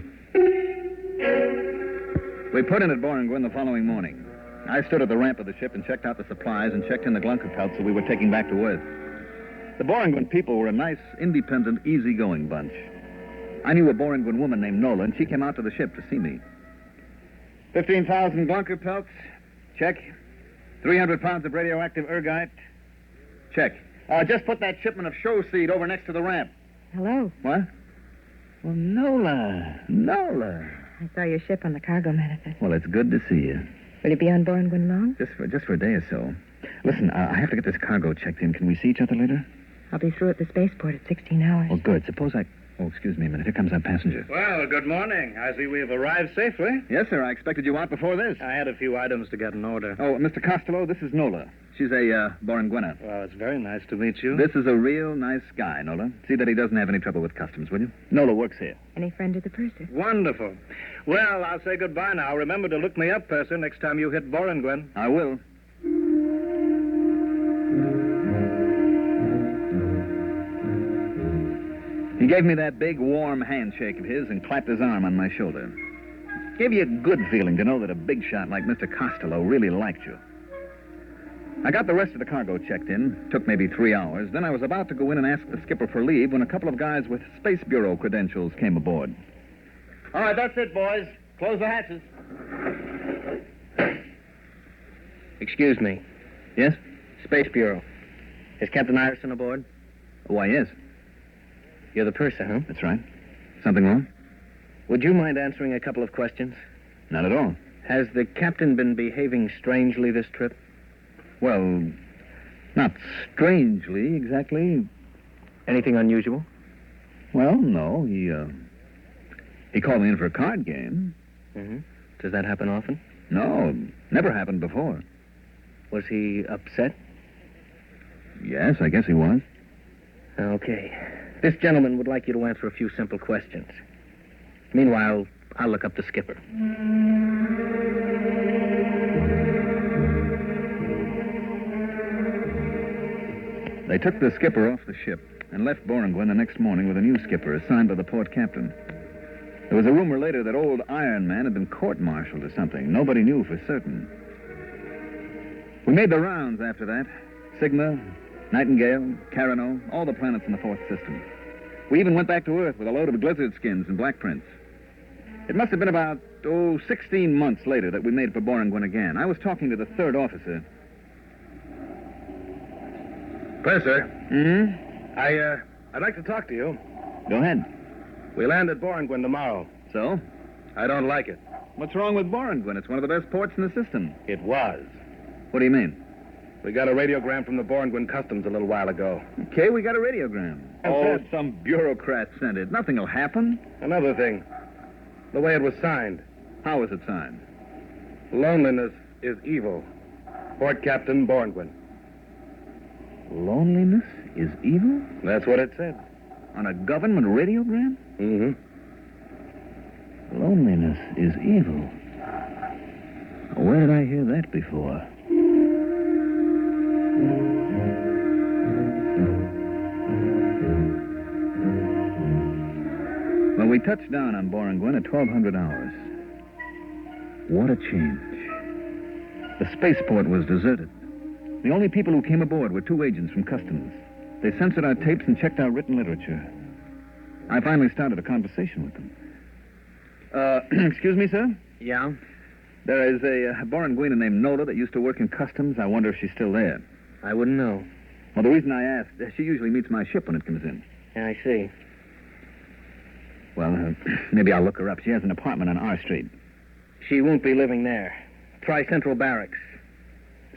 We put in at Boringwin the following morning. I stood at the ramp of the ship and checked out the supplies and checked in the glunker pelts that we were taking back to Earth. The Boringwin people were a nice, independent, easygoing bunch. I knew a Boringwin woman named Nola, and she came out to the ship to see me. 15,000 glunker pelts? Check. 300 pounds of radioactive ergite? Check. Just put that shipment of show seed over next to the ramp. Hello. What? Well, Nola. I saw your ship on the cargo manifest. Well, it's good to see you. Will you be on Boringwin long? Just for a day or so. Listen, I have to get this cargo checked in. Can we see each other later? I'll be through at the spaceport at 16 hours. Oh, good. Suppose I... Oh, excuse me a minute. Here comes our passenger. Well, good morning. I see we have arrived safely. Yes, sir. I expected you out before this. I had a few items to get in order. Oh, Mr. Costello, this is Nola. She's a Boringwina. Well, it's very nice to meet you. This is a real nice guy, Nola. See that he doesn't have any trouble with customs, will you? Nola works here. Any friend of the purser? Wonderful. Well, I'll say goodbye now. Remember to look me up, purser, next time you hit Boringwin. I will. He gave me that big, warm handshake of his and clapped his arm on my shoulder. Gave you a good feeling to know that a big shot like Mr. Costello really liked you. I got the rest of the cargo checked in. Took maybe 3 hours. Then I was about to go in and ask the skipper for leave when a couple of guys with Space Bureau credentials came aboard. All right, that's it, boys. Close the hatches. Excuse me. Yes? Space Bureau. Is Captain Iverson aboard? Why, yes. You're the purser, huh? That's right. Something wrong? Would you mind answering a couple of questions? Not at all. Has the captain been behaving strangely this trip? Well, not strangely, exactly. Anything unusual? Well, no. He called me in for a card game. Mm-hmm. Does that happen often? No, never happened before. Was he upset? Yes, I guess he was. Okay. This gentleman would like you to answer a few simple questions. Meanwhile, I'll look up the skipper. They took the skipper off the ship and left Boringwin the next morning with a new skipper assigned by the port captain. There was a rumor later that old Iron Man had been court-martialed or something. Nobody knew for certain. We made the rounds after that. Sigma, Nightingale, Carano, all the planets in the fourth system. We even went back to Earth with a load of blizzard skins and black prints. It must have been about, 16 months later that we made it for Boringwin again. I was talking to the third officer. Purser. Hmm? I'd like to talk to you. Go ahead. We land at Boringwin tomorrow. So? I don't like it. What's wrong with Boringwin? It's one of the best ports in the system. It was. What do you mean? We got a radiogram from the Boringwin Customs a little while ago. Okay, we got a radiogram. Oh, some bureaucrat sent it. Nothing will happen. Another thing. The way it was signed. How was it signed? Loneliness is evil. Port Captain Boringwin. Loneliness is evil? That's what it said. On a government radiogram? Mm-hmm. Loneliness is evil. Where did I hear that before? Well, we touched down on Boringwin at 1200 hours. What a change. The spaceport was deserted. The only people who came aboard were 2 agents from Customs. They censored our tapes and checked our written literature. I finally started a conversation with them. Excuse me, sir? Yeah? There is a Boringwina named Nola that used to work in Customs. I wonder if she's still there. I wouldn't know. Well, the reason I asked, she usually meets my ship when it comes in. Yeah, I see. Well, maybe I'll look her up. She has an apartment on R Street. She won't be living there. Try Central Barracks.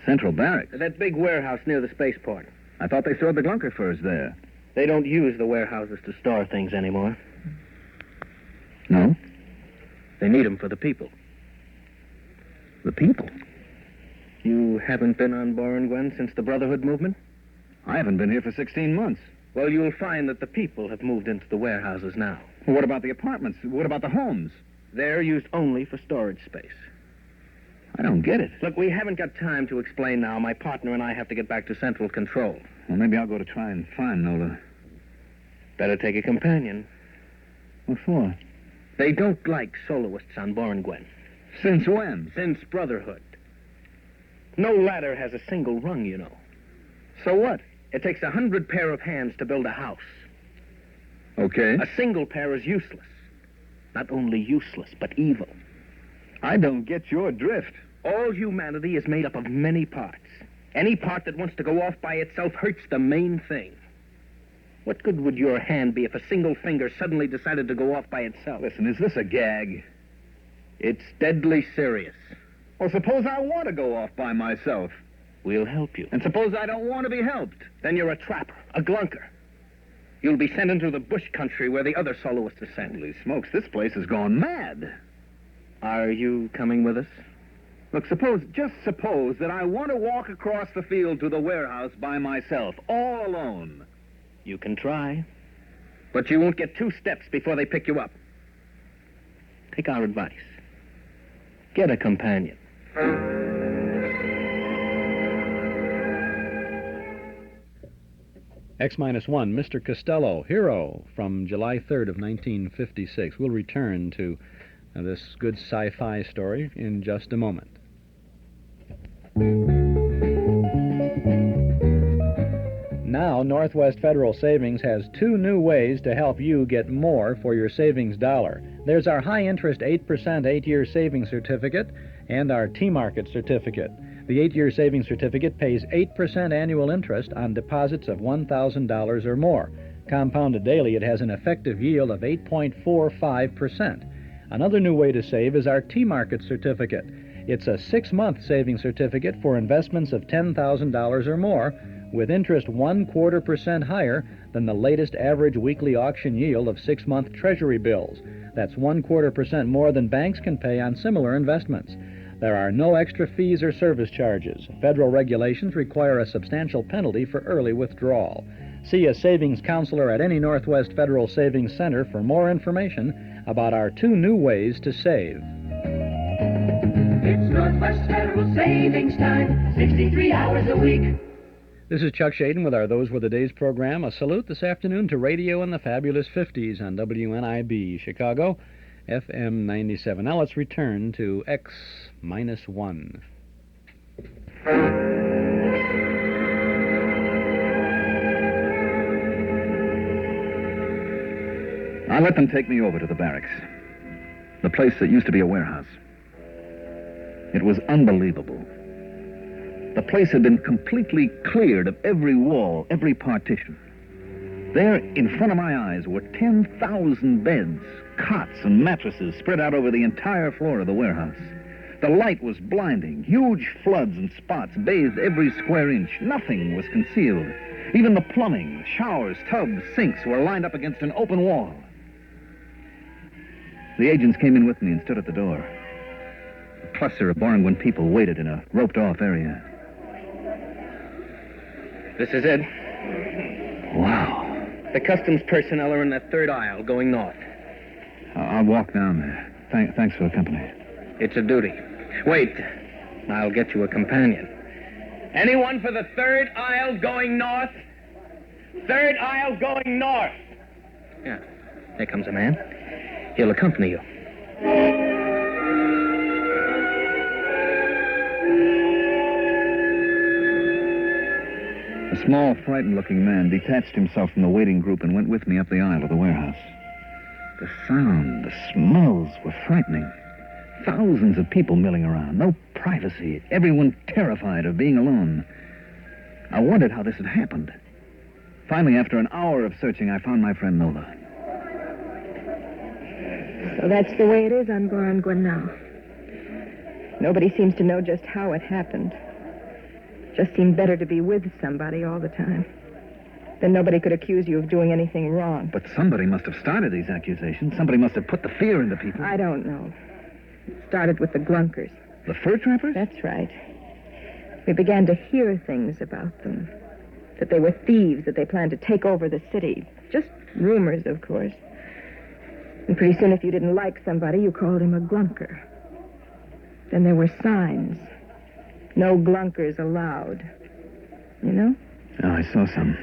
Central Barracks? That big warehouse near the spaceport. I thought they stored the glunker furs there. They don't use the warehouses to store things anymore. No? They need them for the people. The people? You haven't been on Boringwin since the Brotherhood movement? I haven't been here for 16 months. Well, you'll find that the people have moved into the warehouses now. Well, what about the apartments? What about the homes? They're used only for storage space. I don't get it. Look, we haven't got time to explain now. My partner and I have to get back to Central Control. Well, maybe I'll go to try and find Nola. Better take a companion. What for? They don't like soloists on Borngwen. Since when? Since Brotherhood. No ladder has a single rung, you know. So what? It takes 100 pair of hands to build a house. Okay. A single pair is useless. Not only useless, but evil. I don't get your drift. All humanity is made up of many parts. Any part that wants to go off by itself hurts the main thing. What good would your hand be if a single finger suddenly decided to go off by itself? Listen, is this a gag? It's deadly serious. Well, suppose I want to go off by myself. We'll help you. And suppose I don't want to be helped. Then you're a trapper, a glunker. You'll be sent into the bush country where the other soloists are sent. Holy smokes, this place has gone mad. Are you coming with us? Look, just suppose that I want to walk across the field to the warehouse by myself, all alone. You can try. But you won't get 2 steps before they pick you up. Take our advice. Get a companion. X-1, Mr. Costello, Hero, from July 3rd of 1956. We'll return to this good sci-fi story in just a moment. Now, Northwest Federal Savings has 2 new ways to help you get more for your savings dollar. There's our high-interest 8% 8-year savings certificate and our T-Market certificate. The 8-year savings certificate pays 8% annual interest on deposits of $1,000 or more. Compounded daily, it has an effective yield of 8.45%. Another new way to save is our T-Market certificate. It's a 6-month savings certificate for investments of $10,000 or more, with interest 1/4% higher than the latest average weekly auction yield of 6-month Treasury bills. That's 1/4% more than banks can pay on similar investments. There are no extra fees or service charges. Federal regulations require a substantial penalty for early withdrawal. See a savings counselor at any Northwest Federal Savings Center for more information about our 2 new ways to save. It's Northwest Federal Savings Time, 63 hours a week. This is Chuck Shaden with our Those Were the Days program. A salute this afternoon to radio in the fabulous 50s on WNIB Chicago, FM 97. Now let's return to X-1. I let them take me over to the barracks, the place that used to be a warehouse. It was unbelievable. The place had been completely cleared of every wall, every partition. There, in front of my eyes, were 10,000 beds, cots, and mattresses spread out over the entire floor of the warehouse. The light was blinding. Huge floods and spots bathed every square inch. Nothing was concealed. Even the plumbing, showers, tubs, sinks were lined up against an open wall. The agents came in with me and stood at the door. A cluster of Borngwen people waited in a roped-off area. This is it. Wow. The customs personnel are in that 3rd aisle going north. I'll walk down there. Thanks for the company. It's a duty. Wait. I'll get you a companion. Anyone for the 3rd aisle going north? 3rd aisle going north. Yeah. There comes a man. He'll accompany you. A small, frightened-looking man detached himself from the waiting group and went with me up the aisle of the warehouse. The sound, the smells were frightening. Thousands of people milling around, no privacy, everyone terrified of being alone. I wondered how this had happened. Finally, after an hour of searching, I found my friend Nola. So that's the way it is on Borngwen now. Nobody seems to know just how it happened. Just seemed better to be with somebody all the time. Then nobody could accuse you of doing anything wrong. But somebody must have started these accusations. Somebody must have put the fear into people. I don't know. It started with the glunkers. The fur trappers? That's right. We began to hear things about them. That they were thieves, that they planned to take over the city. Just rumors, of course. And pretty soon, if you didn't like somebody, you called him a glunker. Then there were signs. No glunkers allowed. You know? Oh, I saw some.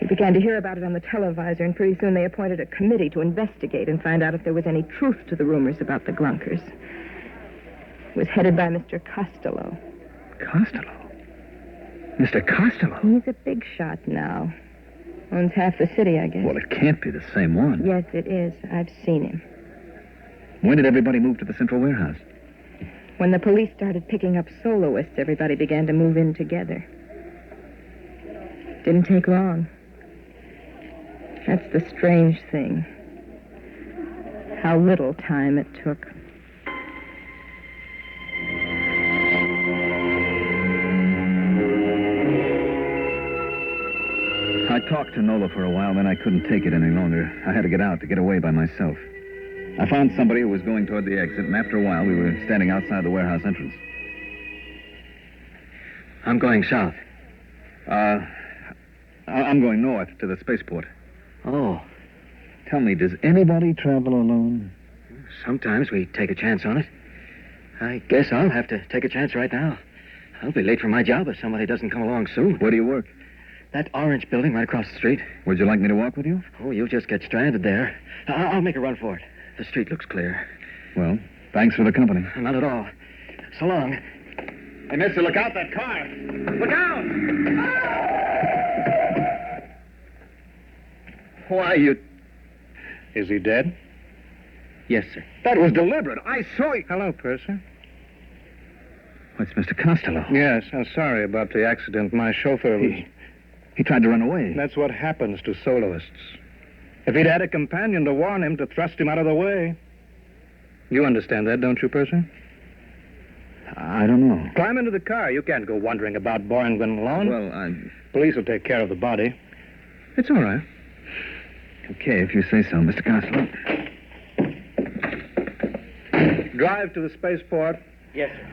We began to hear about it on the televisor, and pretty soon they appointed a committee to investigate and find out if there was any truth to the rumors about the glunkers. It was headed by Mr. Costello. Costello? Mr. Costello? He's a big shot now. Owns half the city, I guess. Well, it can't be the same one. Yes, it is. I've seen him. When did everybody move to the central warehouse? When the police started picking up soloists, everybody began to move in together. Didn't take long. That's the strange thing. How little time it took. I talked to Nola for a while, then I couldn't take it any longer. I had to get out, to get away by myself. I found somebody who was going toward the exit, and after a while, we were standing outside the warehouse entrance. I'm going south. I'm going north to the spaceport. Oh. Tell me, does anybody travel alone? Sometimes we take a chance on it. I guess I'll have to take a chance right now. I'll be late for my job if somebody doesn't come along soon. Where do you work? That orange building right across the street. Would you like me to walk with you? Oh, you'll just get stranded there. I'll make a run for it. The street looks clear. Well, thanks for the company. Not at all. So long. Hey, mister, look out, that car. Look out! Why, you... Is he dead? Yes, sir. That was deliberate. I saw you. Hello, Purser. What's Mr. Costello? Yes, I'm sorry about the accident. My chauffeur was... He tried to run away. That's what happens to soloists. If he'd had a companion to warn him, to thrust him out of the way. You understand that, don't you, Purser? I don't know. Climb into the car. You can't go wandering about Borington alone. Well, Police will take care of the body. It's all right. Okay, if you say so, Mr. Costello. Drive to the spaceport. Yes, sir.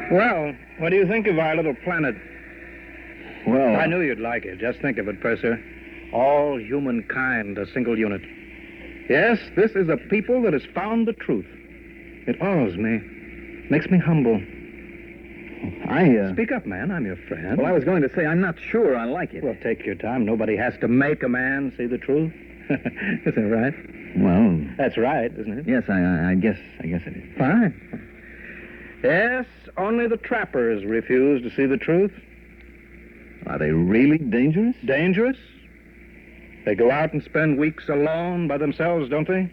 Well, what do you think of our little planet? Well... I knew you'd like it. Just think of it, Purser. All humankind, a single unit. Yes, this is a people that has found the truth. It awes me. Makes me humble. Speak up, man. I'm your friend. Well, I was going to say, I'm not sure I like it. Well, take your time. Nobody has to make a man see the truth. Is that right? Well... That's right, isn't it? Yes, I guess it is. Fine. Yes, only the trappers refuse to see the truth. Are they really dangerous? Dangerous? They go out and spend weeks alone by themselves, don't they?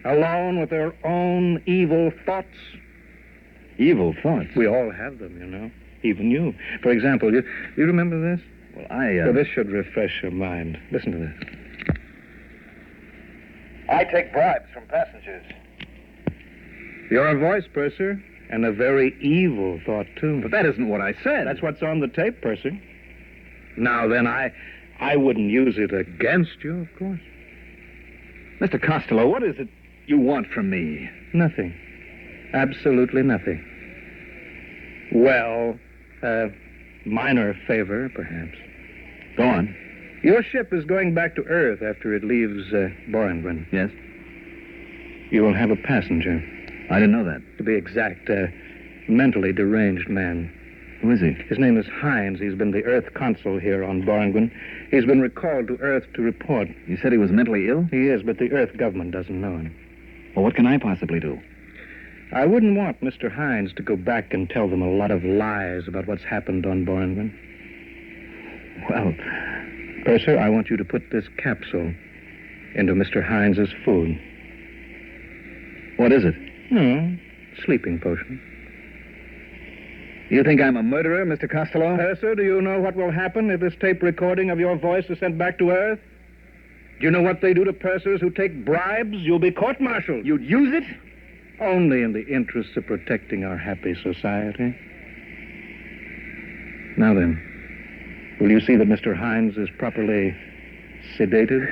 Alone with their own evil thoughts. Evil thoughts? We all have them, you know. Even you. For example, you remember this? Well, Well, this should refresh your mind. Listen to this. I take bribes from passengers. Your voice, Purser, and a very evil thought, too. But that isn't what I said. That's what's on the tape, Purser. Now, then, I wouldn't use it against you, of course. Mr. Costello, what is it you want from me? Nothing. Absolutely nothing. Well, minor favor, perhaps. Go on. Your ship is going back to Earth after it leaves Borington. Yes? You will have a passenger. I didn't know that. To be exact, a mentally deranged man. Who is he? His name is Hines. He's been the Earth consul here on Borington. He's been recalled to Earth to report. You said he was mentally ill? He is, but the Earth government doesn't know him. Well, what can I possibly do? I wouldn't want Mr. Hines to go back and tell them a lot of lies about what's happened on Borington. Well, Purser, I want you to put this capsule into Mr. Hines's food. What is it? No, sleeping potion. You think I'm a murderer, Mr. Costello? Purser, do you know what will happen if this tape recording of your voice is sent back to Earth? Do you know what they do to pursers who take bribes? You'll be court-martialed. You'd use it? Only in the interests of protecting our happy society. Now then, will you see that Mr. Hines is properly sedated?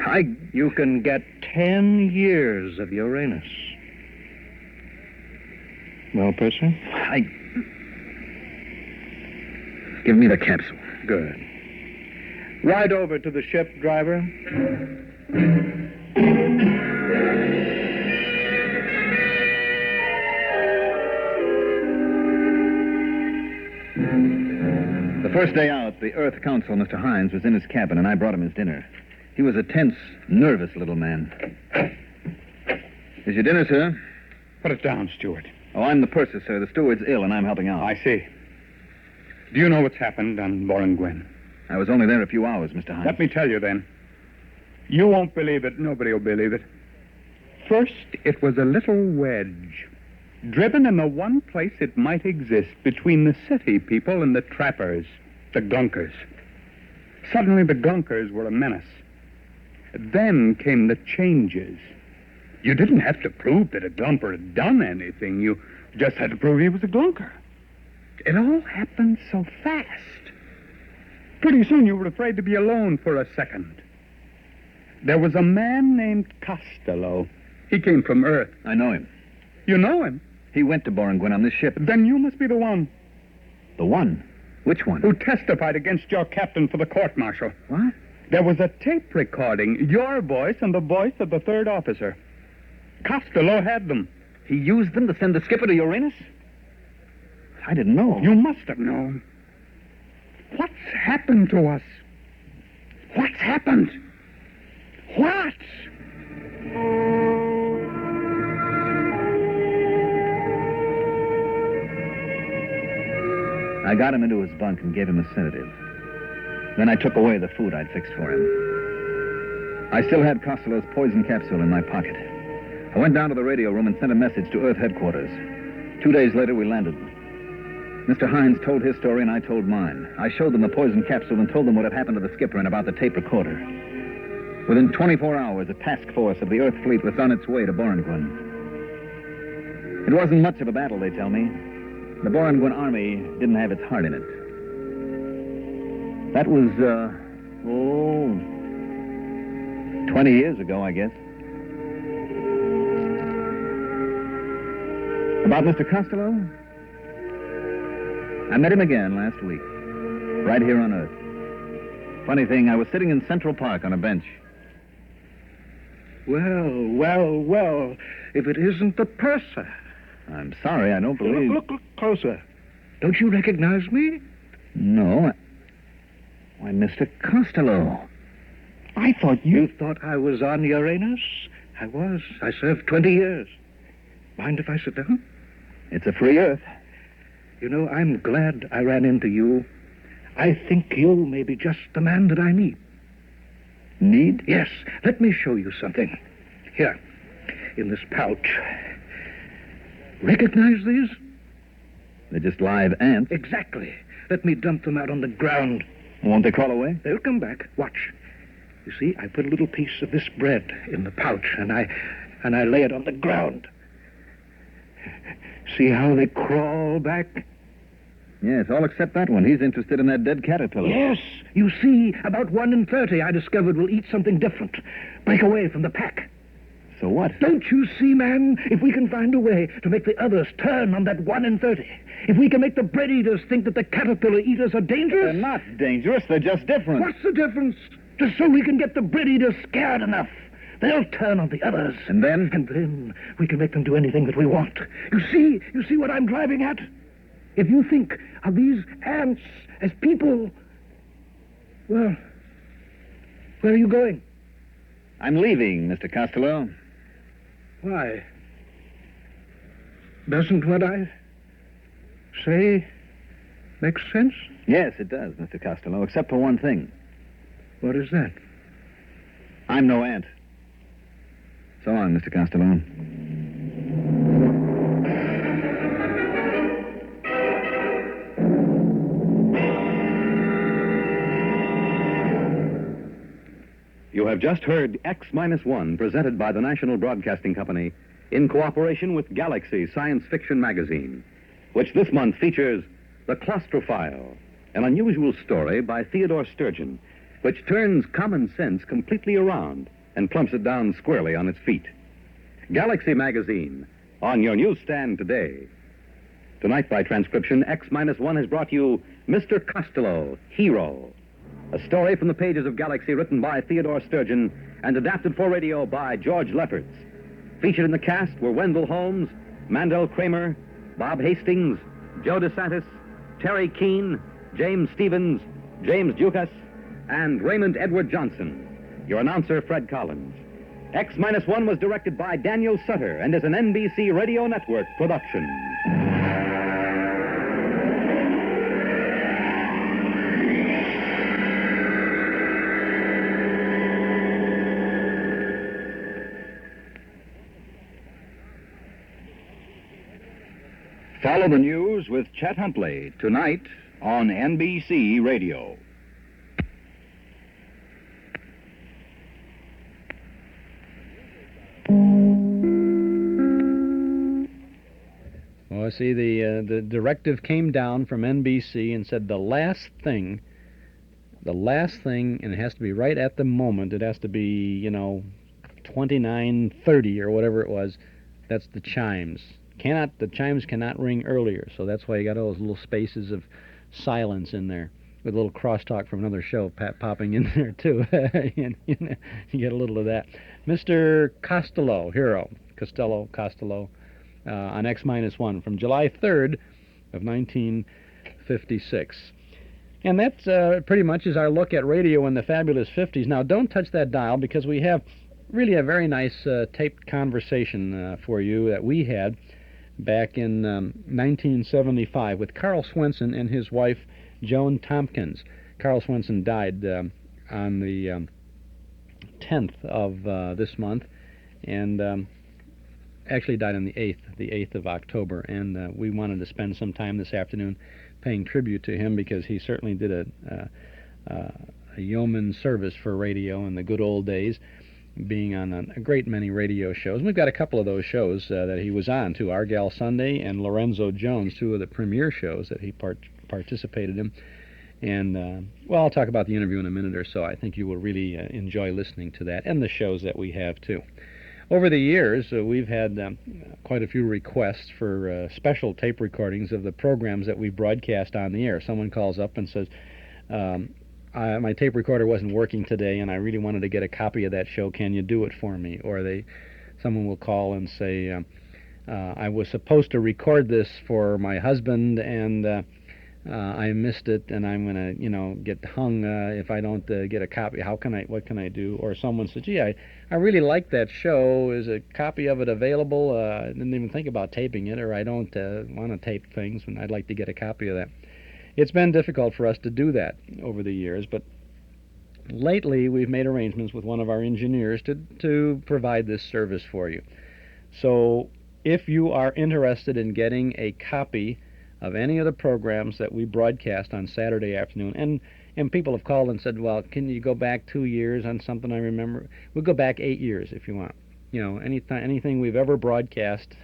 You can get 10 years of Uranus. Well, Purser? Give me the capsule. Good. Ride over to the ship, driver. The first day out, the Earth Council, Mr. Hines, was in his cabin, and I brought him his dinner. He was a tense, nervous little man. Is your dinner, sir? Put it down, Stewart. Oh, I'm the purser, sir. The steward's ill, and I'm helping out. I see. Do you know what's happened on Boranguen? I was only there a few hours, Mr. Hines. Let me tell you, then. You won't believe it. Nobody will believe it. First, it was a little wedge, driven in the one place it might exist between the city people and the trappers, the gunkers. Suddenly, the gunkers were a menace. Then came the changes. You didn't have to prove that a glumper had done anything. You just had to prove he was a glunker. It all happened so fast. Pretty soon you were afraid to be alone for a second. There was a man named Costello. He came from Earth. I know him. You know him? He went to Boranguen on this ship. Then you must be the one. The one? Which one? Who testified against your captain for the court-martial. What? There was a tape recording, your voice and the voice of the third officer. Costello had them. He used them to send the skipper to Uranus? I didn't know. You must have known. What's happened to us? What's happened? What? I got him into his bunk and gave him a sedative. Then I took away the food I'd fixed for him. I still had Costello's poison capsule in my pocket. I went down to the radio room and sent a message to Earth headquarters. 2 days later, we landed. Mr. Hines told his story and I told mine. I showed them the poison capsule and told them what had happened to the skipper and about the tape recorder. Within 24 hours, a task force of the Earth fleet was on its way to Boranguen. It wasn't much of a battle, they tell me. The Boranguen army didn't have its heart in it. That was, 20 years ago, I guess. About Mr. Costello? I met him again last week, right here on Earth. Funny thing, I was sitting in Central Park on a bench. Well, if it isn't the purser. I'm sorry, I don't believe... Look closer. Don't you recognize me? No. Why, Mr. Costello. I thought you thought I was on Uranus? I was. I served 20 years. Mind if I sit down? It's a free Earth. You know, I'm glad I ran into you. I think you may be just the man that I need. Need? Yes. Let me show you something. Here, in this pouch. Recognize these? They're just live ants. Exactly. Let me dump them out on the ground. Won't they crawl away? They'll come back. Watch. You see, I put a little piece of this bread in the pouch, and I lay it on the ground. See how they crawl back? Yes, all except that one. He's interested in that dead caterpillar. Yes. You see, about 1 in 30 I discovered will eat something different. Break away from the pack. So what? Don't you see, man? If we can find a way to make the others turn on that 1 in 30, if we can make the bread eaters think that the caterpillar eaters are dangerous... They're not dangerous. They're just different. What's the difference? Just so we can get the bread eaters scared enough. They'll turn on the others. And then? And then we can make them do anything that we want. You see what I'm driving at? If you think of these ants as people, well, where are you going? I'm leaving, Mr. Costello. Why? Doesn't what I say make sense? Yes, it does, Mr. Costello, except for one thing. What is that? I'm no ant. So long, Mr. Costello. You have just heard X-1, presented by the National Broadcasting Company in cooperation with Galaxy Science Fiction Magazine, which this month features The Claustrophile, an unusual story by Theodore Sturgeon, which turns common sense completely around and plumps it down squarely on its feet. Galaxy Magazine, on your newsstand today. Tonight, by transcription, X-1 has brought you Mr. Costello, Hero, a story from the pages of Galaxy written by Theodore Sturgeon and adapted for radio by George Lefferts. Featured in the cast were Wendell Holmes, Mandel Kramer, Bob Hastings, Joe DeSantis, Terry Keane, James Stevens, James Dukas, and Raymond Edward Johnson. Your announcer, Fred Collins. X-1 was directed by Daniel Sutter and is an NBC Radio Network production. Follow the news with Chet Huntley tonight on NBC Radio. Well, see, the directive came down from NBC and said the last thing, and it has to be right at the moment. It has to be, 29:30 or whatever it was. That's the chimes. The chimes cannot ring earlier, so that's why you got all those little spaces of silence in there with a little crosstalk from another show popping in there too. You get a little of that. Mr. Costello on X-1 from July 3rd of 1956. And that pretty much is our look at radio in the fabulous 50s. Now, don't touch that dial because we have really a very nice taped conversation for you that we had back in 1975 with Carl Swenson and his wife, Joan Tompkins. Carl Swenson died on the 10th of this month, and actually died on the 8th of October, and we wanted to spend some time this afternoon paying tribute to him because he certainly did a yeoman service for radio in the good old days, being on a great many radio shows. And we've got a couple of those shows that he was on, too, Argyle Sunday and Lorenzo Jones, two of the premier shows that he participated in. And, well, I'll talk about the interview in a minute or so. I think you will really enjoy listening to that, and the shows that we have, too. Over the years, we've had quite a few requests for special tape recordings of the programs that we broadcast on the air. Someone calls up and says, my tape recorder wasn't working today, and I really wanted to get a copy of that show. Can you do it for me? Or someone will call and say, I was supposed to record this for my husband, and I missed it, and I'm going to, get hung if I don't get a copy. What can I do? Or someone says, gee, I really like that show. Is a copy of it available? I didn't even think about taping it, or I don't want to tape things, and I'd like to get a copy of that. It's been difficult for us to do that over the years, but lately we've made arrangements with one of our engineers to provide this service for you. So if you are interested in getting a copy of any of the programs that we broadcast on Saturday afternoon, and people have called and said, well, can you go back 2 years on something I remember? We'll go back 8 years if you want. Anything we've ever broadcast,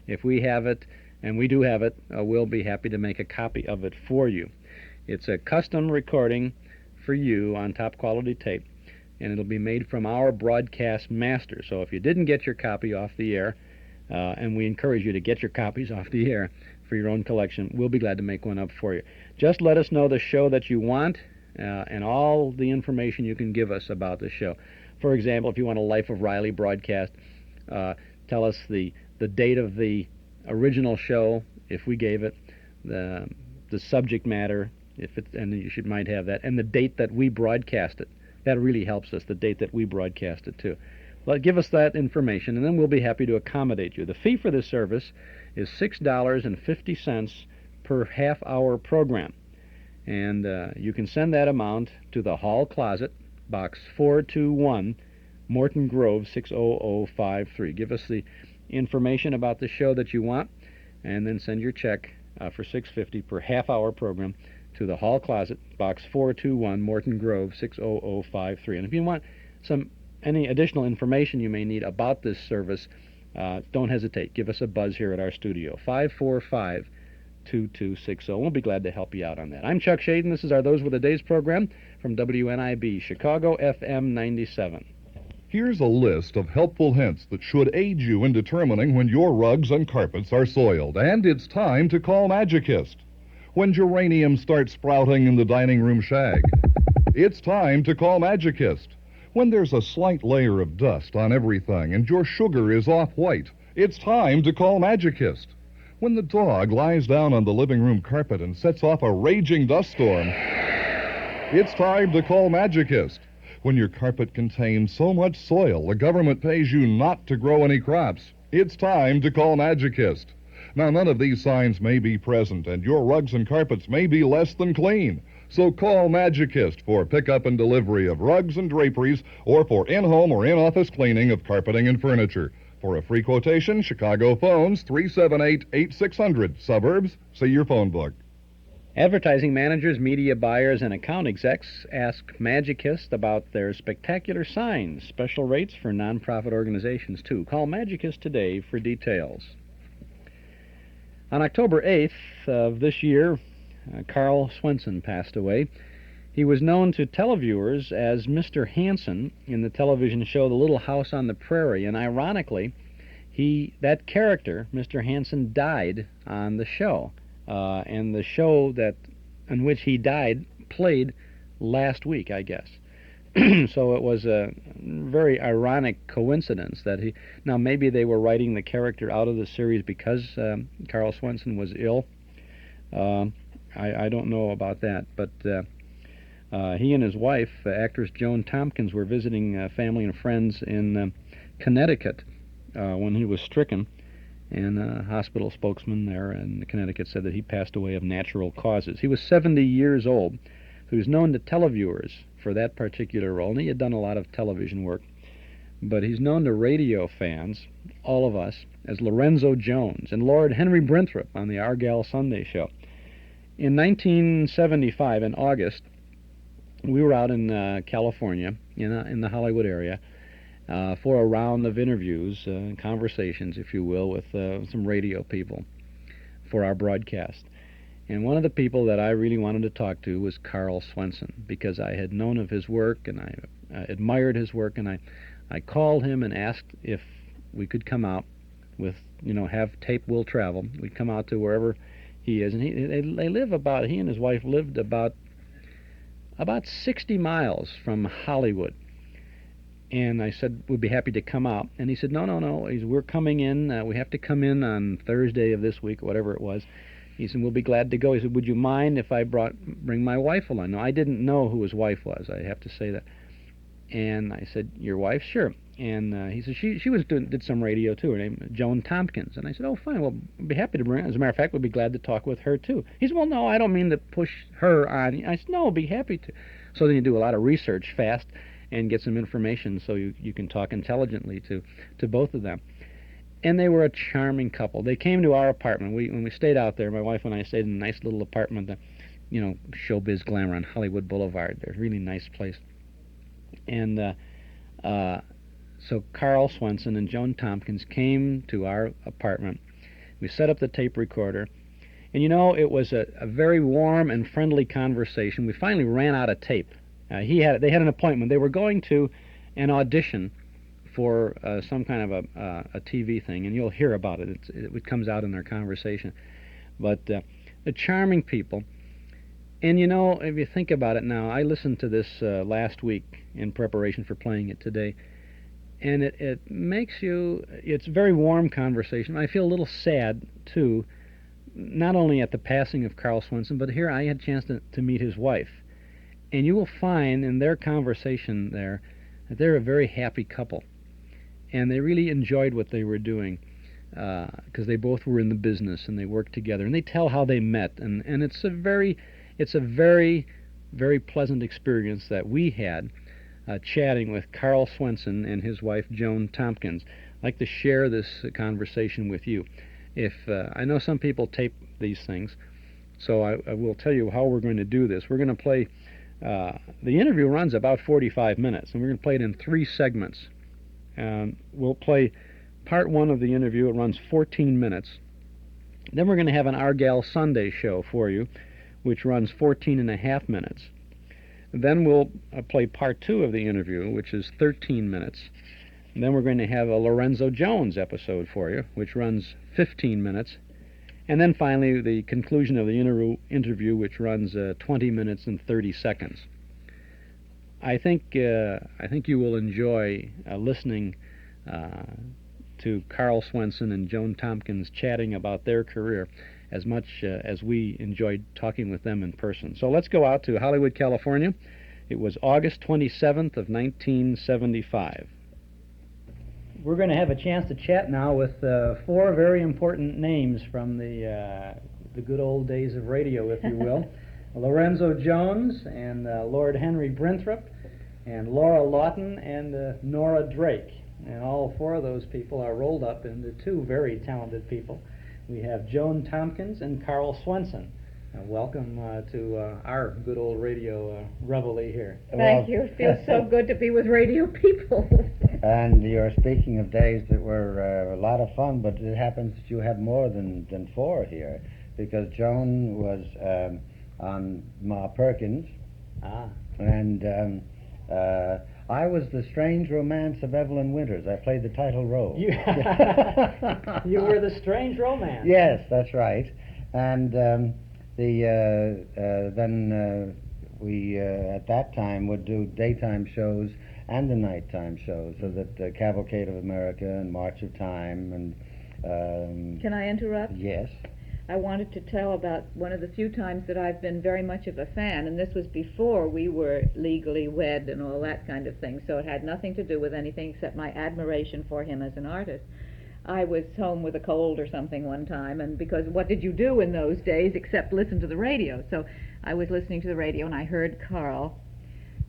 if we have it, and we do have it, we'll be happy to make a copy of it for you. It's a custom recording for you on top quality tape, and it'll be made from our broadcast master. So if you didn't get your copy off the air, and we encourage you to get your copies off the air for your own collection, we'll be glad to make one up for you. Just let us know the show that you want and all the information you can give us about the show. For example, if you want a Life of Riley broadcast, tell us the date of the original show, if we gave it, the subject matter, and you might have that, and the date that we broadcast it. That really helps us, the date that we broadcast it too. Well, give us that information, and then we'll be happy to accommodate you. The fee for this service is $6.50 per half-hour program, and you can send that amount to the Hall Closet, Box 421, Morton Grove, 60053. Give us the information about the show that you want, and then send your check for $6.50 per half-hour program to the Hall Closet, Box 421, Morton Grove, 60053. And if you want any additional information you may need about this service, don't hesitate. Give us a buzz here at our studio, 545-2260. We'll be glad to help you out on that. I'm Chuck Shaden. This is our Those Were the Days program from WNIB, Chicago FM 97. Here's a list of helpful hints that should aid you in determining when your rugs and carpets are soiled. And it's time to call Magicist. When geraniums start sprouting in the dining room shag, it's time to call Magicist. When there's a slight layer of dust on everything and your sugar is off-white, it's time to call Magicist. When the dog lies down on the living room carpet and sets off a raging dust storm, it's time to call Magicist. When your carpet contains so much soil the government pays you not to grow any crops, it's time to call Magicist. Now, none of these signs may be present, and your rugs and carpets may be less than clean. So call Magicist for pickup and delivery of rugs and draperies, or for in-home or in-office cleaning of carpeting and furniture. For a free quotation, Chicago phones 378-8600. Suburbs, see your phone book. Advertising managers, media buyers, and account execs ask Magicist about their spectacular signs. Special rates for nonprofit organizations, too. Call Magicist today for details. On October 8th of this year, Carl Swenson passed away. He was known to televiewers as Mr. Hanson in the television show The Little House on the Prairie, and ironically, that character, Mr. Hanson, died on the show. And the show in which he died played last week, I guess. So it was a very ironic coincidence that now maybe they were writing the character out of the series because Carl Swenson was ill. I don't know about that, but he and his wife, actress Joan Tompkins, were visiting family and friends in Connecticut when he was stricken. And a hospital spokesman there in Connecticut said that he passed away of natural causes. He was 70 years old. So he was known to televiewers for that particular role, and he had done a lot of television work. But he's known to radio fans, all of us, as Lorenzo Jones and Lord Henry Brinthorpe on the Argyle Sunday Show. In 1975, in August, we were out in California, in the Hollywood area, for a round of interviews, conversations, if you will, with some radio people for our broadcast. And one of the people that I really wanted to talk to was Carl Swenson, because I had known of his work and I admired his work, and I called him and asked if we could come out with, have Tape Will Travel. We'd come out to wherever he is, and he and his wife lived about 60 miles from Hollywood. And I said, we'd be happy to come out. And he said, no. We're coming in. We have to come in on Thursday of this week, whatever it was. He said, we'll be glad to go. He said, would you mind if I bring my wife along? No, I didn't know who his wife was. I have to say that. And I said, your wife? Sure. And he said, she did some radio, too. Her name is Joan Tompkins. And I said, oh, fine. Well, I'd be happy to bring her. As a matter of fact, we'd be glad to talk with her, too. He said, well, no, I don't mean to push her on. I said, no, I'd be happy to. So then you do a lot of research fast and get some information so you can talk intelligently to both of them. And they were a charming couple. They came to our apartment. When we stayed out there, my wife and I stayed in a nice little apartment, showbiz glamour on Hollywood Boulevard. They're a really nice place. And so Carl Swenson and Joan Tompkins came to our apartment. We set up the tape recorder. And it was a very warm and friendly conversation. We finally ran out of tape. They had an appointment. They were going to an audition for some kind of a TV thing, and you'll hear about it. It comes out in their conversation. But the charming people. And if you think about it now, I listened to this last week in preparation for playing it today, and it makes you. It's a very warm conversation. I feel a little sad too, not only at the passing of Carl Swenson, but here I had a chance to meet his wife. And you will find in their conversation there that they're a very happy couple. And they really enjoyed what they were doing because they both were in the business and they worked together. And they tell how they met. And it's a very, very pleasant experience that we had chatting with Carl Swenson and his wife, Joan Tompkins. I'd like to share this conversation with you. I know some people tape these things, so I will tell you how we're going to do this. We're going to play... the interview runs about 45 minutes, and we're going to play it in 3 segments. We'll play part 1 of the interview. It runs 14 minutes. Then we're going to have an Argyle Sunday show for you, which runs 14 and a half minutes. Then we'll play part 2 of the interview, which is 13 minutes. And then we're going to have a Lorenzo Jones episode for you, which runs 15 minutes. And then finally, the conclusion of the interview, which runs 20 minutes and 30 seconds. I think you will enjoy listening to Carl Swenson and Joan Tompkins chatting about their career as much as we enjoyed talking with them in person. So let's go out to Hollywood, California. It was August 27th of 1975. We're going to have a chance to chat now with four very important names from the good old days of radio, if you will. Lorenzo Jones and Lord Henry Brinthrope and Laura Lawton and Nora Drake. And all four of those people are rolled up into two very talented people. We have Joan Tompkins and Carl Swenson. Welcome to our good old radio reveille here. Thank you. It feels so good to be with radio people. And you're speaking of days that were a lot of fun, but it happens that you had more than four here, because Joan was on Ma Perkins, and I was the Strange Romance of Evelyn Winters. I played the title role. You were the Strange Romance. Yes, that's right. And then we at that time would do daytime shows and the nighttime shows, so that Cavalcade of America and March of Time and... Can I interrupt? Yes. I wanted to tell about one of the few times that I've been very much of a fan, and this was before we were legally wed and all that kind of thing, so it had nothing to do with anything except my admiration for him as an artist. I was home with a cold or something one time, and because what did you do in those days except listen to the radio? So I was listening to the radio, and I heard Carl.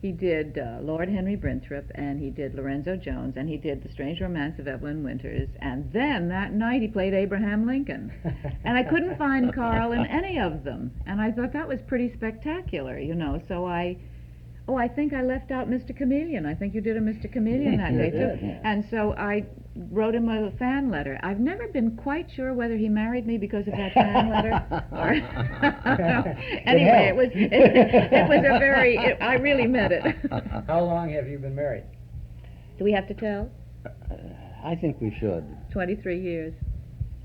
He did Lord Henry Brinthrope, and he did Lorenzo Jones, and he did The Strange Romance of Evelyn Winters, and then that night he played Abraham Lincoln. And I couldn't find Carl in any of them, and I thought that was pretty spectacular, you know, so I think I left out Mr. Chameleon. I think you did a Mr. Chameleon that day, too. And so I wrote him a fan letter. I've never been quite sure whether he married me because of that fan letter. Or anyway, it was a very, I really meant it. How long have you been married? Do we have to tell? I think we should. 23 years.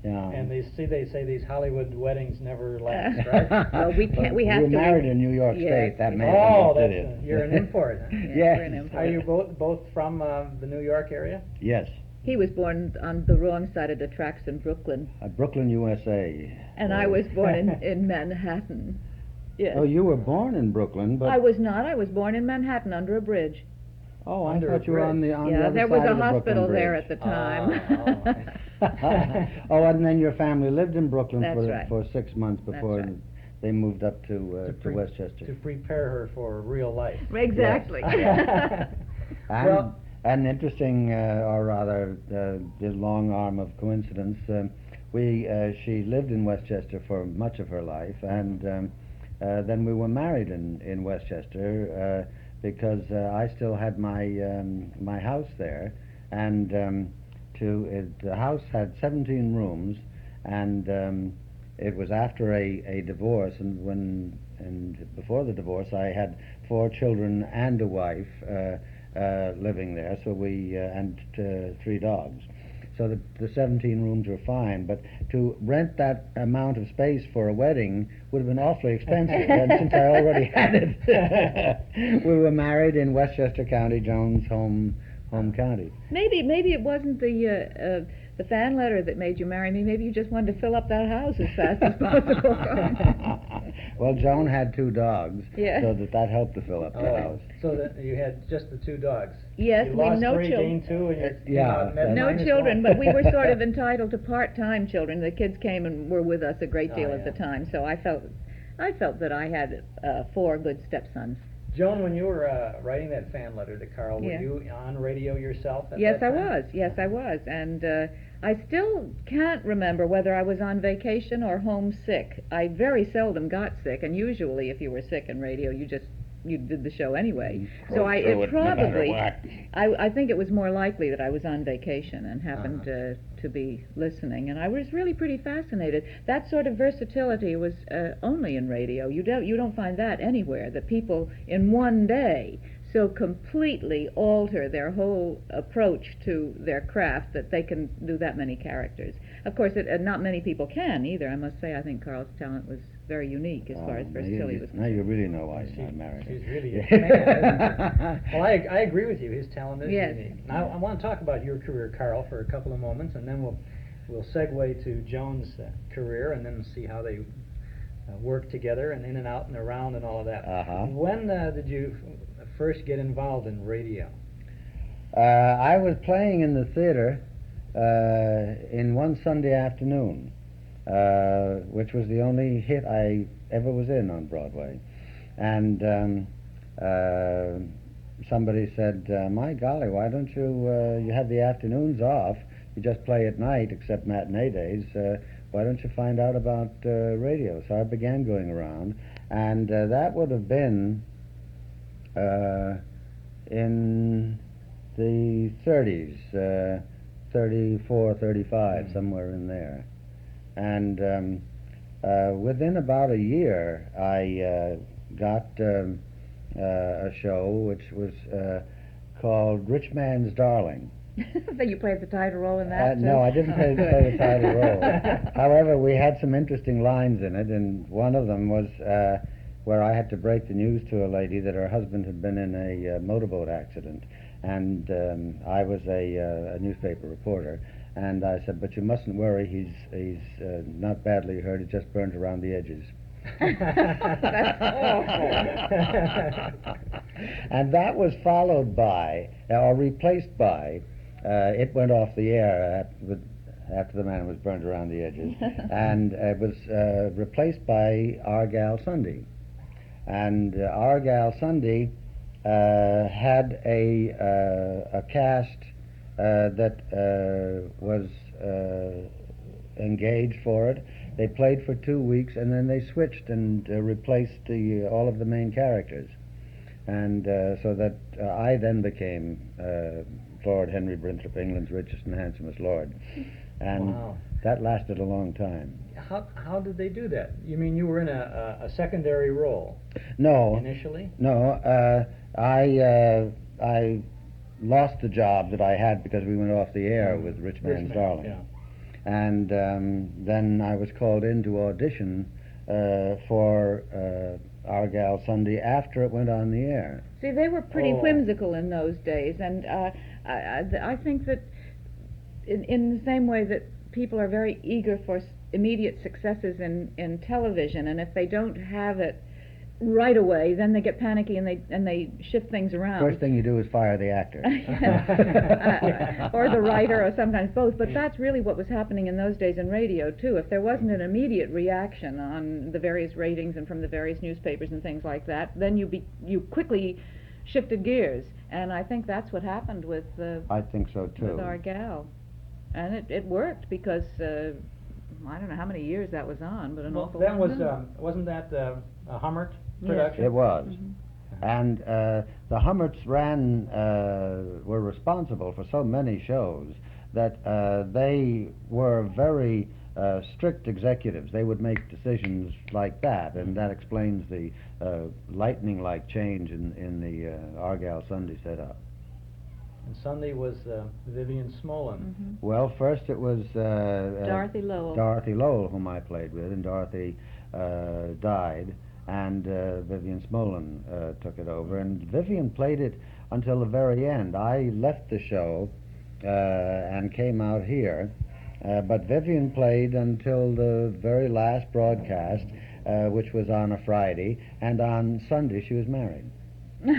Yeah. And they say these Hollywood weddings never last, right? Well, we can't. We have you to. You're married in New York yes. State. That may have that's it. You're an import. Huh? Yes. We're an import. Are you both from the New York area? Yes. He was born on the wrong side of the tracks in Brooklyn. Brooklyn, USA. And I was born in Manhattan. Yes. Oh, you were born in Brooklyn, but I was not. I was born in Manhattan under a bridge. Oh, I thought you were on the yeah, other there was side a of the hospital Brooklyn there Bridge. at the time. Oh, and then your family lived in Brooklyn That's right. for 6 months before right. they moved up to Westchester. To prepare her for real life. Exactly. Yes. And, well, an interesting, or rather, the long arm of coincidence. She lived in Westchester for much of her life, and then we were married in Westchester because I still had my house there, and the house had 17 rooms, and it was after a divorce, and before the divorce I had 4 children and a wife living there, so and 3 dogs. So the 17 rooms were fine, but to rent that amount of space for a wedding would have been awfully expensive, and since I already had it, we were married in Westchester County, Jones' home county. Maybe it wasn't the fan letter that made you marry me. Maybe you just wanted to fill up that house as fast as possible. Well, Joan had 2 dogs, yeah. so that helped to fill up the house. So that you had just the 2 dogs. Yes, you we lost no 3, children. gained 2, and no children, but we were sort of entitled to part-time children. The kids came and were with us a great deal at the time, so I felt that I had 4 good stepsons. Joan, when you were writing that fan letter to Carl, were you on radio yourself at Yes, that time? I was. Yes, I was. And I still can't remember whether I was on vacation or homesick. I very seldom got sick, and usually if you were sick in radio, you did the show anyway. So I think it was more likely that I was on vacation and happened to be listening, and I was really pretty fascinated. That sort of versatility was only in radio. You don't find that anywhere, that people in one day so completely alter their whole approach to their craft that they can do that many characters. Of course, not many people can either. I must say, I think Carl's talent was very unique as far as versatility was Now you really know why he's not married. He's really a man, isn't he? Well, I agree with you. His talent is Yes. unique. Now, I want to talk about your career, Carl, for a couple of moments, and then we'll segue to Joan's career, and then see how they work together and in and out and around and all of that. When did you first get involved in radio? I was playing in the theater in one Sunday afternoon, which was the only hit I ever was in on Broadway. And somebody said, my golly, why don't you have the afternoons off? You just play at night, except matinee days. Why don't you find out about radio? So I began going around, and that would have been in the 30s, 34, 35, somewhere in there. And within about a year, I got a show which was called Rich Man's Darling. So you played the title role in that? No, I didn't play the title role. However, we had some interesting lines in it, and one of them was where I had to break the news to a lady that her husband had been in a motorboat accident, and I was a newspaper reporter, and I said, but you mustn't worry, he's not badly hurt, he just burned around the edges. That's awful. And that was followed by, or replaced by, it went off the air after the man was burned around the edges, and it was replaced by Argyle Sunday. And Argyle Sunday had a cast that was engaged for it. They played for 2 weeks, and then they switched and replaced all of the main characters. And so that I then became Lord Henry Brinthorpe, England's richest and handsomest lord. And Wow. that lasted a long time. How did they do that? You mean you were in a secondary role? No. Initially? No, I lost the job that I had because we went off the air with Rich Man's Darling. Yeah. And then I was called in to audition for Argyle Sunday after it went on the air. See, they were pretty whimsical in those days, and I think that in the same way that people are very eager for immediate successes in television, and if they don't have it right away, then they get panicky and they shift things around. First thing you do is fire the actor. Or the writer, or sometimes both. But that's really what was happening in those days in radio, too. If there wasn't an immediate reaction on the various ratings and from the various newspapers and things like that, then you quickly shifted gears. And I think that's what happened with I think so, too. with Argyle. And it worked because I don't know how many years that was on, but an awful that long was time. wasn't that a Hummert production? It was. And the Hummerts were responsible for so many shows that they were very strict executives. They would make decisions like that, and that explains the lightning-like change in the Argyle Sunday setup. And Sunday was Vivian Smolin. Well, first it was Dorothy Lowell. Dorothy Lowell, whom I played with, and Dorothy died, and Vivian Smolin took it over. And Vivian played it until the very end. I left the show and came out here, but Vivian played until the very last broadcast, which was on a Friday, and on Sunday she was married. Well,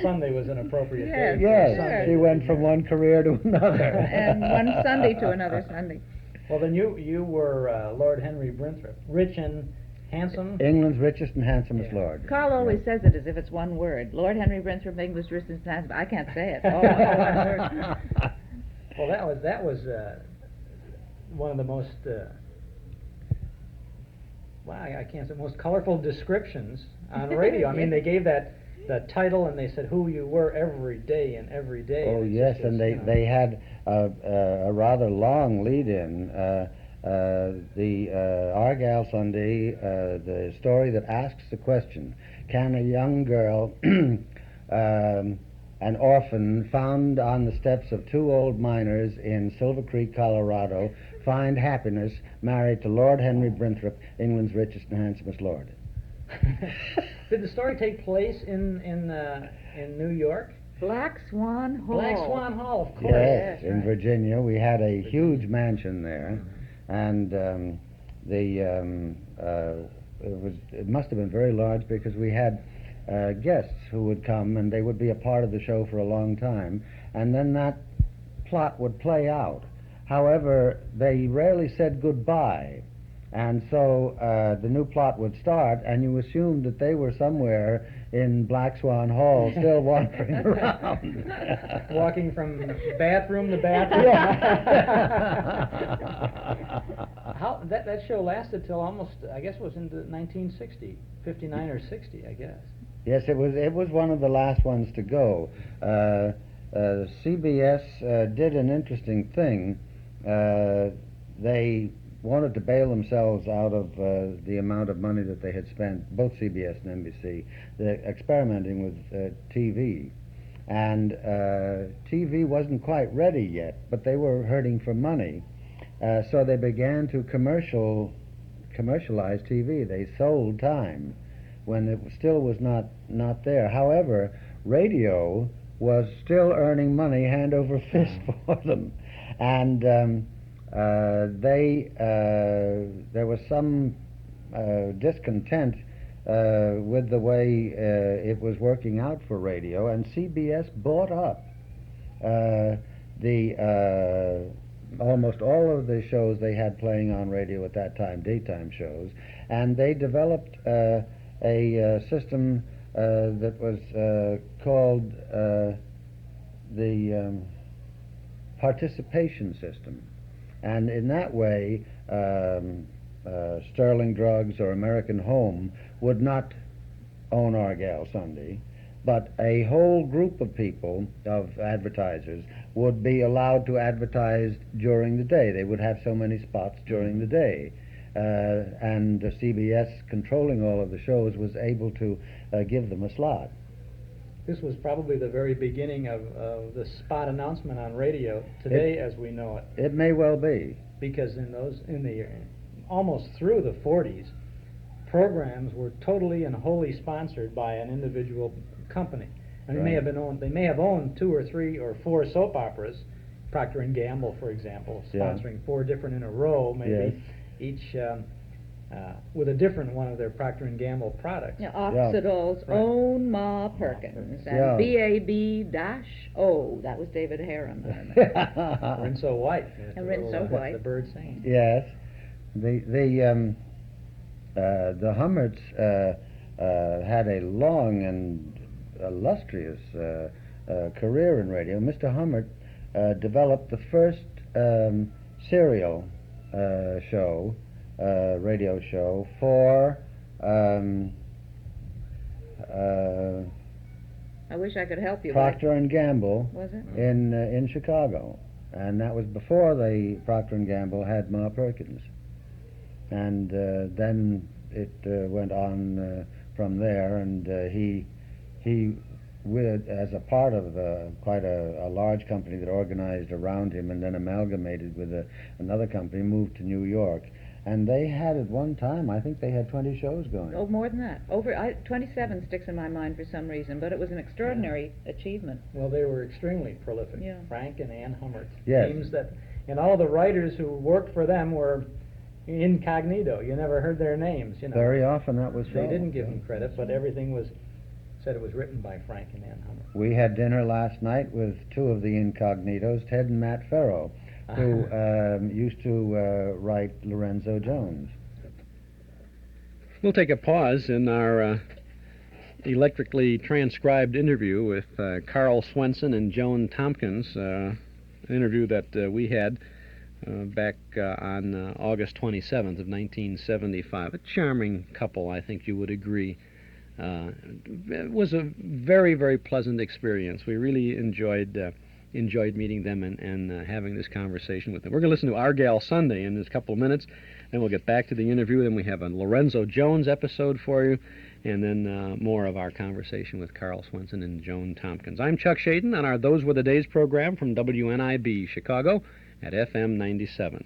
Sunday was an appropriate day. Yes, she went from one career to another. And one Sunday to another Sunday. Well, then you were Lord Henry Brinthorpe, rich and handsome. England's richest and handsomest lord. Carl always says it as if it's one word. Lord Henry Brinthorpe, England's richest and handsome. I can't say it. All one word. Well, that was one of the most I can't say most colorful descriptions on radio. I mean, they gave the title and they said who you were every day and every day. Oh, yes, and they had a rather long lead-in. The Argyle Sunday, the story that asks the question, can a young girl an orphan found on the steps of two old miners in Silver Creek, Colorado, find happiness married to Lord Henry Brinthorpe, England's richest and handsomest lord. Did the story take place in New York? Black Swan Hall. Black Swan Hall, of course. Yes, in right. Virginia. We had a huge mansion there, and it must have been very large because we had guests who would come, and they would be a part of the show for a long time, and then that plot would play out. However, they rarely said goodbye, and so the new plot would start, and you assumed that they were somewhere in Black Swan Hall, still wandering around. Walking from bathroom to bathroom. How that show lasted till almost, I guess it was into 1960, 59 or 60, I guess. Yes, it was one of the last ones to go. CBS did an interesting thing. They wanted to bail themselves out of the amount of money that they had spent, both CBS and NBC, experimenting with TV. And TV wasn't quite ready yet, but they were hurting for money. So they began to commercialize TV. They sold time when it still was not there. However, radio was still earning money hand over fist for them. And there was some discontent with the way it was working out for radio, and CBS bought up almost all of the shows they had playing on radio at that time, daytime shows, and they developed a system that was called the participation system. And in that way, Sterling Drugs or American Home would not own Argyle Sunday, but a whole group of people, of advertisers, would be allowed to advertise during the day. They would have so many spots during the day. And CBS, controlling all of the shows, was able to give them a slot. This was probably the very beginning of the spot announcement on radio today as we know it. It may well be. Because almost through the 40s, programs were totally and wholly sponsored by an individual company. And Right. they may have owned 2 or 3 or 4 soap operas, Procter and Gamble, for example, sponsoring 4 different in a row, maybe each with a different one of their Procter and Gamble products. Yeah, Oxidol's own Ma Perkins, and Yeah. BAB-O, that was David Harum. Rinso White. And Rinso White. The bird singing. Yes, the Hummerts had a long and illustrious career in radio. Mr. Hummert developed the first serial show, radio show for. I wish I could help you. Procter and Gamble. Was it? In Chicago, and that was before the Procter and Gamble had Ma Perkins, and then it went on from there, and he as a part of quite a large company that organized around him and then amalgamated with another company, moved to New York. And they had at one time, I think they had 20 shows going. Oh, more than that. 27 sticks in my mind for some reason, but it was an extraordinary achievement. Well, they were extremely prolific. Yeah. Frank and Ann Hummert. Yes. Names that, and all the writers who worked for them were incognito. You never heard their names, you know. Very often that was so. They didn't give them credit, but everything said it was written by Frank and Ann Hummert. We had dinner last night with 2 of the incognitos, Ted and Matt Farrow, who used to write Lorenzo Jones. We'll take a pause in our electrically transcribed interview with Carl Swenson and Joan Tompkins, an interview that we had back on August 27th of 1975. A charming couple, I think you would agree. It was a very, very pleasant experience. We really enjoyed meeting them and having this conversation with them. We're going to listen to Argyle Sunday in just a couple of minutes, then we'll get back to the interview. Then we have a Lorenzo Jones episode for you, and then more of our conversation with Carl Swenson and Joan Tompkins. I'm Chuck Shaden on our Those Were the Days program from WNIB Chicago at FM 97.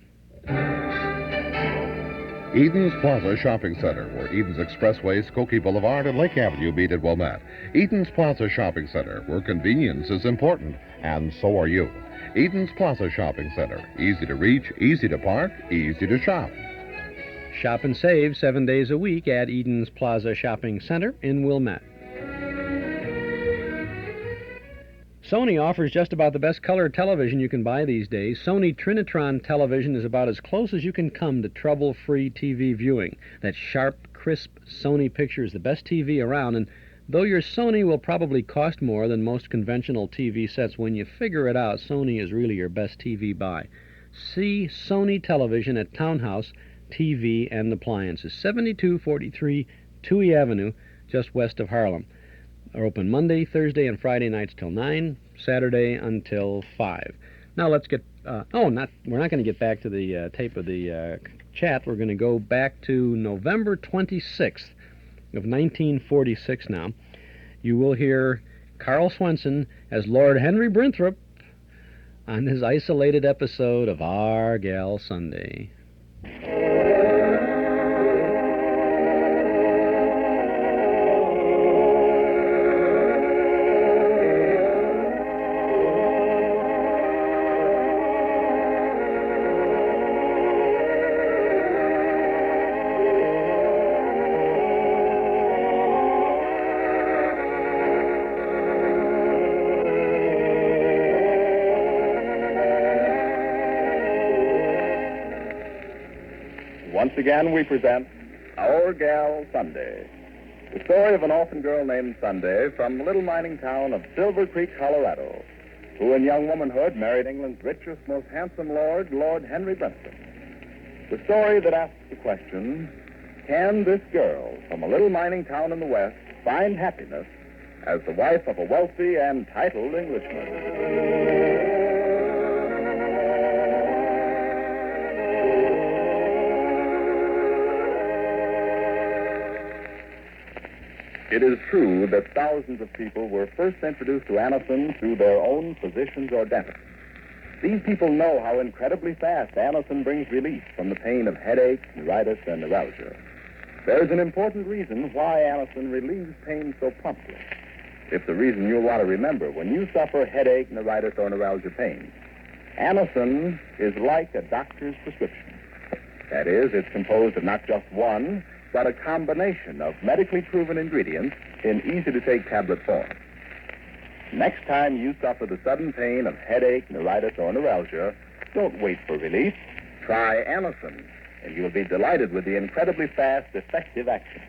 Eden's Plaza Shopping Center, where Eden's Expressway, Skokie Boulevard, and Lake Avenue meet at Wilmette. Eden's Plaza Shopping Center, where convenience is important, and so are you. Eden's Plaza Shopping Center. Easy to reach, easy to park, easy to shop. Shop and save 7 days a week at Eden's Plaza Shopping Center in Wilmette. Sony offers just about the best color television you can buy these days. Sony Trinitron television is about as close as you can come to trouble-free TV viewing. That sharp, crisp Sony picture is the best TV around, and though your Sony will probably cost more than most conventional TV sets, when you figure it out, Sony is really your best TV buy. See Sony Television at Townhouse TV and Appliances, 7243 Touhy Avenue, just west of Harlem. Are open Monday, Thursday, and Friday nights till 9, Saturday until 5. Now let's get, we're not going to get back to the tape of the chat. We're going to go back to November 26th of 1946 now. You will hear Carl Swenson as Lord Henry Brinthorpe on his isolated episode of Our Gal Sunday. Once again, we present Our Gal Sunday, the story of an orphan girl named Sunday from the little mining town of Silver Creek, Colorado, who in young womanhood married England's richest, most handsome lord, Lord Henry Brinthorpe. The story that asks the question, can this girl from a little mining town in the West find happiness as the wife of a wealthy and titled Englishman? It is true that thousands of people were first introduced to Anacin through their own physicians or dentists. These people know how incredibly fast Anacin brings relief from the pain of headache, neuritis, and neuralgia. There's an important reason why Anacin relieves pain so promptly. It's the reason you'll want to remember when you suffer headache, neuritis, or neuralgia pain. Anacin is like a doctor's prescription. That is, it's composed of not just one, but a combination of medically proven ingredients in easy-to-take tablet form. Next time you suffer the sudden pain of headache, neuritis, or neuralgia, don't wait for relief. Try Anacin, and you'll be delighted with the incredibly fast, effective action.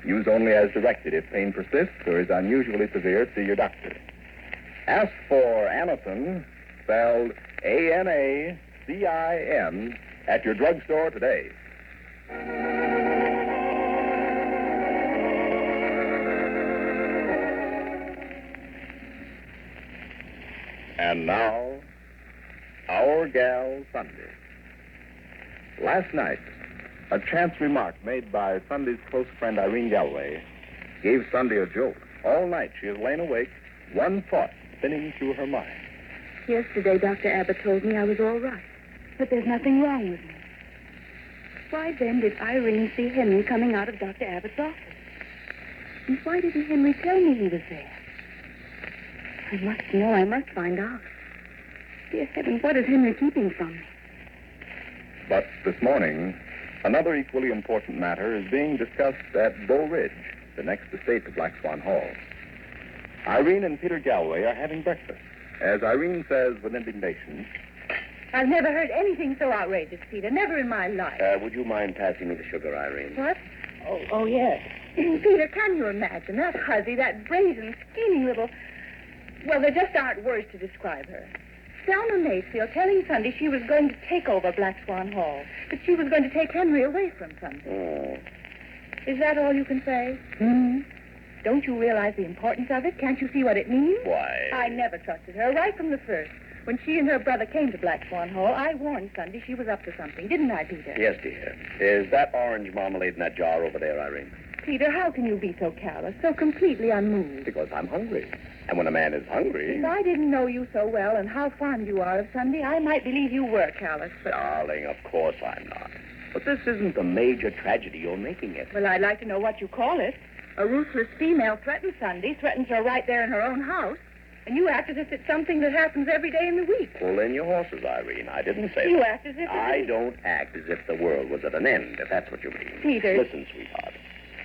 Use only as directed. If pain persists or is unusually severe, see your doctor. Ask for Anacin, spelled Anacin, at your drugstore today. And now, Our Gal Sunday. Last night, a chance remark made by Sunday's close friend Irene Galway gave Sunday a jolt. All night she has lain awake, one thought spinning through her mind. Yesterday, Dr. Abbott told me I was all right, but there's nothing wrong with me. Why then did Irene see Henry coming out of Dr. Abbott's office? And why didn't Henry tell me he was there? I must know. I must find out. Dear heavens, what is Henry keeping from me? But this morning, another equally important matter is being discussed at Bow Ridge, the next estate to Black Swan Hall. Irene and Peter Galway are having breakfast. As Irene says with indignation, I've never heard anything so outrageous, Peter. Never in my life. would you mind passing me the sugar, Irene? What? Oh, yes. Peter, can you imagine that huzzy, that brazen, scheming little... Well, there just aren't words to describe her. Selma Mayfield telling Sunday she was going to take over Black Swan Hall, that she was going to take Henry away from Sunday. Oh. Is that all you can say? Hmm? Don't you realize the importance of it? Can't you see what it means? Why? I never trusted her, right from the first. When she and her brother came to Black Swan Hall, I warned Sunday she was up to something, didn't I, Peter? Yes, dear. Is that orange marmalade in that jar over there, Irene? Peter, how can you be so callous, so completely unmoved? Because I'm hungry. And when a man is hungry... If I didn't know you so well and how fond you are of Sunday, I might believe you were callous, but... Darling, of course I'm not. But this isn't the major tragedy you're making it. Well, I'd like to know what you call it. A ruthless female threatens Sunday, threatens her right there in her own house, and you act as if it's something that happens every day in the week. Pull in your horses, Irene. I didn't say You that. act as if... I don't act as if the world was at an end, if that's what you mean. Peter. Listen, sweetheart.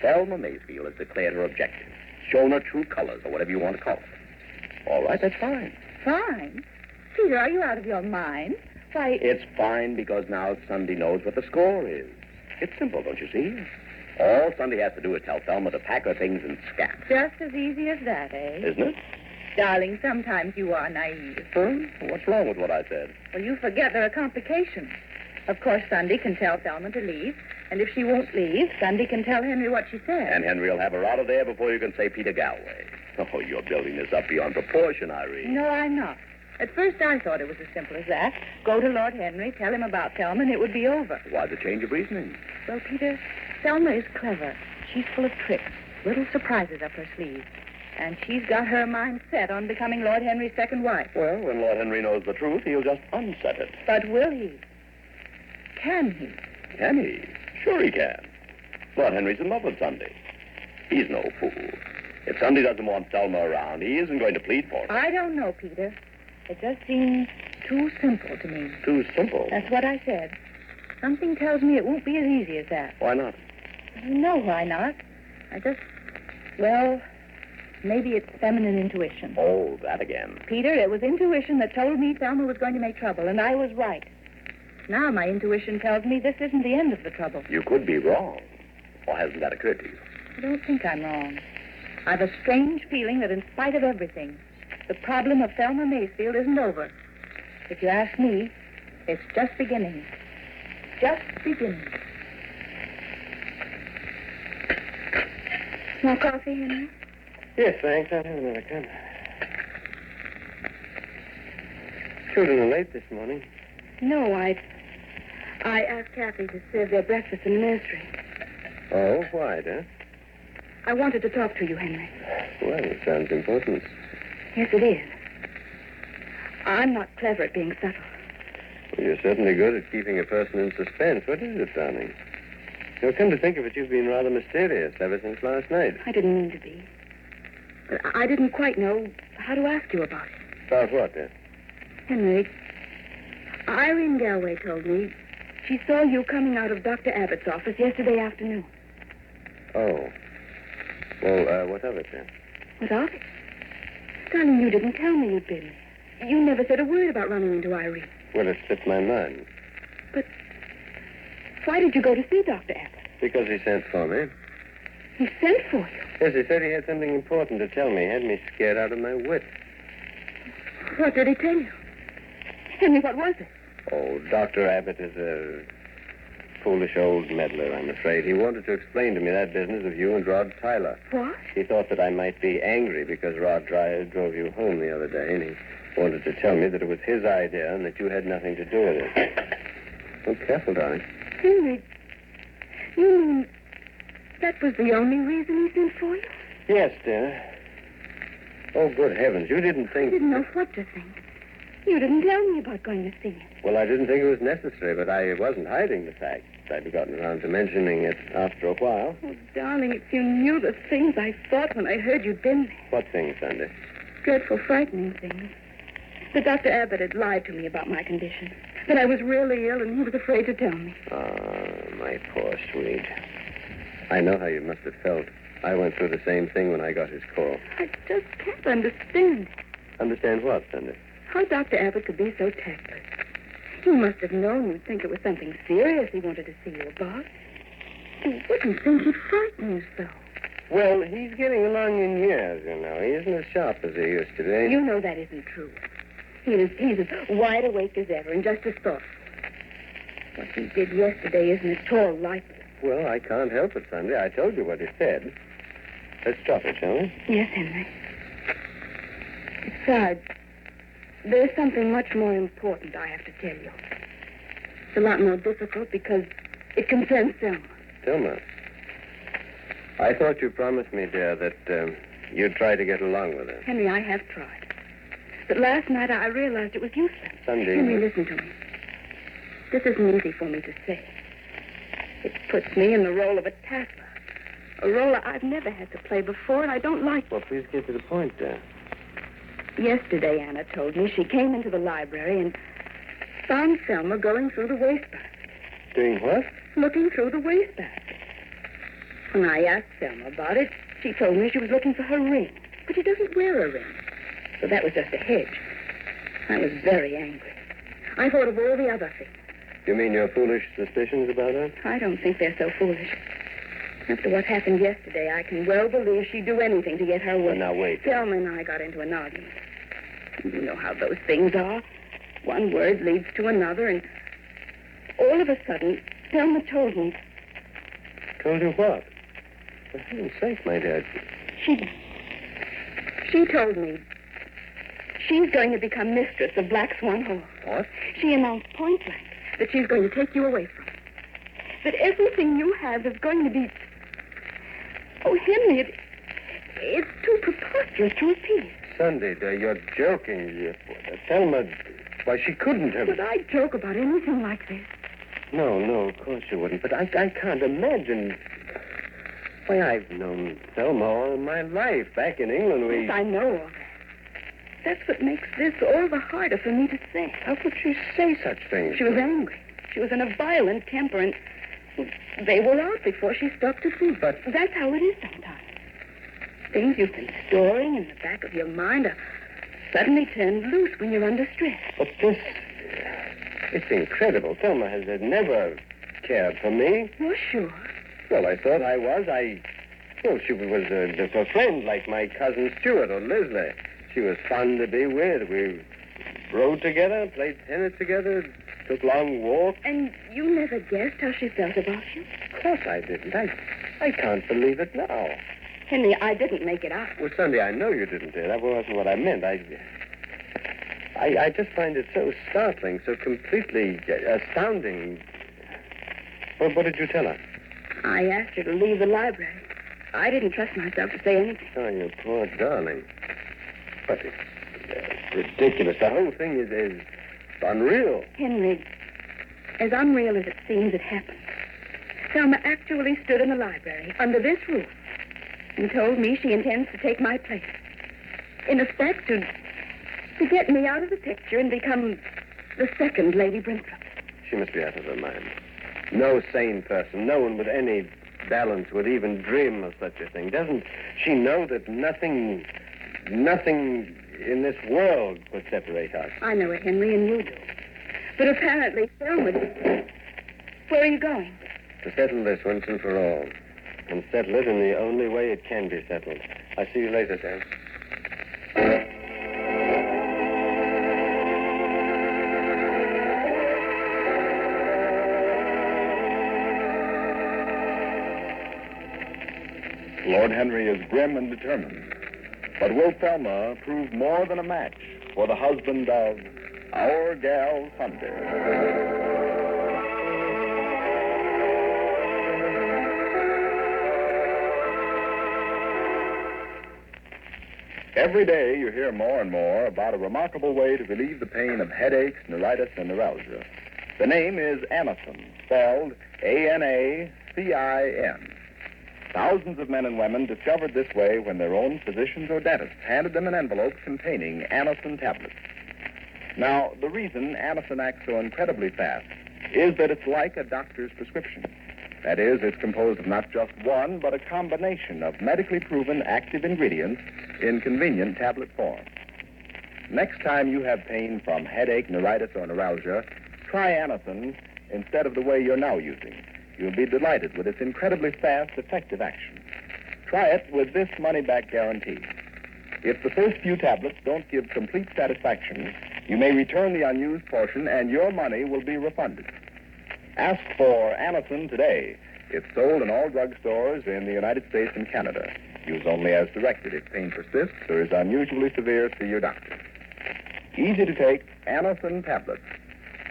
Thelma Maysfield has declared her objective, shown her true colors, or whatever you want to call it. All right, that's fine. Fine? Peter, are you out of your mind? Why... It's fine because now Sunday knows what the score is. It's simple, don't you see? All Sunday has to do is tell Thelma to pack her things and scat. Just as easy as that, eh? Isn't it? Darling, sometimes you are naive. What's wrong with what I said? Well, you forget there are complications. Of course, Sunday can tell Thelma to leave, and if she won't leave, Sunday can tell Henry what she said. And Henry will have her out of there before you can say Peter Galway. Oh, you're building this up beyond proportion, Irene. No, I'm not. At first, I thought it was as simple as that. Go to Lord Henry, tell him about Thelma, and it would be over. Why the change of reasoning? Well, Peter, Thelma is clever. She's full of tricks, little surprises up her sleeve. And she's got her mind set on becoming Lord Henry's second wife. Well, when Lord Henry knows the truth, he'll just unset it. But will he? Can he? Can he? Sure he can. Lord Henry's in love with Sunday. He's no fool. If Sunday doesn't want Thelma around, he isn't going to plead for her. I don't know, Peter. It just seems too simple to me. Too simple? That's what I said. Something tells me it won't be as easy as that. Why not? You know why not. Well, maybe it's feminine intuition. Oh, that again. Peter, it was intuition that told me Thelma was going to make trouble, and I was right. Now my intuition tells me this isn't the end of the trouble. You could be wrong. Or hasn't that occurred to you? I don't think I'm wrong. I've a strange feeling that in spite of everything, the problem of Thelma Maysfield isn't over. If you ask me, it's just beginning. Just beginning. More coffee, Henry? Yes, thanks. I'll have another cup. Children are late this morning. No, I asked Kathy to serve their breakfast in the nursery. Oh, why, dear? I wanted to talk to you, Henry. Well, it sounds important. Yes, it is. I'm not clever at being subtle. Well, you're certainly good at keeping a person in suspense. What is it, darling? You'll come to think of it, you've been rather mysterious ever since last night. I didn't mean to be. But I didn't quite know how to ask you about it. About what, dear? Henry, Irene Galway told me she saw you coming out of Dr. Abbott's office yesterday afternoon. Oh. Well, what of it, then? What of it? Darling, you didn't tell me you'd been. You never said a word about running into Irene. Well, it slipped my mind. But why did you go to see Dr. Abbott? Because he sent for me. He sent for you? Yes, he said he had something important to tell me. He had me scared out of my wits. What did he tell you? Henry, what was it? Oh, Dr. Abbott is a foolish old meddler, I'm afraid. He wanted to explain to me that business of you and Rod Tyler. What? He thought that I might be angry because Rod drove you home the other day, and he wanted to tell me that it was his idea and that you had nothing to do with it. Oh, careful, darling. Henry, you mean that was the only reason he sent for you? Yes, dear. Oh, good heavens, you didn't think... I didn't know what to think. You didn't tell me about going to see him. Well, I didn't think it was necessary, but I wasn't hiding the fact. I'd gotten around to mentioning it after a while. Oh, darling, if you knew the things I thought when I heard you'd been there. What things, Sunday? Dreadful, frightening things. That Dr. Abbott had lied to me about my condition. That I was really ill and he was afraid to tell me. Oh, my poor sweet. I know how you must have felt. I went through the same thing when I got his call. I just can't understand. Understand what, Sunday? How Dr. Abbott could be so tactless. He must have known you'd think it was something serious he wanted to see you about. You wouldn't think he'd frighten you so. Well, he's getting along in years, you know. He isn't as sharp as he used to be. You know that isn't true. He's as wide awake as ever and just as thoughtful. What he did yesterday isn't at all likely. Well, I can't help it, Sunday. I told you what he said. Let's drop it, shall we? Yes, Henry. Besides, there's something much more important I have to tell you. It's a lot more difficult because it concerns Thelma. Thelma? I thought you promised me, dear, that you'd try to get along with her. Henry, I have tried. But last night I realized it was useless. Sunday. Henry, listen to me. This isn't easy for me to say. It puts me in the role of a tattler. A role I've never had to play before, and I don't like it. Well, please get to the point, dear. Yesterday, Anna told me she came into the library and found Selma going through the wastebasket. Doing what? Looking through the wastebasket. When I asked Selma about it, she told me she was looking for her ring. But she doesn't wear a ring. So that was just a hedge. I was very angry. I thought of all the other things. You mean your foolish suspicions about her? I don't think they're so foolish. After what happened yesterday, I can well believe she'd do anything to get her way. Well, now, wait. Selma and I got into an argument. You know how those things are. One word leads to another, and all of a sudden, Selma told me. Told you what? For heaven's sake, my dear. She told me she's going to become mistress of Black Swan Hall. What? She announced point blank that she's going to take you away from it. That everything you have is going to be... Oh, Henry, it's too preposterous to repeat. Sunday, dear, you're joking. Selma, why, she couldn't have... Would I joke about anything like this? No, of course you wouldn't. But I can't imagine... Why, I've known Selma all my life. Back in England, we... Yes, I know all that. That's what makes this all the harder for me to say. How could she say such things? She was angry. She was in a violent temper, and they were out before she stopped to think. But that's how it is sometimes. Things you've been storing in the back of your mind are suddenly turned loose when you're under stress. But this... It's incredible. Selma has never cared for me. You're sure? Well, I thought I was. Well, she was just a friend like my cousin Stuart or Leslie. She was fun to be with. We rode together, played tennis together, took long walks. And you never guessed how she felt about you? Of course I didn't. I can't believe it now. Henry, I didn't make it up. Well, Sunday, I know you didn't, dear. That wasn't what I meant. I just find it so startling, so completely astounding. Well, what did you tell her? I asked her to leave the library. I didn't trust myself to say anything. Oh, you poor darling. But it's ridiculous. The whole thing is unreal. Henry, as unreal as it seems, it happened. Selma actually stood in the library under this roof and told me she intends to take my place. In effect, to get me out of the picture and become the second Lady Brinthrop. She must be out of her mind. No sane person, no one with any balance would even dream of such a thing. Doesn't she know that nothing in this world could separate us? I know it, Henry, and you do. But apparently, Selma... Where are you going? To settle this once and for all. And settle it in the only way it can be settled. I'll see you later, Dan. Lord Henry is grim and determined. But will Thelma prove more than a match for the husband of our gal Sunday? Every day you hear more and more about a remarkable way to relieve the pain of headaches, neuritis, and neuralgia. The name is Anacin, spelled Anacin. Thousands of men and women discovered this way when their own physicians or dentists handed them an envelope containing Anacin tablets. Now, the reason Anacin acts so incredibly fast is that it's like a doctor's prescription. That is, it's composed of not just one, but a combination of medically proven active ingredients in convenient tablet form. Next time you have pain from headache, neuritis, or neuralgia, try Anacin instead of the way you're now using. You'll be delighted with its incredibly fast, effective action. Try it with this money-back guarantee. If the first few tablets don't give complete satisfaction, you may return the unused portion and your money will be refunded. Ask for Anacin today. It's sold in all drugstores in the United States and Canada. Use only as directed. If pain persists or is unusually severe, see your doctor. Easy to take Anacin tablets.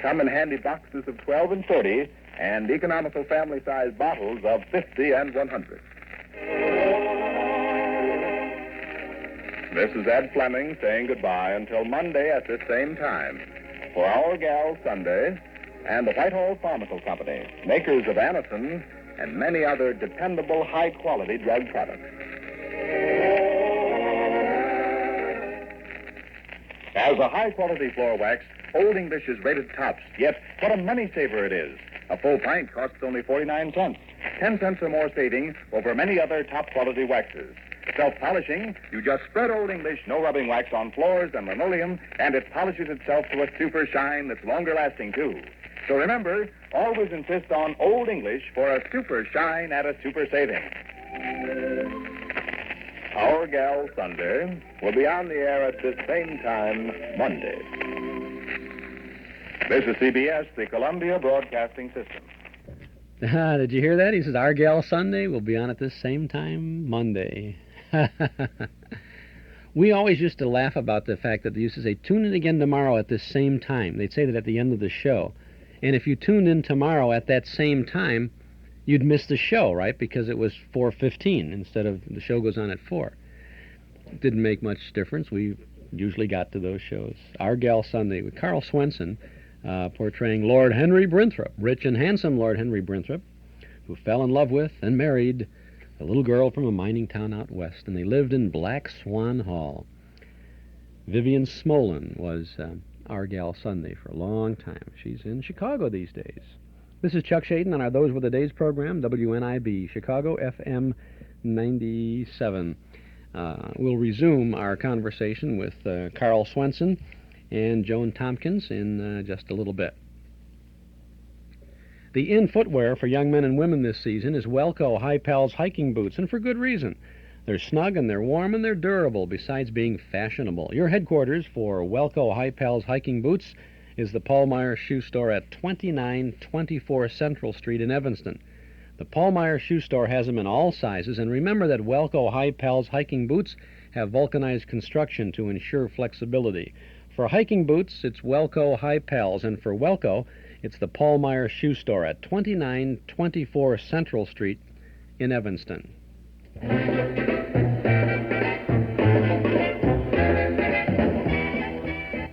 Come in handy boxes of 12 and 30 and economical family-sized bottles of 50 and 100. This is Ed Fleming saying goodbye until Monday at this same time for Our Gal Sunday and the Whitehall Pharmaceutical Company, makers of Anacin and many other dependable, high-quality drug products. As a high-quality floor wax, Old English is rated tops, yet what a money-saver it is. A full pint costs only 49 cents. 10 cents or more saving over many other top-quality waxes. Self-polishing, you just spread Old English no-rubbing wax on floors and linoleum, and it polishes itself to a super shine that's longer-lasting, too. So remember, always insist on Old English for a super shine at a super saving. Our Gal Sunday will be on the air at this same time Monday. This is CBS, the Columbia Broadcasting System. Did you hear that? He says, Our Gal Sunday will be on at this same time Monday. We always used to laugh about the fact that they used to say, tune in again tomorrow at this same time. They'd say that at the end of the show. And if you tuned in tomorrow at that same time, you'd miss the show, right? Because it was 4:15 instead of the show goes on at 4. It didn't make much difference. We usually got to those shows. Our Gal Sunday with Carl Swenson portraying Lord Henry Brinthorpe, rich and handsome Lord Henry Brinthorpe, who fell in love with and married a little girl from a mining town out west, and they lived in Black Swan Hall. Vivian Smolin was Our Gal Sunday for a long time. She's in Chicago these days. This is Chuck Shaden on our Those Were the Days program, WNIB, Chicago FM 97. We'll resume our conversation with Carl Swenson and Joan Tompkins in just a little bit. The in footwear for young men and women this season is Welco High Pals hiking boots, and for good reason. They're snug and they're warm and they're durable, besides being fashionable. Your headquarters for Welco High Pals hiking boots is the Paul Meyer Shoe Store at 2924 Central Street in Evanston. The Paul Meyer Shoe Store has them in all sizes, and remember that Welco High Pals hiking boots have vulcanized construction to ensure flexibility. For hiking boots, it's Welco High Pals, and for Welco, it's the Paul Meyer Shoe Store at 2924 Central Street in Evanston.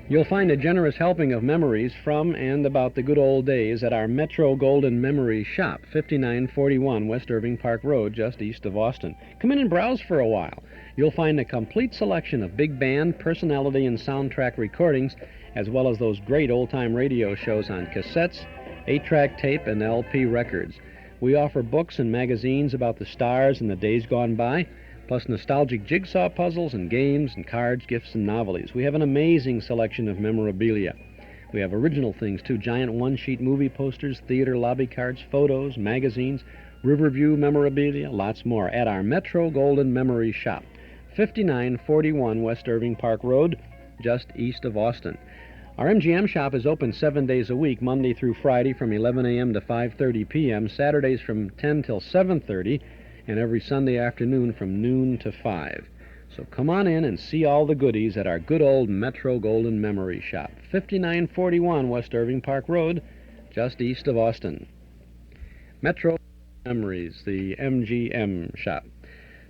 You'll find a generous helping of memories from and about the good old days at our Metro Golden Memory Shop, 5941 West Irving Park Road, just east of Austin. Come in and browse for a while. You'll find a complete selection of big band, personality, and soundtrack recordings, as well as those great old-time radio shows on cassettes, 8-track tape, and LP records. We offer books and magazines about the stars and the days gone by, plus nostalgic jigsaw puzzles and games and cards, gifts, and novelties. We have an amazing selection of memorabilia. We have original things, too, giant one-sheet movie posters, theater lobby cards, photos, magazines, Riverview memorabilia, lots more at our Metro Golden Memory Shop, 5941 West Irving Park Road, just east of Austin. Our MGM shop is open 7 days a week, Monday through Friday from 11 a.m. to 5:30 p.m., Saturdays from 10 till 7:30, and every Sunday afternoon from noon to 5. So come on in and see all the goodies at our good old Metro Golden Memory Shop, 5941 West Irving Park Road, just east of Austin. Metro Memories, the MGM shop.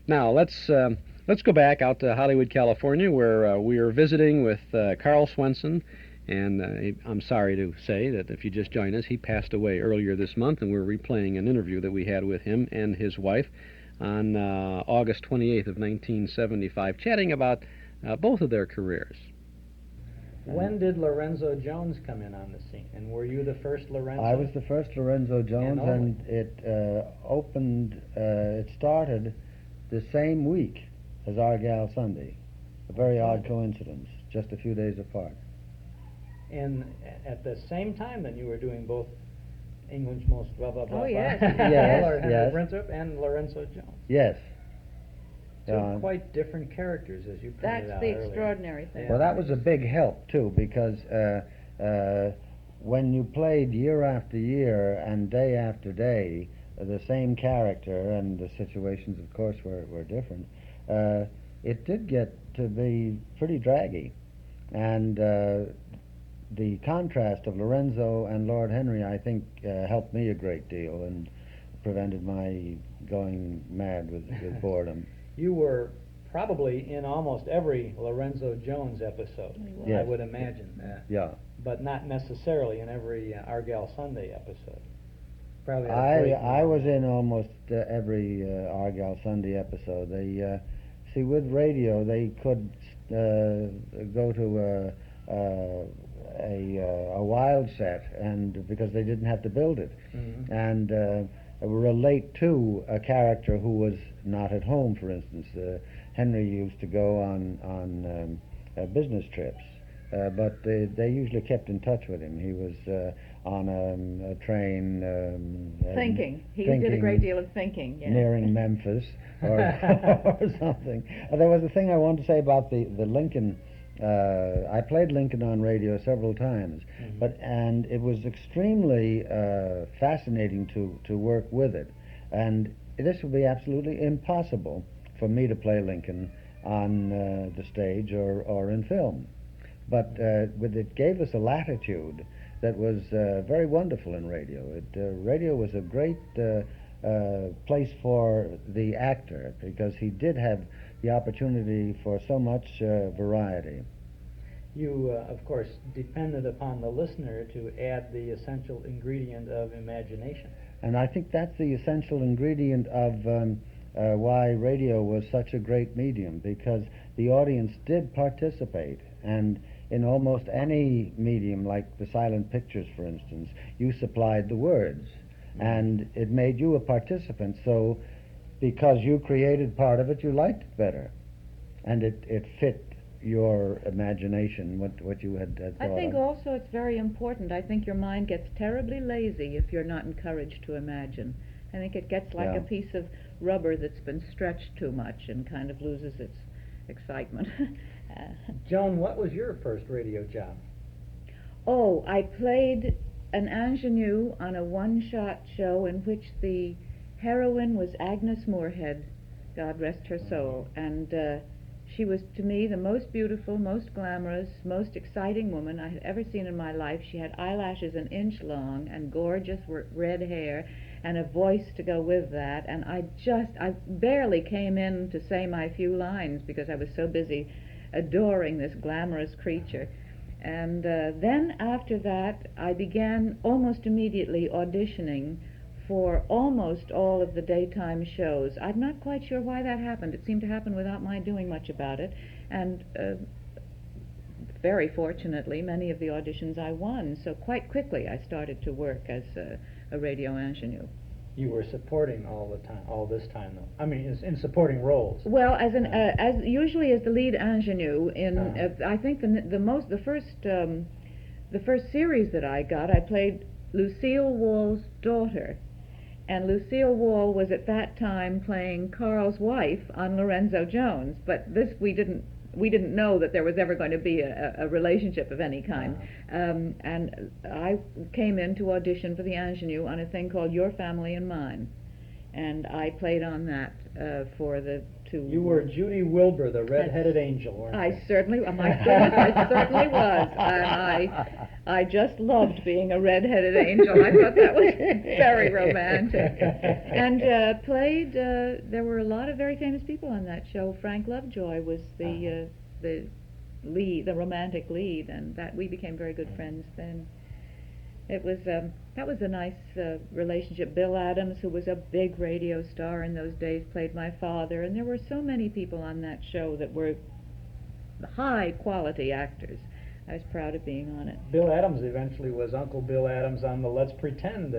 Now, let's go back out to Hollywood, California, where we are visiting with Carl Swenson. And I'm sorry to say that if you just joined us, he passed away earlier this month, and we're replaying an interview that we had with him and his wife on August 28th of 1975, chatting about both of their careers. When did Lorenzo Jones come in on the scene? And were you the first Lorenzo? I was the first Lorenzo Jones, and it started the same week as Our Gal Sunday. A very odd coincidence, just a few days apart. And at the same time, then, you were doing both England's Most Blah, Blah, Blah. Oh, yes. Henry Brinthorpe and Lorenzo Jones. Yes. Two quite different characters, as you pointed out That's the earlier. extraordinary thing. Well, that was a big help, too, because when you played year after year and day after day the same character, and the situations, of course, were different, it did get to be pretty draggy. And the contrast of Lorenzo and Lord Henry, I think, helped me a great deal. And prevented my going mad with boredom. You were probably in almost every Lorenzo Jones episode, Yes. I would imagine. Yeah. But not necessarily in every Argyle Sunday episode. Probably had a I break now. was in almost every Argyle Sunday episode. They see, with radio they could go to a wild set, and because they didn't have to build it, and relate to a character who was not at home. For instance, Henry used to go on business trips, but they usually kept in touch with him. He was on a train Thinking. He did a great deal of thinking. Yeah. nearing Memphis or, or something. There was a thing I wanted to say about the Lincoln. I played Lincoln on radio several times, and it was extremely fascinating to work with it. And this would be absolutely impossible for me to play Lincoln on the stage or in film. But it gave us a latitude that was very wonderful in radio. Radio was a great place for the actor, because he did have the opportunity for so much variety. You, of course, depended upon the listener to add the essential ingredient of imagination. And I think that's the essential ingredient of why radio was such a great medium, because the audience did participate. And in almost any medium, like the silent pictures, for instance, you supplied the words, and it made you a participant. So because you created part of it, you liked it better, and it fit your imagination, what you had thought I think of. also it's very important. I think your mind gets terribly lazy if you're not encouraged to imagine. I think it gets like Yeah. a piece of rubber that's been stretched too much and kind of loses its excitement. Joan, what was your first radio job? Oh, I played an ingenue on a one-shot show in which the heroine was Agnes Moorehead, God rest her soul, and she was, to me, the most beautiful, most glamorous, most exciting woman I had ever seen in my life. She had eyelashes an inch long and gorgeous red hair and a voice to go with that, and I barely came in to say my few lines because I was so busy adoring this glamorous creature. And then after that, I began almost immediately auditioning for almost all of the daytime shows. I'm not quite sure why that happened. It seemed to happen without my doing much about it. And very fortunately, many of the auditions I won. So quite quickly, I started to work as a radio ingenue. You were supporting all this time, though. I mean, in supporting roles. Well, as usually as the lead ingenue in, I think the first series that I got, I played Lucille Wall's daughter, and Lucille Wall was at that time playing Carl's wife on Lorenzo Jones. But this we didn't know that there was ever going to be a relationship of any kind. And I came in to audition for the ingenue on a thing called Your Family and Mine. And I played on that for the two... You were Judy Wilbur, the red-headed angel, weren't you? I certainly, my goodness, I certainly was. And I just loved being a red-headed angel. I thought that was very romantic. And played, there were a lot of very famous people on that show. Frank Lovejoy was the lead, the romantic lead, and that we became very good friends then. It was that was a nice relationship. Bill Adams, who was a big radio star in those days, played my father, and there were so many people on that show that were high-quality actors. I was proud of being on it. Bill Adams eventually was Uncle Bill Adams on the Let's Pretend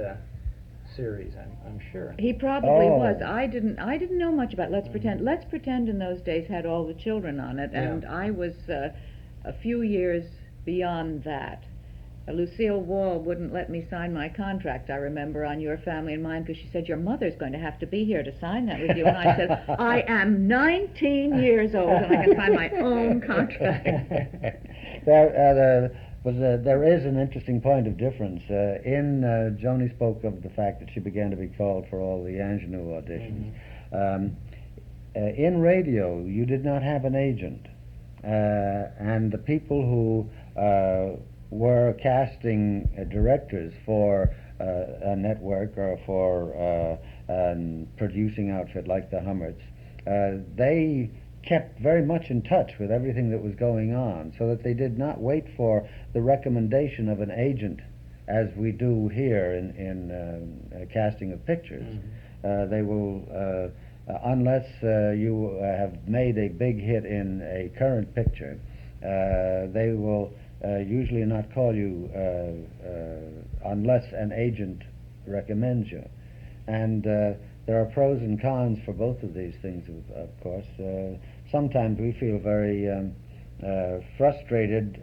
series, I'm sure. He probably was. I didn't know much about Let's Pretend. Let's Pretend in those days had all the children on it, and I was a few years beyond that. Lucille Wall wouldn't let me sign my contract, I remember, on Your Family and Mine, because she said, your mother's going to have to be here to sign that with you. And I said, I am 19 years old and I can sign my own contract. There is an interesting point of difference. Joni spoke of the fact that she began to be called for all the ingenue auditions. In radio, you did not have an agent. And the people who were casting directors for a network or for a producing outfit like the Hummerts, they kept very much in touch with everything that was going on, so that they did not wait for the recommendation of an agent, as we do here in casting of pictures. They will, unless you have made a big hit in a current picture, they will usually not call you unless an agent recommends you. And there are pros and cons for both of these things, of course. Sometimes we feel very frustrated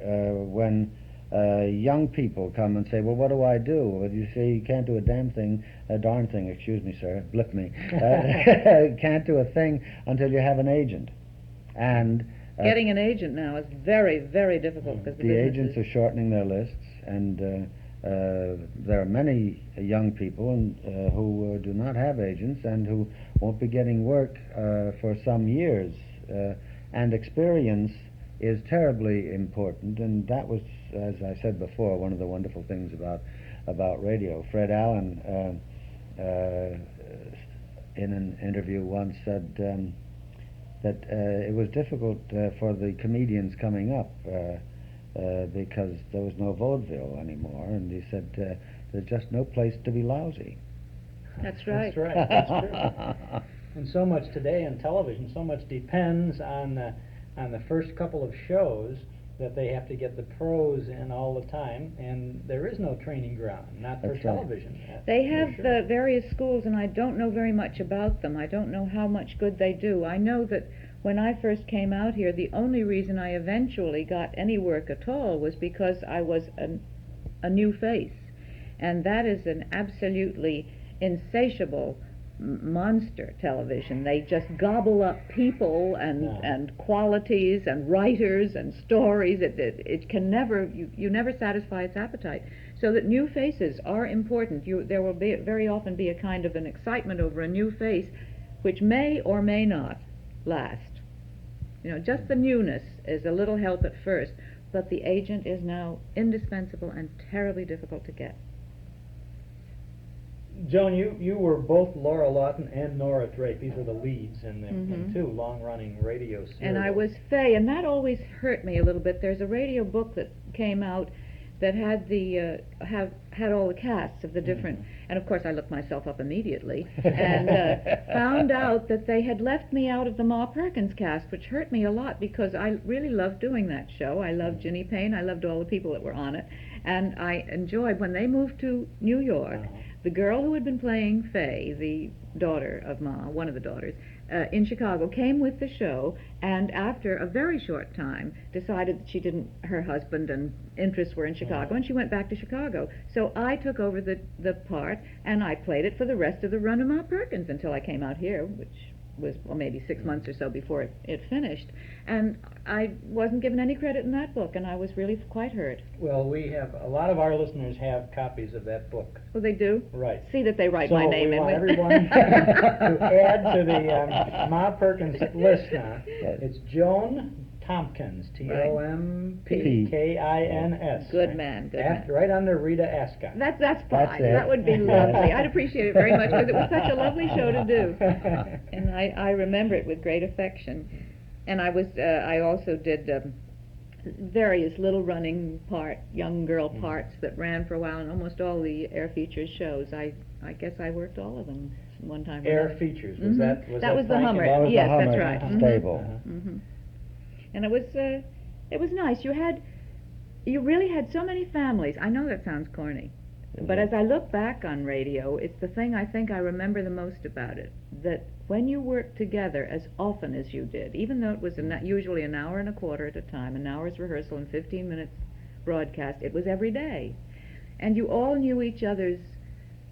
when young people come and say, well, what do I do? Well, you say you can't do a darn thing, excuse me, sir, blip me. Can't do a thing until you have an agent. And getting an agent now is very, very difficult because the agents are shortening their lists, and there are many young people who do not have agents and who won't be getting work for some years. And experience is terribly important, and that was, as I said before, one of the wonderful things about radio. Fred Allen, in an interview once, said that it was difficult for the comedians coming up because there was no vaudeville anymore, and he said there's just no place to be lousy. That's right. That's right. That's true. And so much today in television, so much depends on the first couple of shows, that they have to get the pros in all the time, and there is no training ground, not for television. They have the various schools, and I don't know very much about them. I don't know how much good they do. I know that when I first came out here, the only reason I eventually got any work at all was because I was a new face, and that is an absolutely insatiable monster television. They just gobble up people and qualities and writers and stories. It can never, you never satisfy its appetite. So that new faces are important. There will very often be a kind of an excitement over a new face which may or may not last. You know, just the newness is a little help at first, but the agent is now indispensable and terribly difficult to get. Joan, you were both Laura Lawton and Nora Drake. These were the leads in two long-running radio serials. And I was Faye, and that always hurt me a little bit. There's a radio book that came out that had the had all the casts of the different, and of course I looked myself up immediately and found out that they had left me out of the Ma Perkins cast, which hurt me a lot because I really loved doing that show. I loved Ginny Payne. I loved all the people that were on it, and I enjoyed when they moved to New York. The girl who had been playing Faye, the daughter of Ma, one of the daughters, in Chicago, came with the show, and after a very short time decided that she didn't, her husband and interests were in Chicago, and she went back to Chicago. So I took over the part, and I played it for the rest of the run of Ma Perkins until I came out here, which was maybe 6 months or so before it finished. And I wasn't given any credit in that book, and I was really quite hurt. Well, we have, a lot of our listeners have copies of that book. Oh, they do? Right. See that they write my name in. So we want everyone to add to the Ma Perkins list now. It's Joan Tompkins, Tompkins. Good man, good man. Right under Rita Ascot. That's fine. That would be lovely. I'd appreciate it very much because it was such a lovely show to do. And I remember it with great affection. And I also did various little running young girl parts that ran for a while in almost all the Air Features shows. I guess I worked all of them one time. Air Features, was that was the Hummer. That was yes, the Hummer that's right. Stable. And it was nice. You really had so many families. I know that sounds corny, but as I look back on radio, it's the thing I think I remember the most about it, that when you worked together as often as you did, even though it was usually an hour and a quarter at a time, an hour's rehearsal and 15 minutes broadcast, it was every day. And you all knew each other's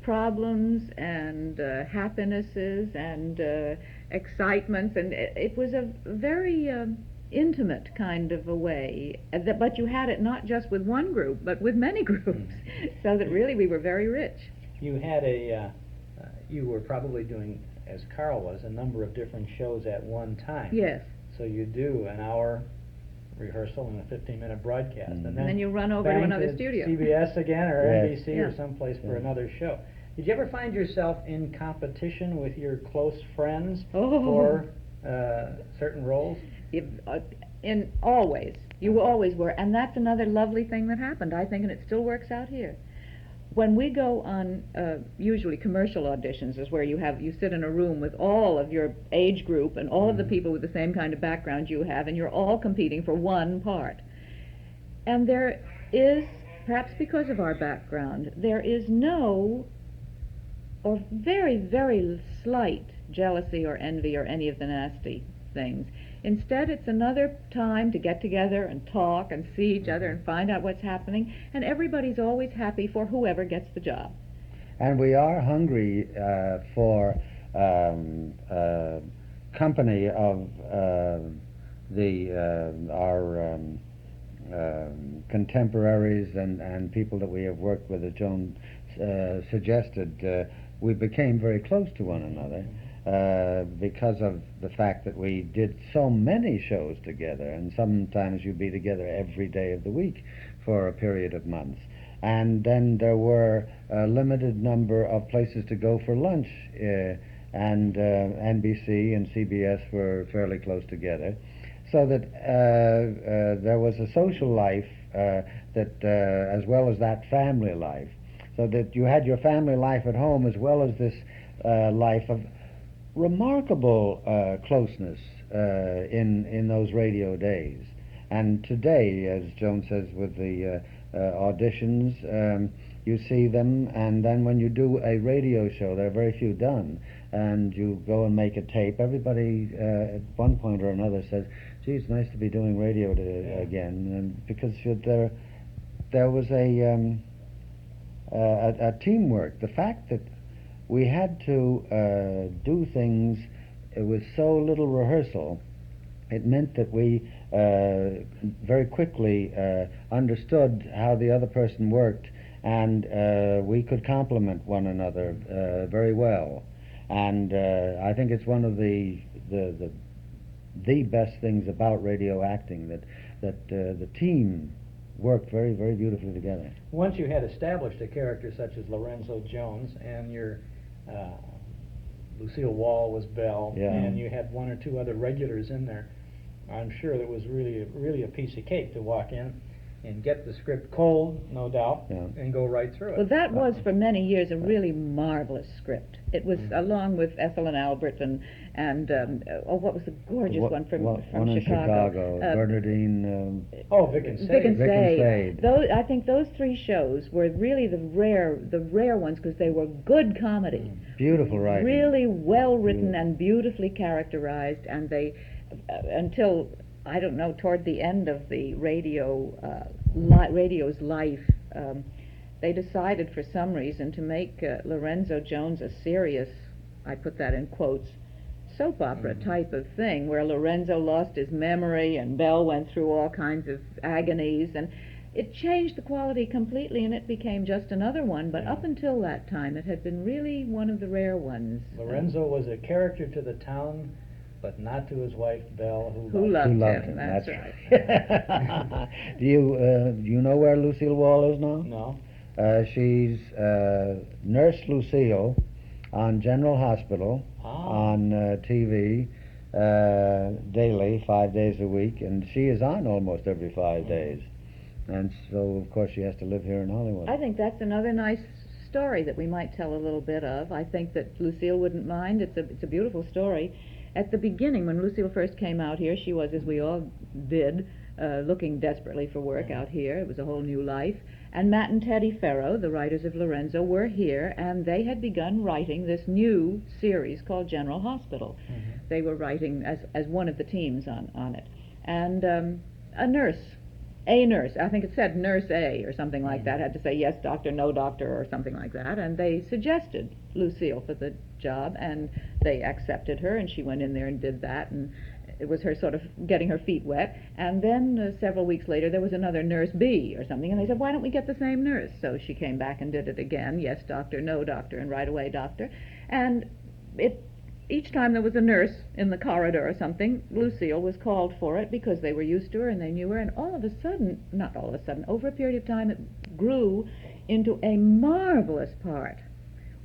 problems and happinesses and excitements, and it was a very intimate kind of a way, but you had it not just with one group, but with many groups, so that really we were very rich. You had you were probably doing, as Carl was, a number of different shows at one time. Yes. So you do an hour rehearsal and a 15-minute broadcast. And then you run over to bang another studio. CBS again, or Yes. NBC, or someplace for another show. Did you ever find yourself in competition with your close friends for certain roles? Always. You always were. And that's another lovely thing that happened, I think, and it still works out here. When we go on usually commercial auditions is where you sit in a room with all of your age group and all of the people with the same kind of background you have, and you're all competing for one part. And there is, perhaps because of our background, there is no or very, very slight jealousy or envy or any of the nasty things. Instead, it's another time to get together and talk and see each other and find out what's happening, and everybody's always happy for whoever gets the job. And we are hungry for company of our contemporaries and people that we have worked with, as Joan suggested. We became very close to one another. Because of the fact that we did so many shows together, and sometimes you'd be together every day of the week for a period of months. And then there were a limited number of places to go for lunch, and NBC and CBS were fairly close together, so that there was a social life that, as well as that family life, so that you had your family life at home as well as this life of remarkable closeness in those radio days. And today, as Joan says, with the auditions, you see them, and then when you do a radio show, there are very few done, and you go and make a tape, everybody at one point or another says, gee, it's nice to be doing radio again, and because there was a teamwork. The fact that we had to do things with so little rehearsal, it meant that we very quickly understood how the other person worked, and we could complement one another very well. And I think it's one of the best things about radio acting, that the team worked very, very beautifully together. Once you had established a character such as Lorenzo Jones, and your Lucille Wall was Belle, and you had one or two other regulars in there, I'm sure that was really a piece of cake to walk in and get the script cold, no doubt, and go right through it. Well, that was for many years a really marvelous script. It was along with Ethel and Albert and what was the gorgeous one from one Chicago? In Chicago, Bernadine. Vic and Sade. Vic and Sade. I think those three shows were really the rare ones, because they were good comedy. Beautiful writing. Really well written and beautifully characterized, and they until, I don't know, toward the end of the radio's life, they decided for some reason to make Lorenzo Jones a serious, I put that in quotes, soap opera type of thing, where Lorenzo lost his memory and Belle went through all kinds of agonies, and it changed the quality completely, and it became just another one. But up until that time, it had been really one of the rare ones. Lorenzo was a character to the town, but not to his wife Belle, who loved him. That's right. Do you know where Lucille Wall is now? No. She's Nurse Lucille on General Hospital on TV daily, 5 days a week, and she is on almost every 5 days. And so, of course, she has to live here in Hollywood. I think that's another nice story that we might tell a little bit of. I think that Lucille wouldn't mind. It's a beautiful story. At the beginning, when Lucille first came out here, she was, as we all did, looking desperately for work out here. It was a whole new life. And Matt and Teddy Farrow, the writers of Lorenzo, were here, and they had begun writing this new series called General Hospital. They were writing as one of the teams on it. And a nurse, I think it said Nurse A or something like that, had to say yes, doctor, no doctor, or something like that, and they suggested Lucille for the job, and they accepted her, and she went in there and did that, and it was her sort of getting her feet wet. And then several weeks later, there was another Nurse B or something, and they said, why don't we get the same nurse? So she came back and did it again, yes, doctor, no doctor, and right away, doctor. And it each time there was a nurse in the corridor or something, Lucille was called for it because they were used to her and they knew her. And all of a sudden, not all of a sudden, over a period of time, it grew into a marvelous part.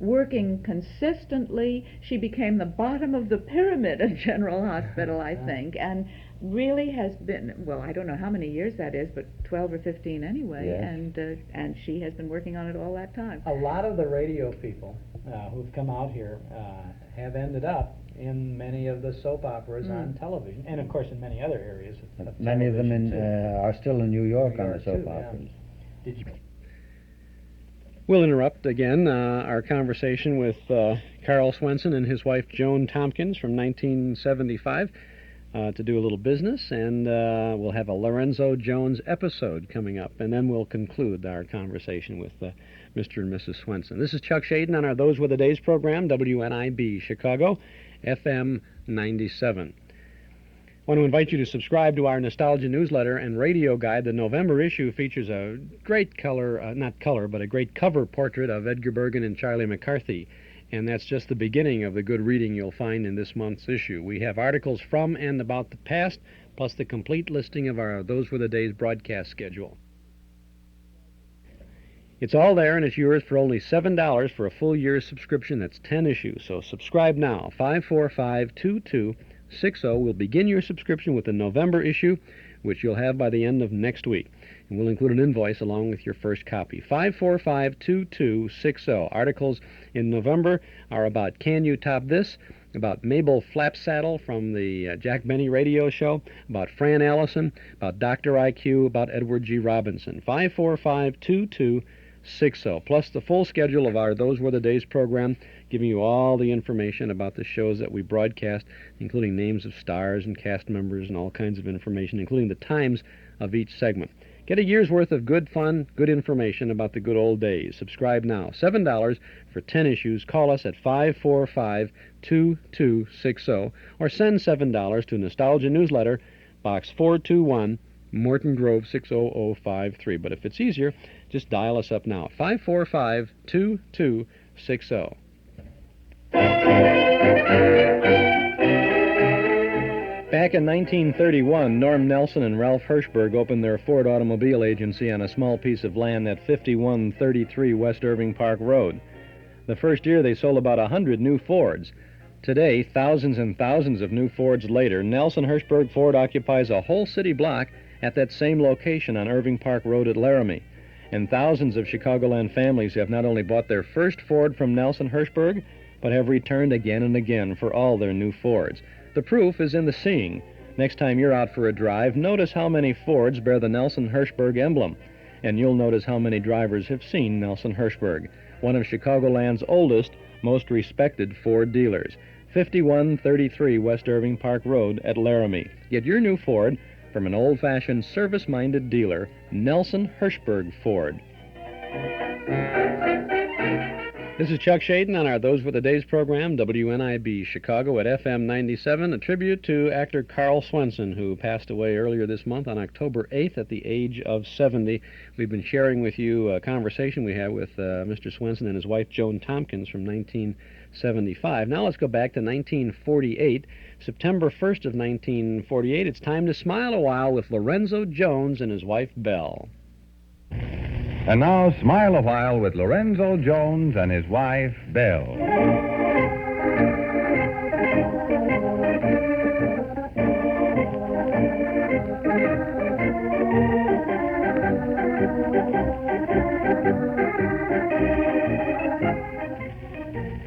Working consistently, she became the bottom of the pyramid at General Hospital, I think, and really has been, well, I don't know how many years that is, but 12 or 15 anyway, Yes. And she has been working on it all that time. A lot of the radio people who've come out here have ended up in many of the soap operas on television, and of course in many other areas. Many of them are still in New York on the soap too, operas. Did you? We'll interrupt again our conversation with Carl Swenson and his wife Joan Tompkins from 1975 to do a little business, and we'll have a Lorenzo Jones episode coming up, and then we'll conclude our conversation with Mr. and Mrs. Swenson. This is Chuck Shaden on our Those Were the Days program, WNIB Chicago, FM 97. I want to invite you to subscribe to our Nostalgia newsletter and radio guide. The November issue features a great a great cover portrait of Edgar Bergen and Charlie McCarthy. And that's just the beginning of the good reading you'll find in this month's issue. We have articles from and about the past, plus the complete listing of our Those Were the Days broadcast schedule. It's all there, and it's yours for only $7 for a full year's subscription. That's 10 issues. So subscribe now, 545-2260. We'll begin your subscription with the November issue, which you'll have by the end of next week. And we'll include an invoice along with your first copy. 545-2260. Articles in November are about Can You Top This?, about Mabel Flapsaddle from the Jack Benny radio show, about Fran Allison, about Dr. IQ, about Edward G. Robinson. 545-2260. Plus the full schedule of our Those Were the Days program, giving you all the information about the shows that we broadcast, including names of stars and cast members and all kinds of information, including the times of each segment. Get a year's worth of good fun, good information about the good old days. Subscribe now. $7 for 10 issues. Call us at 545-2260 or send $7 to Nostalgia Newsletter, Box 421, Morton Grove 60053. But if it's easier, just dial us up now, 545-2260. Back in 1931, Norm Nelson and Ralph Hirschberg opened their Ford automobile agency on a small piece of land at 5133 West Irving Park Road. The first year they sold about 100 new Fords. Today, thousands and thousands of new Fords later, Nelson Hirschberg Ford occupies a whole city block at that same location on Irving Park Road at Laramie. And thousands of Chicagoland families have not only bought their first Ford from Nelson Hirschberg, but have returned again and again for all their new Fords. The proof is in the seeing. Next time you're out for a drive, notice how many Fords bear the Nelson Hirschberg emblem. And you'll notice how many drivers have seen Nelson Hirschberg, one of Chicagoland's oldest, most respected Ford dealers. 5133 West Irving Park Road at Laramie. Get your new Ford from an old-fashioned, service-minded dealer, Nelson Hirschberg Ford. This is Chuck Shaden on our Those Were the Days program, WNIB Chicago at FM 97, a tribute to actor Carl Swenson, who passed away earlier this month on October 8th at the age of 70. We've been sharing with you a conversation we had with Mr. Swenson and his wife Joan Tompkins from 1975. Now let's go back to 1948, September 1st of 1948. It's time to smile a while with Lorenzo Jones and his wife Belle. And now, smile a while with Lorenzo Jones and his wife, Belle.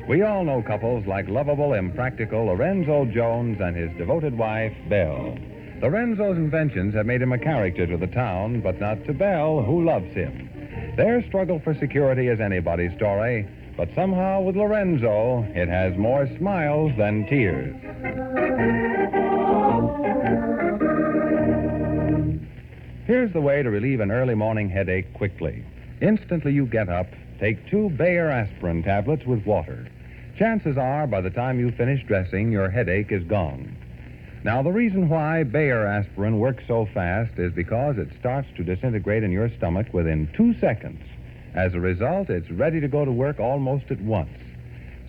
We all know couples like lovable, impractical Lorenzo Jones and his devoted wife, Belle. Lorenzo's inventions have made him a character to the town, but not to Belle, who loves him. Their struggle for security is anybody's story, but somehow with Lorenzo, it has more smiles than tears. Here's the way to relieve an early morning headache quickly. Instantly you get up, take 2 Baer aspirin tablets with water. Chances are, by the time you finish dressing, your headache is gone. Now, the reason why Baer aspirin works so fast is because it starts to disintegrate in your stomach within 2 seconds. As a result, it's ready to go to work almost at once.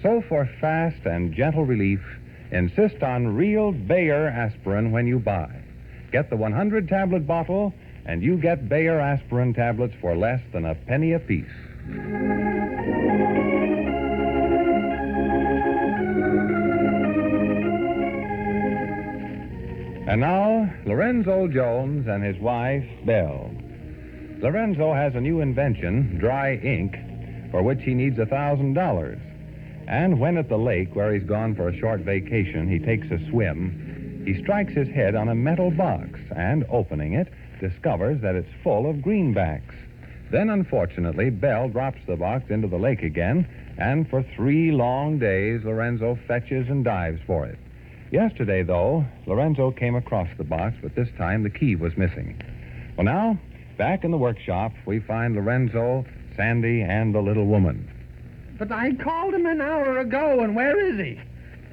So for fast and gentle relief, insist on real Baer aspirin when you buy. Get the 100-tablet bottle, and you get Baer aspirin tablets for less than a penny apiece. And now, Lorenzo Jones and his wife, Belle. Lorenzo has a new invention, dry ink, for which he needs $1,000. And when at the lake, where he's gone for a short vacation, he takes a swim, he strikes his head on a metal box and, opening it, discovers that it's full of greenbacks. Then, unfortunately, Belle drops the box into the lake again, and for 3 long days, Lorenzo fetches and dives for it. Yesterday, though, Lorenzo came across the box, but this time the key was missing. Well, now, back in the workshop, we find Lorenzo, Sandy, and the little woman. But I called him an hour ago, and where is he?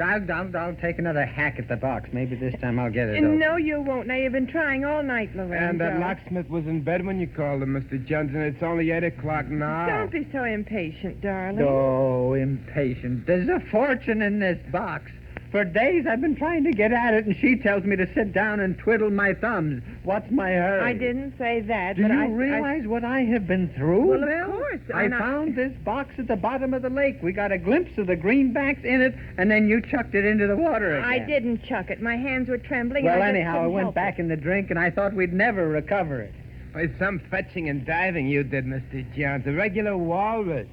I'll take another hack at the box. Maybe this time I'll get it open. No, you won't. Now, you've been trying all night, Lorenzo. And that locksmith was in bed when you called him, Mr. Johnson. It's only 8 o'clock now. Don't be so impatient, darling. Oh, impatient. There's a fortune in this box. For days I've been trying to get at it, and she tells me to sit down and twiddle my thumbs. What's my hurry? I didn't say that, Do but you realize what I have been through? Well, of course. I found this box at the bottom of the lake. We got a glimpse of the greenbacks in it, and then you chucked it into the water again. I didn't chuck it. My hands were trembling. Well, and I just anyhow, I couldn't went help back in the drink, and I thought we'd never recover it. It's some fetching and diving you did, Mr. Jones. A regular walrus.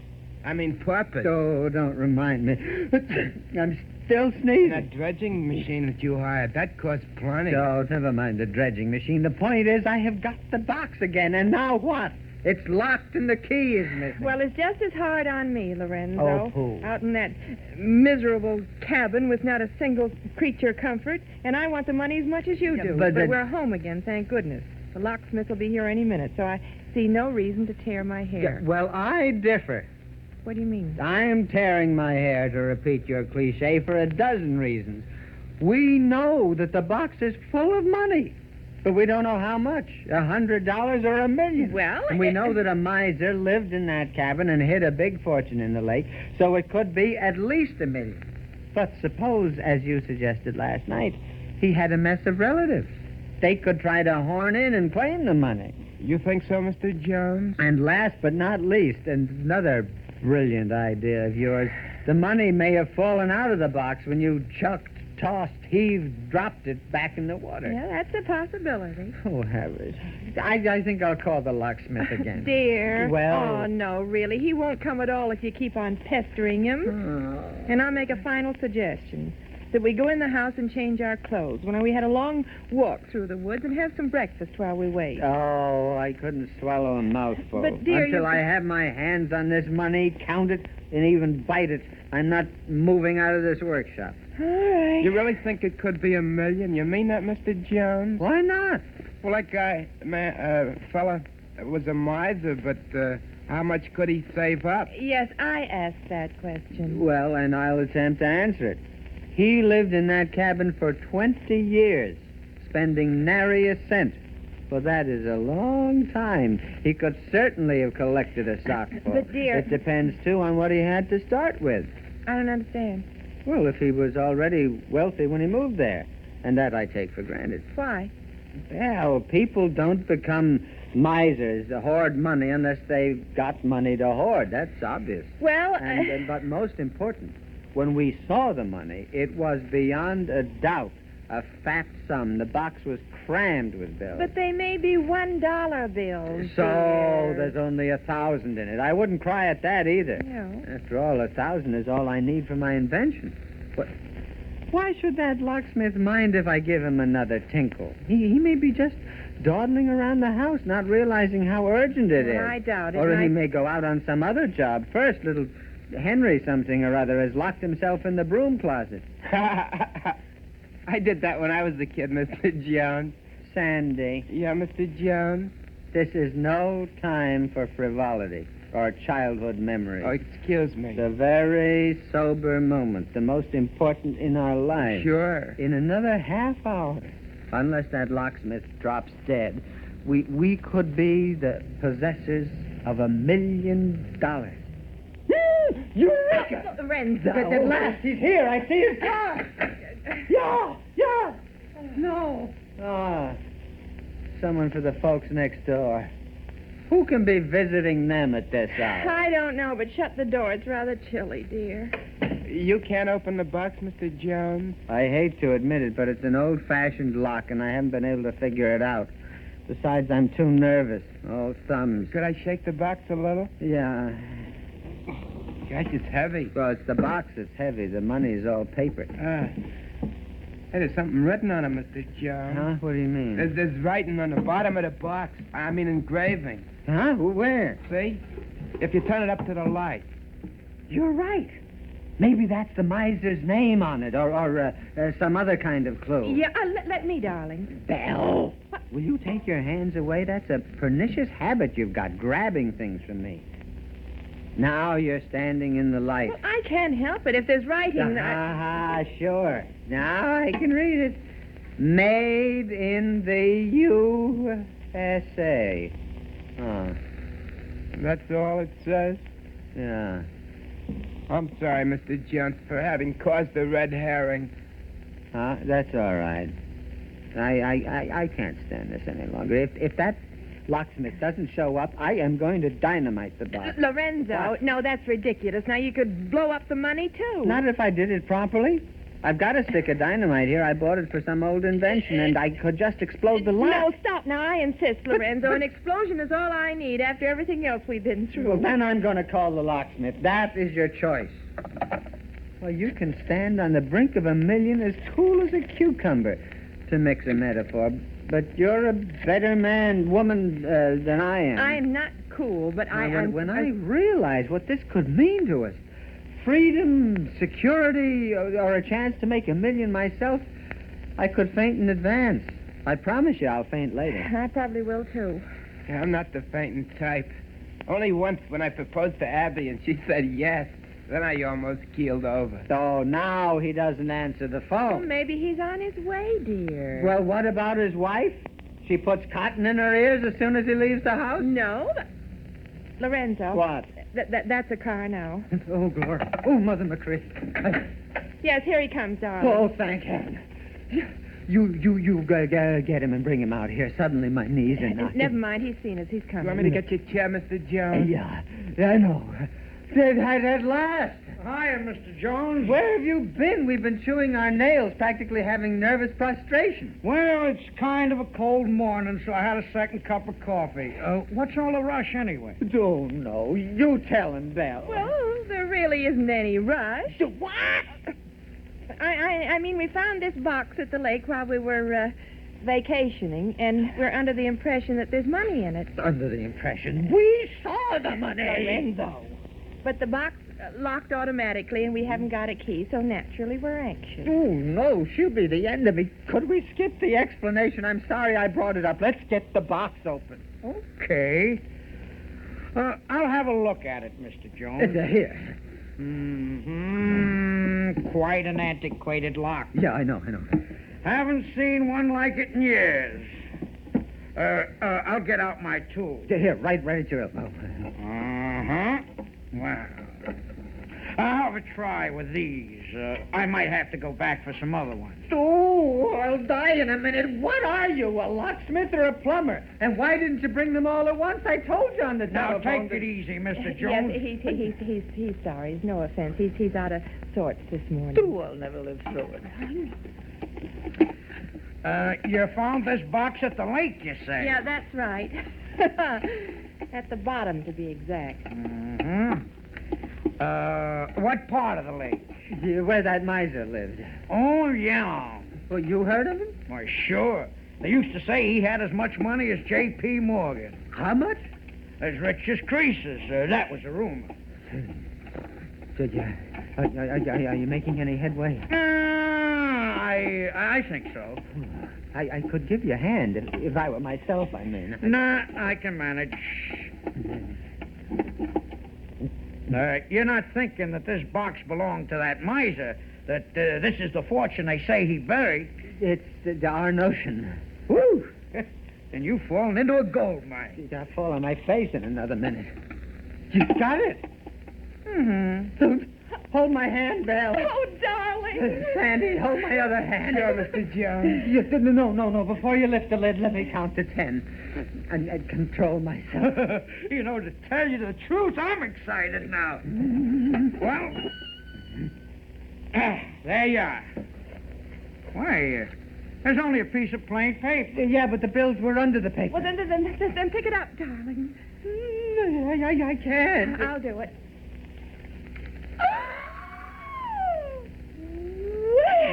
I mean, porpoise. Oh, don't remind me. I'm still sneezing. That dredging machine that you hired, that cost plenty. Oh, never mind the dredging machine. The point is, I have got the box again, and now what? It's locked and the key is missing. Well, it's just as hard on me, Lorenzo. Oh, pooh. Out in that miserable cabin with not a single creature comfort, and I want the money as much as you do. but we're home again, thank goodness. The locksmith will be here any minute, so I see no reason to tear my hair. Well, I differ. What do you mean? I am tearing my hair, to repeat your cliche, for a dozen reasons. We know that the box is full of money, but we don't know how much, $100 or $1 million. Well, and we know that a miser lived in that cabin and hid a big fortune in the lake, so it could be at least $1 million. But suppose, as you suggested last night, he had a mess of relatives. They could try to horn in and claim the money. You think so, Mr. Jones? And last but not least, and another brilliant idea of yours, the money may have fallen out of the box when you chucked, tossed, heaved, dropped it back in the water. Yeah, that's a possibility. Oh, heavens. I think I'll call the locksmith again. Dear. Well... Oh, no, really. He won't come at all if you keep on pestering him. And I'll make a final suggestion. That we go in the house and change our clothes. When we had a long walk through the woods and have some breakfast while we wait. Oh, I couldn't swallow a mouthful. But, dear, until I have my hands on this money, count it, and even bite it, I'm not moving out of this workshop. All right. You really think it could be $1 million? You mean that, Mr. Jones? Why not? Well, that guy, fella, was a miser, but how much could he save up? Yes, I asked that question. Well, and I'll attempt to answer it. He lived in that cabin for 20 years, spending nary a cent. Well, that is a long time. He could certainly have collected a sockful. But, dear... It depends, too, on what he had to start with. I don't understand. Well, if he was already wealthy when he moved there, and that I take for granted. Why? Well, people don't become misers, hoard money, unless they've got money to hoard. That's obvious. Well... But most important, when we saw the money, it was beyond a doubt a fat sum. The box was crammed with bills. But they may be $1 bills. So dear. there's only 1,000 in it. I wouldn't cry at that either. No. After all, 1,000 is all I need for my invention. But why should that locksmith mind if I give him another tinkle? He may be just dawdling around the house, not realizing how urgent it is. I doubt it. Or he may go out on some other job first. Little Henry something or other has locked himself in the broom closet. I did that when I was a kid, Mr. Jones. Sandy. Yeah, Mr. Jones? This is no time for frivolity or childhood memory. Oh, excuse me. It's a very sober moment, the most important in our lives. Sure. In another half hour, unless that locksmith drops dead, we could be the possessors of $1 million. Eureka! Lorenzo. At last, he's here. I see his car. Yeah. No. Ah, someone for the folks next door. Who can be visiting them at this hour? I don't know, but shut the door. It's rather chilly, dear. You can't open the box, Mr. Jones? I hate to admit it, but it's an old-fashioned lock, and I haven't been able to figure it out. Besides, I'm too nervous. Oh, thumbs. Could I shake the box a little? Yeah. Gosh, it's heavy. Well, it's the box that's heavy. The money's all papered. Hey, there's something written on it, Mr. Jones. Huh? What do you mean? There's writing on the bottom of the box. I mean engraving. Huh? Where? See? If you turn it up to the light. You're right. Maybe that's the miser's name on it, or some other kind of clue. Yeah, let me, darling. Belle! What? Will you take your hands away? That's a pernicious habit you've got, grabbing things from me. Now you're standing in the light. Well, I can't help it. If there's writing... Sure. Now I can read it. Made in the USA. Oh. That's all it says? Yeah. I'm sorry, Mr. Jones, for having caused the red herring. Huh? That's all right. I can't stand this any longer. If that locksmith doesn't show up, I am going to dynamite the box. Lorenzo, What? no, that's ridiculous. Now, you could blow up the money, too. Not if I did it properly. I've got a stick of dynamite here. I bought it for some old invention, and I could just explode the lock. No, stop. Now, I insist, Lorenzo. An explosion is all I need after everything else we've been through. Well, then I'm going to call the locksmith. That is your choice. Well, you can stand on the brink of $1 million as cool as a cucumber, to mix a metaphor. But you're a better woman than I am. I'm not cool, but When I realize what this could mean to us, freedom, security, or a chance to make $1 million myself, I could faint in advance. I promise you I'll faint later. I probably will, too. Yeah, I'm not the fainting type. Only once when I proposed to Abby and she said yes. Then I almost keeled over. So now he doesn't answer the phone. Well, maybe he's on his way, dear. Well, what about his wife? She puts cotton in her ears as soon as he leaves the house? No. Lorenzo. What? That's a car now. Oh, glory. Oh, Mother McCree. Yes, here he comes, darling. Oh, thank heaven. You get him and bring him out here. Suddenly my knees are knocking. Never mind, he's seen us. He's coming. You want me to get your chair, Mr. Jones? Yeah, I know. At last. Hiya, Mr. Jones. Where have you been? We've been chewing our nails, practically having nervous prostration. Well, it's kind of a cold morning, so I had a second cup of coffee. What's all the rush, anyway? Oh, no. You tell him, Belle. Well, there really isn't any rush. What? I mean, we found this box at the lake while we were vacationing, and we're under the impression that there's money in it. Under the impression? We saw the money. Lorenzo. But the box locked automatically, and we haven't got a key, so naturally we're anxious. Oh, no, she'll be the end of me. Could we skip the explanation? I'm sorry I brought it up. Let's get the box open. Okay. I'll have a look at it, Mr. Jones. Here. Quite an antiquated lock. Yeah, I know. Haven't seen one like it in years. I'll get out my tools. Here, right at your elbow. Uh-huh. Well, I'll have a try with these. I might have to go back for some other ones. Oh, I'll die in a minute. What are you, a locksmith or a plumber? And why didn't you bring them all at once? I told you on the Now, telephone. take it easy, Mr. Jones. Yes, he's sorry. It's no offense. He's out of sorts this morning. Oh, I'll never live through it. You found this box at the lake, you say? Yeah, that's right. At the bottom, to be exact. Mm-hmm. What part of the lake? Where that miser lived. Oh, yeah. Well, you heard of him? Why, sure. They used to say he had as much money as J.P. Morgan. How much? As rich as Croesus. That was a rumor. Did you? Are you making any headway? I think so. I could give you a hand if I were myself, I mean. Nah, I can manage. You're not thinking that this box belonged to that miser, that this is the fortune they say he buried? It's our notion. Woo! And you've fallen into a gold mine. I'll fall on my face in another minute. You got it. So, hold my hand, Belle. Oh, darling. Sandy, hold my other hand. Sure, Mr. Jones. No. Before you lift the lid, let me count to 10. And control myself. You know, to tell you the truth, I'm excited now. Well, there you are. Why, there's only a piece of plain paper. Yeah, but the bills were under the paper. Well, then pick it up, darling. I can't. I'll do it.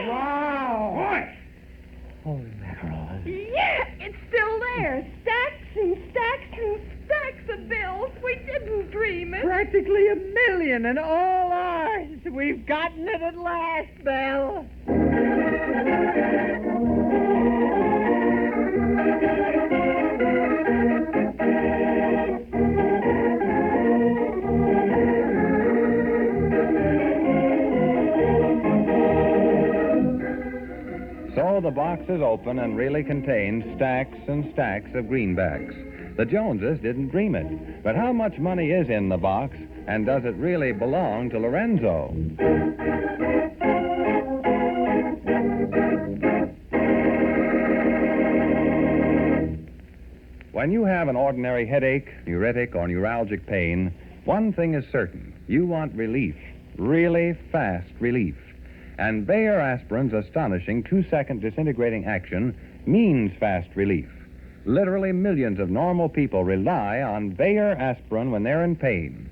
Wow. What? Holy mackerel. Yeah, it's still there. Stacks and stacks and stacks of bills. We didn't dream it. Practically 1 million and all ours. We've gotten it at last, Belle. So the box is open and really contains stacks and stacks of greenbacks. The Joneses didn't dream it. But how much money is in the box, and does it really belong to Lorenzo? When you have an ordinary headache, neuritic, or neuralgic pain, one thing is certain. You want relief. Really fast relief. And Baer aspirin's astonishing 2-second disintegrating action means fast relief. Literally millions of normal people rely on Baer aspirin when they're in pain.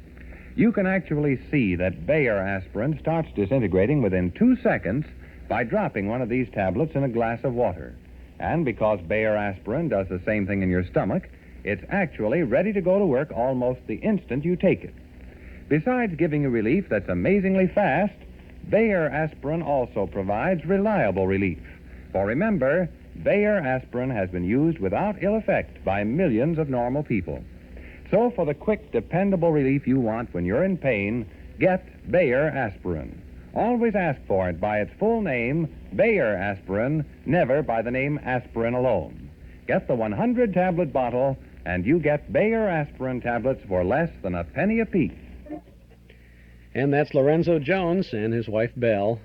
You can actually see that Baer aspirin starts disintegrating within 2 seconds by dropping one of these tablets in a glass of water. And because Baer aspirin does the same thing in your stomach, it's actually ready to go to work almost the instant you take it. Besides giving you relief that's amazingly fast, Baer aspirin also provides reliable relief. For remember, Baer aspirin has been used without ill effect by millions of normal people. So for the quick, dependable relief you want when you're in pain, get Baer aspirin. Always ask for it by its full name, Baer aspirin, never by the name aspirin alone. Get the 100-tablet bottle, and you get Baer aspirin tablets for less than a penny apiece. And that's Lorenzo Jones and his wife, Belle,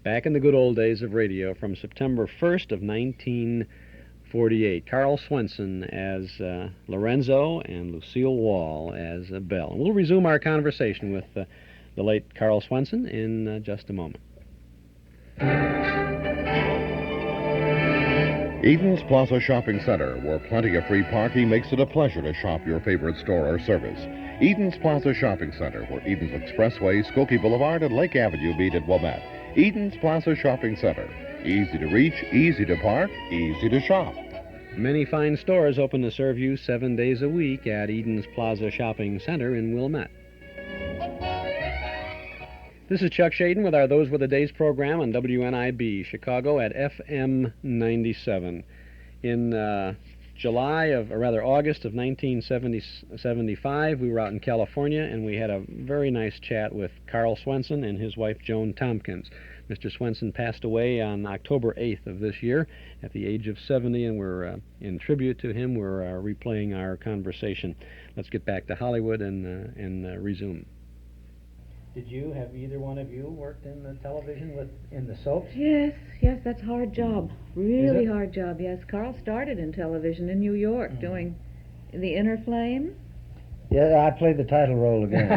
back in the good old days of radio from September 1st of 1948. Carl Swenson as Lorenzo and Lucille Wall as Belle. And we'll resume our conversation with the late Carl Swenson in just a moment. Eden's Plaza Shopping Center, where plenty of free parking makes it a pleasure to shop your favorite store or service. Eden's Plaza Shopping Center, where Eden's Expressway, Skokie Boulevard, and Lake Avenue meet at Wilmette. Eden's Plaza Shopping Center. Easy to reach, easy to park, easy to shop. Many fine stores open to serve you 7 days a week at Eden's Plaza Shopping Center in Wilmette. This is Chuck Shaden with our Those Were the Days program on WNIB, Chicago at FM 97. In August of 1975, we were out in California, and we had a very nice chat with Carl Swenson and his wife, Joan Tompkins. Mr. Swenson passed away on October 8th of this year at the age of 70, and we're, in tribute to him, we're replaying our conversation. Let's get back to Hollywood and resume. Have either one of you worked in the television in the soaps? Yes, that's a hard job. Really hard job, yes. Carl started in television in New York doing The Inner Flame. Yeah, I played the title role again.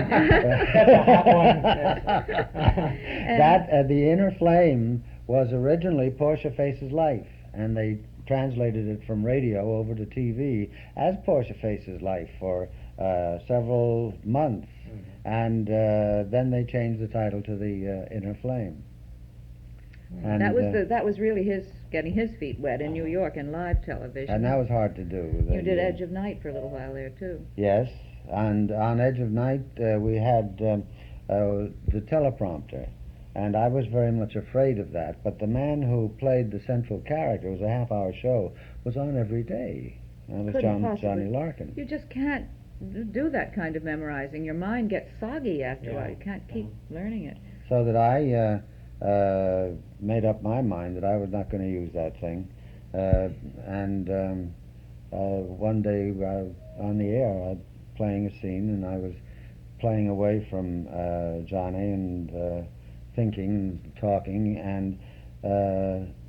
The Inner Flame was originally Portia Faces Life, and they translated it from radio over to TV as Portia Faces Life for several months. And then they changed the title to The Inner Flame. And that was really getting his feet wet in New York in live television. And that was hard to do. You did Edge of Night for a little while there, too. Yes, and on Edge of Night we had the teleprompter, and I was very much afraid of that. But the man who played the central character, it was a half-hour show, was on every day. That was Johnny Larkin. You just can't do that kind of memorizing. Your mind gets soggy after a while. You can't keep learning it. So that I made up my mind that I was not going to use that thing. One day on the air, playing a scene, and I was playing away from Johnny and thinking, talking, and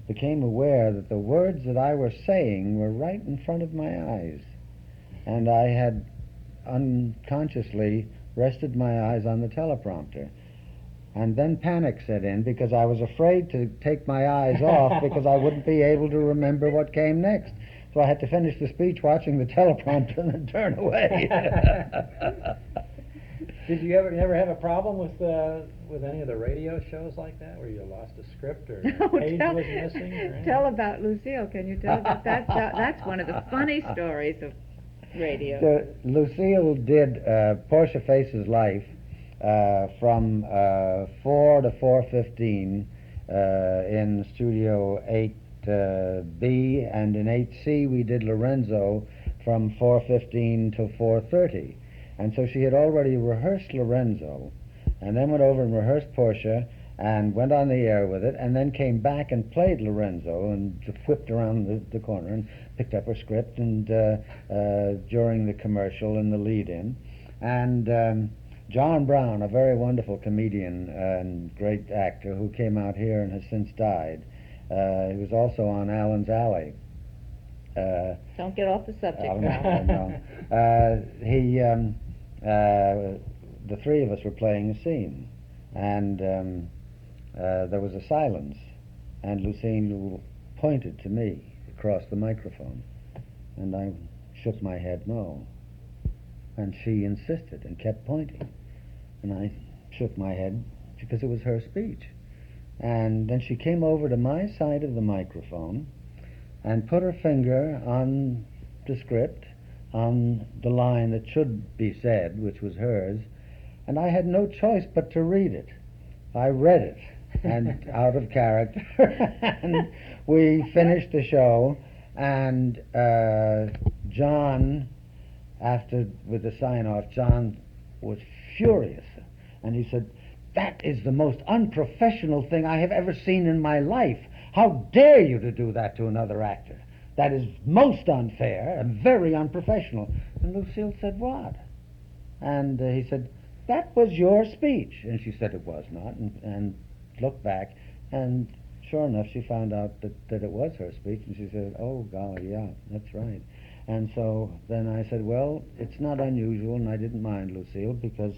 became aware that the words that I was saying were right in front of my eyes. And I had unconsciously rested my eyes on the teleprompter. And then panic set in because I was afraid to take my eyes off because I wouldn't be able to remember what came next. So I had to finish the speech watching the teleprompter and then turn away. Did you ever have a problem with any of the radio shows like that, where you lost a script or a page was missing? Or anything? Tell about Lucille. Can you tell about that? That's one of the funny stories of radio. So Lucille did Portia Face's Life from 4 to 4:15 in Studio 8B, and in 8C we did Lorenzo from 4:15 to 4:30. And so she had already rehearsed Lorenzo, and then went over and rehearsed Portia, and went on the air with it, and then came back and played Lorenzo, and whipped around the corner and picked up her script, and during the commercial and the lead-in. And John Brown, a very wonderful comedian and great actor who came out here and has since died, he was also on Allen's Alley. Don't get off the subject. No. The three of us were playing a scene, and there was a silence, and Lucille pointed to me across the microphone, and I shook my head no, and she insisted and kept pointing, and I shook my head because it was her speech. And then she came over to my side of the microphone and put her finger on the script, on the line that should be said, which was hers, and I had no choice but to read it. I read it, and out of character, and we finished the show, and John, with the sign-off, John was furious, and he said, "That is the most unprofessional thing I have ever seen in my life. How dare you to do that to another actor? That is most unfair and very unprofessional." And Lucille said, "What?" And he said, "That was your speech." And she said it was not, and looked back, and sure enough, she found out that it was her speech, and she said, "Oh, golly, yeah, that's right." And so then I said, "Well, it's not unusual," and I didn't mind, Lucille, because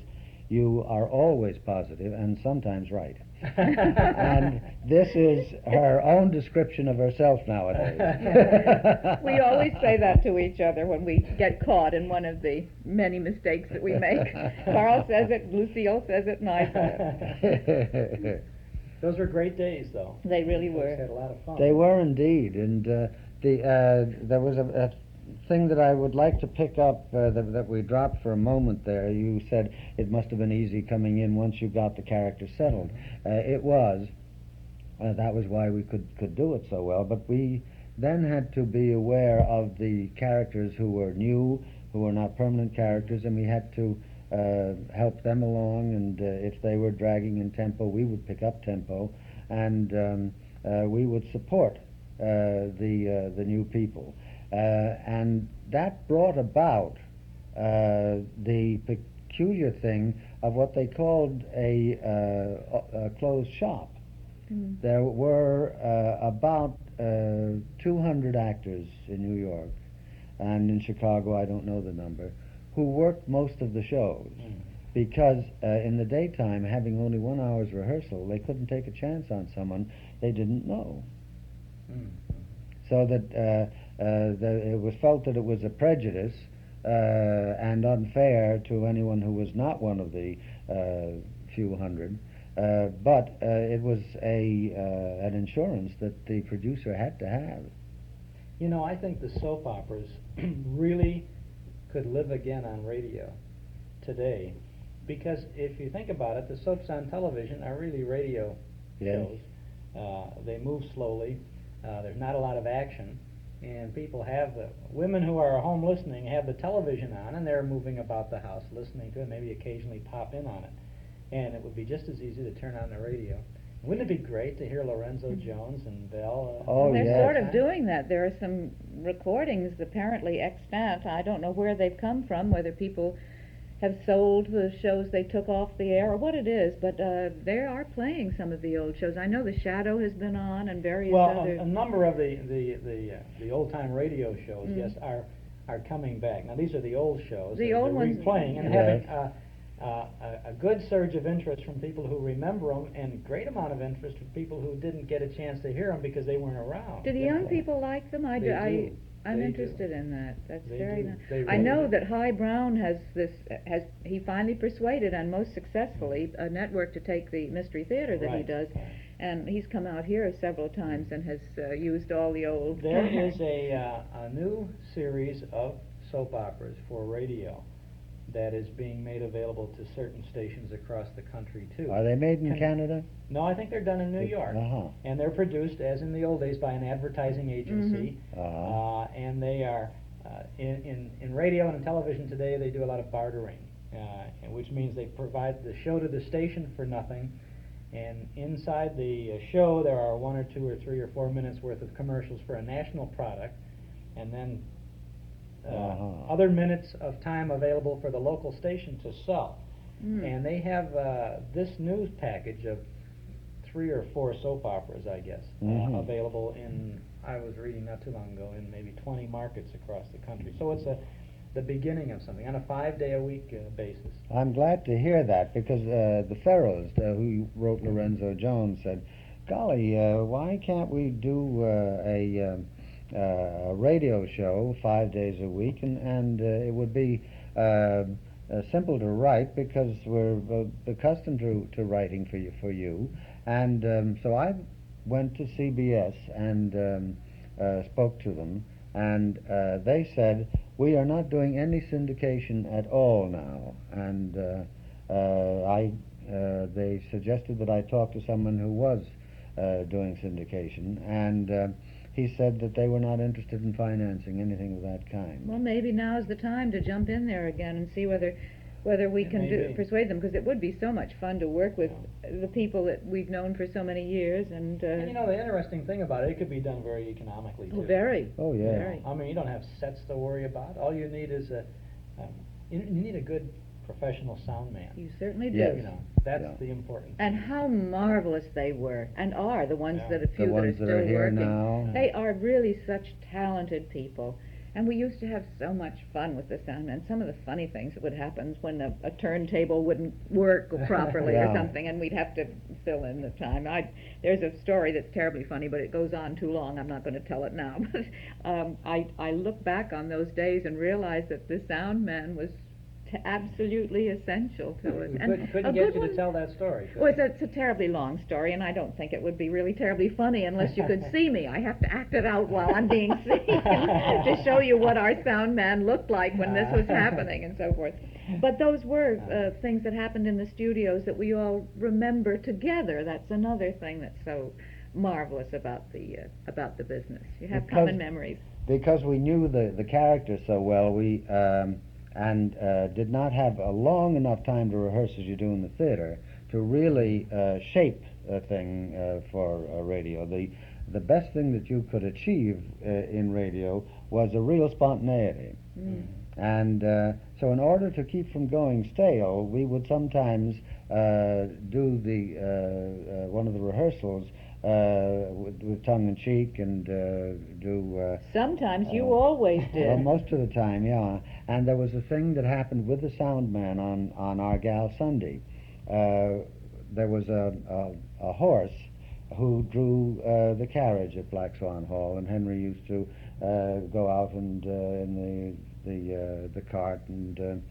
you are always positive and sometimes right. And this is her own description of herself nowadays. We always say that to each other when we get caught in one of the many mistakes that we make. Carl says it, Lucille says it, and I say it. Those were great days, though. They really were. Had a lot of fun. They were indeed, and there was a thing that I would like to pick up that we dropped for a moment there. You said it must have been easy coming in once you got the character settled. It was. That was why we could do it so well. But we then had to be aware of the characters who were new, who were not permanent characters, and we had to help them along. And if they were dragging in tempo, we would pick up tempo, and we would support the new people. And that brought about the peculiar thing of what they called a closed shop. Mm. There were about 200 actors in New York, and in Chicago, I don't know the number, who worked most of the shows. Mm. Because in the daytime, having only 1 hour's rehearsal, they couldn't take a chance on someone they didn't know. Mm. So that it was felt that it was a prejudice and unfair to anyone who was not one of the few hundred, but it was an insurance that the producer had to have. You know, I think the soap operas really could live again on radio today, because if you think about it, the soaps on television are really radio shows. They move slowly. There's not a lot of action, and people women who are home listening have the television on, and they're moving about the house listening to it, maybe occasionally pop in on it. And it would be just as easy to turn on the radio. Wouldn't it be great to hear Lorenzo Jones and Bell? They're sort of doing that. There are some recordings apparently extant. I don't know where they've come from, whether people have sold the shows they took off the air or what it is, but they are playing some of the old shows. I know The Shadow has been on and various other... a number of the old-time radio shows, yes, are coming back. Now, these are the old shows. The old ones. Replaying and having a good surge of interest from people who remember them and great amount of interest from people who didn't get a chance to hear them because they weren't around. Do the young people like them? I'm interested in that. That's very nice. I know that High Brown has he finally persuaded, and most successfully, a network to take the Mystery Theater that he does, and he's come out here several times and has used all the old... There is a new series of soap operas for radio that is being made available to certain stations across the country, too. Are they made in Canada? No, I think they're done in New York. And they're produced, as in the old days, by an advertising agency. And they are, in radio and in television today, they do a lot of bartering, which means they provide the show to the station for nothing. And inside the show, there are 1 or 2 or 3 or 4 minutes worth of commercials for a national product, and then other minutes of time available for the local station to sell. And they have this news package of 3 or 4 soap operas, I guess, available in, I was reading not too long ago, in maybe 20 markets across the country. So it's the beginning of something on a 5-day-a-week basis. I'm glad to hear that, because the Ferrells, who wrote Lorenzo Jones, said, golly, why can't we do a radio show 5 days a week, and it would be simple to write because we're accustomed to writing for you. And so I went to CBS and spoke to them, and they said, we are not doing any syndication at all now. And they suggested that I talk to someone who was doing syndication, and he said that they were not interested in financing anything of that kind. Well, maybe now's the time to jump in there again and see whether we can persuade them, because it would be so much fun to work with the people that we've known for so many years. And you know, the interesting thing about it could be done very economically, too. Very. Oh, yeah. Very. I mean, you don't have sets to worry about. All you need is you need a good professional sound man. You certainly do. Yes. You know, that's the important thing. And how marvelous they were, and are, the ones that a few The that are ones still that are here working. now. They are really such talented people. And we used to have so much fun with the sound man. Some of the funny things that would happen when a turntable wouldn't work properly or something, and we'd have to fill in the time. There's a story that's terribly funny, but it goes on too long. I'm not going to tell it now. But I look back on those days and realize that the sound man was absolutely essential to us. And couldn't get you to tell that story. Well, it's a terribly long story, and I don't think it would be really terribly funny unless you could see me. I have to act it out while I'm being seen to show you what our sound man looked like when this was happening and so forth. But those were things that happened in the studios that we all remember together. That's another thing that's so marvelous about the business. You have common memories. Because we knew the characters so well, we and did not have a long enough time to rehearse as you do in the theater to really shape a thing for radio. The best thing that you could achieve in radio was a real spontaneity. And so in order to keep from going stale, we would sometimes do one of the rehearsals with tongue-in-cheek and do... Sometimes you always did. Well, most of the time, yeah. And there was a thing that happened with the sound man on our Gal Sunday. There was a horse who drew the carriage at Black Swan Hall, and Henry used to go out and in the cart and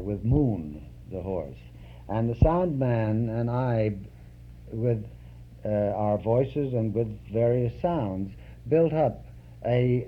with Moon, the horse. And the sound man and I, with our voices and with various sounds, built up a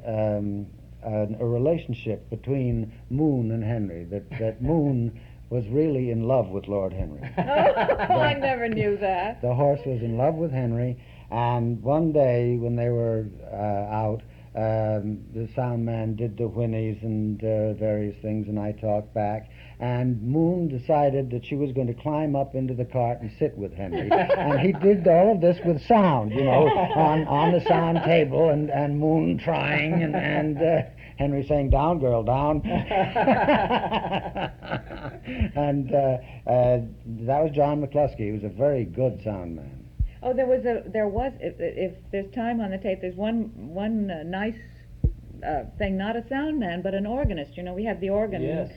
relationship between Moon and Henry, that Moon was really in love with Lord Henry. I never knew that. The horse was in love with Henry, and one day when they were out, the sound man did the whinnies and various things, and I talked back, and Moon decided that she was going to climb up into the cart and sit with Henry. And he did all of this with sound, you know, on the sound table, and Moon trying, and Henry saying, "Down, girl, down." And that was John McCluskey. He was a very good sound man. Oh, there was, if there's time on the tape, there's one nice thing, not a sound man, but an organist. You know, we had the organ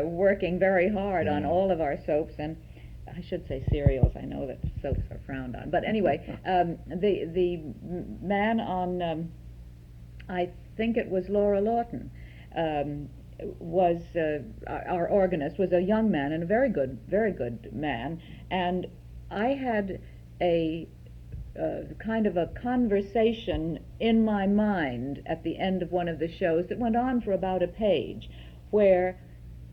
working very hard on all of our soaps, and I should say serials. I know that soaps are frowned on. But anyway, the man on, I think it was Laura Lawton, was our organist, was a young man and a very good man. And I had a kind of a conversation in my mind at the end of one of the shows that went on for about a page, where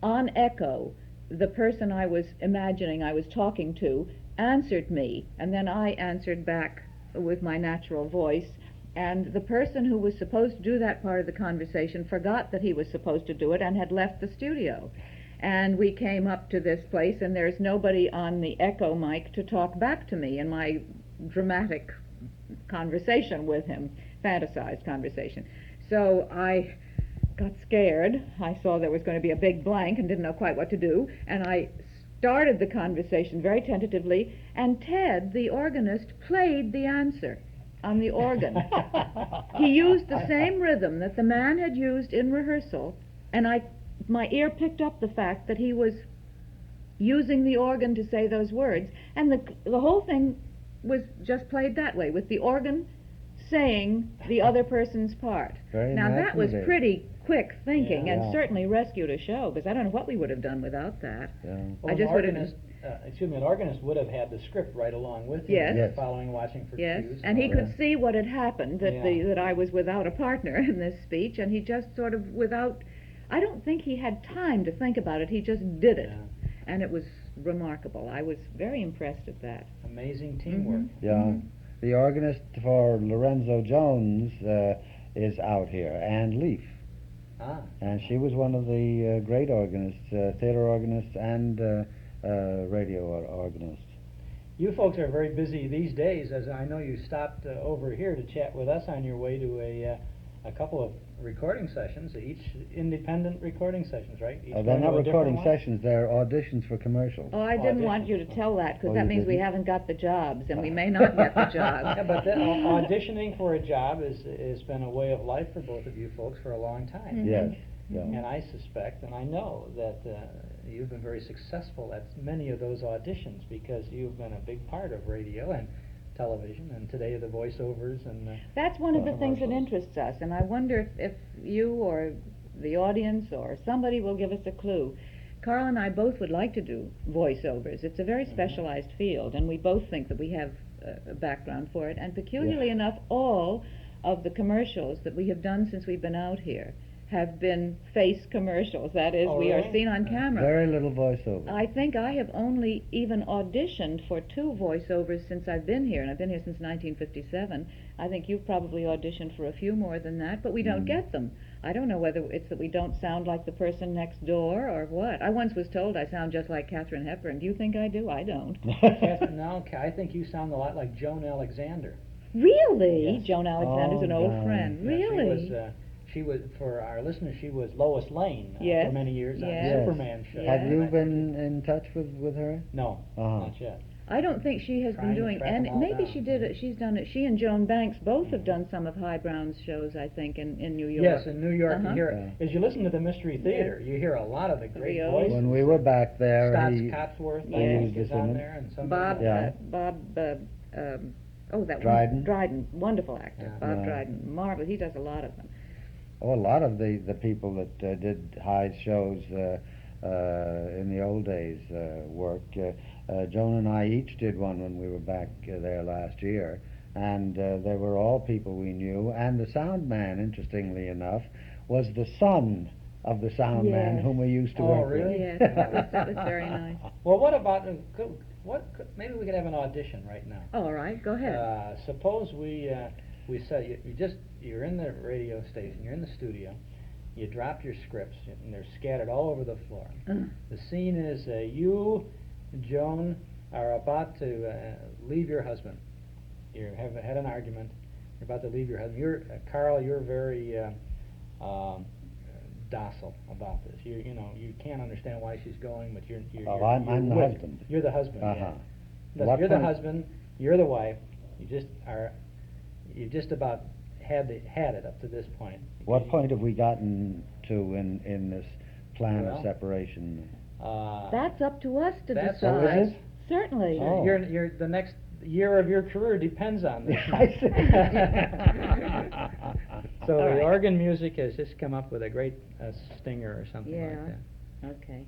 on echo the person I was imagining I was talking to answered me, and then I answered back with my natural voice, and the person who was supposed to do that part of the conversation forgot that he was supposed to do it and had left the studio. And we came up to this place, and there's nobody on the echo mic to talk back to me in my dramatic conversation with him, fantasized conversation. So I got scared. I saw there was going to be a big blank and didn't know quite what to do, and I started the conversation very tentatively, and Ted, the organist, played the answer on the organ. He used the same rhythm that the man had used in rehearsal, and my ear picked up the fact that he was using the organ to say those words, and the whole thing was just played that way, with the organ saying the other person's part. Now that was pretty quick thinking, and certainly rescued a show, because I don't know what we would have done without that. Well, an organist would have had the script right along with him, following, watching for cues. And he could see what had happened, that I was without a partner in this speech, and he just sort of, I don't think he had time to think about it, he just did it. And it was remarkable. I was very impressed at that. Amazing teamwork. The organist for Lorenzo Jones is out here, Ann Leaf. And she was one of the great organists, theater organists and radio organists. You folks are very busy these days, as I know you stopped over here to chat with us on your way to a couple of recording sessions, each independent recording sessions, right? They're not recording sessions, they're auditions for commercials. Oh, I didn't want you to tell that, because that means we haven't got the jobs, and we may not get the jobs. Yeah, but auditioning for a job has been a way of life for both of you folks for a long time. Yes. And I suspect, and I know, that you've been very successful at many of those auditions, because you've been a big part of radio and television, and today the voiceovers and that's one of the things that interests us, and I wonder if you or the audience or somebody will give us a clue. Carl and I both would like to do voiceovers. It's a very specialized field, and we both think that we have a background for it, and peculiarly enough, all of the commercials that we have done since we've been out here have been face commercials. That is, we are seen on camera. Very little voiceover. I think I have only even auditioned for 2 voiceovers since I've been here, and I've been here since 1957. I think you've probably auditioned for a few more than that, but we don't get them. I don't know whether it's that we don't sound like the person next door or what. I once was told I sound just like Katharine Hepburn. Do you think I do? I don't. No, I think you sound a lot like Joan Alexander. Really? Yes. Joan Alexander's an old friend. Really? She was, for our listeners, she was Lois Lane for many years on the Superman show. Have you been in touch with her? No, not yet. I don't think she has been doing any. Maybe she did it. She's done it. She and Joan Banks both have done some of High Brown's shows, I think, in New York. Yes, in New York. You hear, as you listen to the Mystery Theater, you hear a lot of the great voices. When we were back there, Scott Cotsworth, is on there, and some Dryden, wonderful actor. Bob Dryden, marvelous. He does a lot of them. Oh, a lot of the people that did Hyde's shows in the old days work. Joan and I each did one when we were back there last year, and they were all people we knew. And the sound man, interestingly enough, was the son of the sound man whom we used to work with. Oh, really? Yes, that was very nice. Well, what about maybe we could have an audition right now. All right, go ahead. Suppose we said you're in the radio station, you're in the studio, you dropped your scripts, and they're scattered all over the floor. The scene is you, Joan, are about to leave your husband. You have had an argument. You're about to leave your husband. Carl, you're very docile about this. You know, you can't understand why she's going, but you're I'm the with- husband. You're the husband. Uh-huh. Yeah. What You're the point- husband. You're the wife. You just about had it up to this point. What point have we gotten to in this plan Well, of separation? That's up to us to That's decide. all right. Certainly. Oh. You're the next year of your career depends on this. So All the right. organ music has just come up with a great stinger or something Yeah. like that. Okay.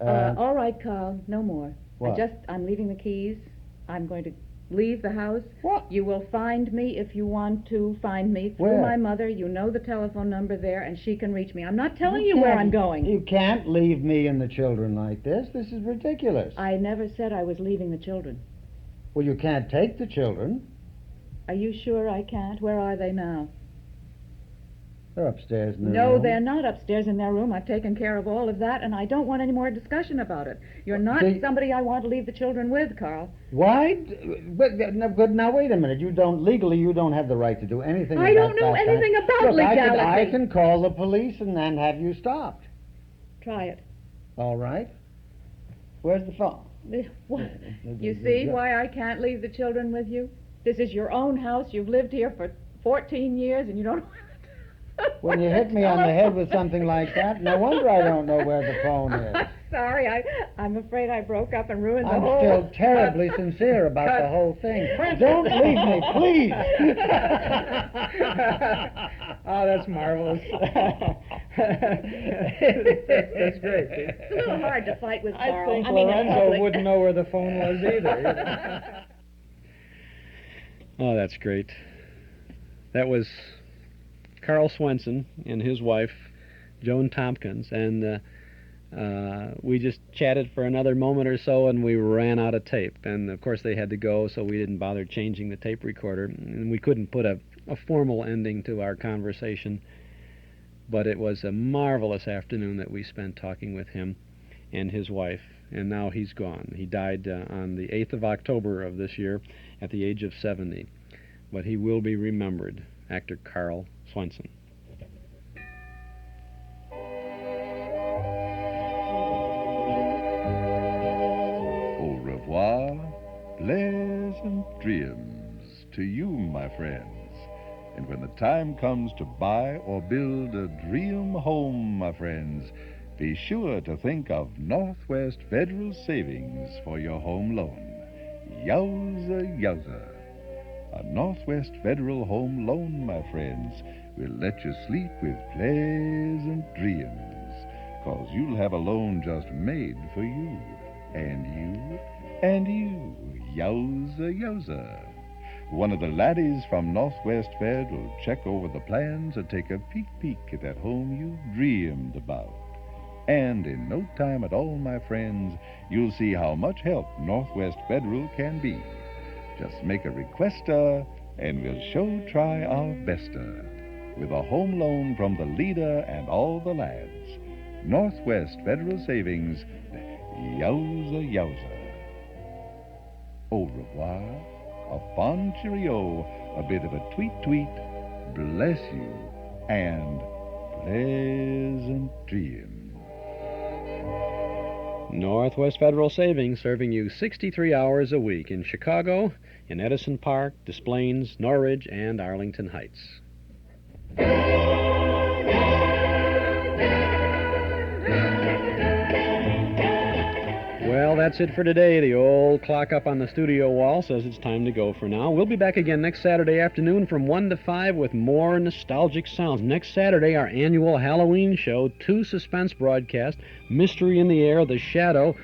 Uh, All right, Carl. No more. What? I'm leaving the keys. I'm going to leave the house. What? You will find me if you want to find me through Where? my mother. You know the telephone number there, and she can reach me. I'm not telling you where I'm going. You can't leave me and the children like this. This is ridiculous. I never said I was leaving the children. Well, you can't take the children. Are you sure I can't? Where are they now? They're upstairs in their No, room. they're not upstairs in their room. I've taken care of all of that, and I don't want any more discussion about it. You're not See- somebody I want to leave the children with, Carl. Why? But now wait a minute. You don't have the right to do anything. I about don't know that anything kind. about Look, legality. I can call the police and then have you stopped. Try it. All right. Where's the phone? What? You see why I can't leave the children with you? This is your own house. You've lived here for 14 years, and you don't... When you hit me on the head with something like that, no wonder I don't know where the phone is. Sorry, I'm afraid I broke up and ruined the I'm whole... still terribly sincere about the whole thing. Don't leave me, please. Oh, that's marvelous. That's great. It's a little hard to fight with Carl. I think in Lorenzo public. wouldn't know where the phone was either. Oh, that's great. That was Carl Swenson and his wife, Joan Tompkins, and we just chatted for another moment or so, and we ran out of tape. And, of course, they had to go, so we didn't bother changing the tape recorder, and we couldn't put a formal ending to our conversation. But it was a marvelous afternoon that we spent talking with him and his wife, and now he's gone. He died on the 8th of October of this year at the age of 70. But he will be remembered, actor Carl Swenson. Au revoir, pleasant dreams to you, my friends. And when the time comes to buy or build a dream home, my friends, be sure to think of Northwest Federal Savings for your home loan. Yowza, yowza. A Northwest Federal Home Loan, my friends, will let you sleep with pleasant dreams, 'cause you'll have a loan just made for you, and you, and you. Yowza, yowza. One of the laddies from Northwest Fed will check over the plans and take a peek at that home you dreamed about. And in no time at all, my friends, you'll see how much help Northwest Federal can be. Just make a request, and we'll try our best, with a home loan from the leader and all the lads. Northwest Federal Savings, yowza, yowza. Au revoir, a fond cheerio, a bit of a tweet, bless you, and pleasant dreams. Northwest Federal Savings, serving you 63 hours a week in Chicago, in Edison Park, Des Plaines, Norridge, and Arlington Heights. Well, that's it for today. The old clock up on the studio wall says it's time to go for now. We'll be back again next Saturday afternoon from 1 to 5 with more nostalgic sounds. Next Saturday, our annual Halloween show, 2 suspense broadcasts, Mystery in the Air, The Shadow,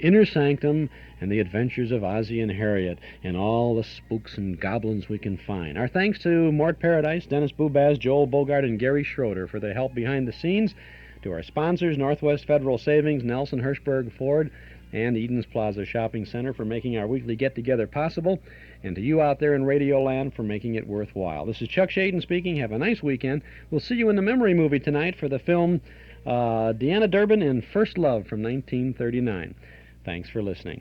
Inner Sanctum, and The Adventures of Ozzie and Harriet, and all the spooks and goblins we can find. Our thanks to Mort Paradise, Dennis Bubaz, Joel Bogart, and Gary Schroeder for their help behind the scenes. To our sponsors, Northwest Federal Savings, Nelson Hirschberg Ford, and Eden's Plaza Shopping Center for making our weekly get-together possible, and to you out there in Radio Land for making it worthwhile. This is Chuck Shaden speaking. Have a nice weekend. We'll see you in the memory movie tonight for the film Deanna Durbin in First Love from 1939. Thanks for listening.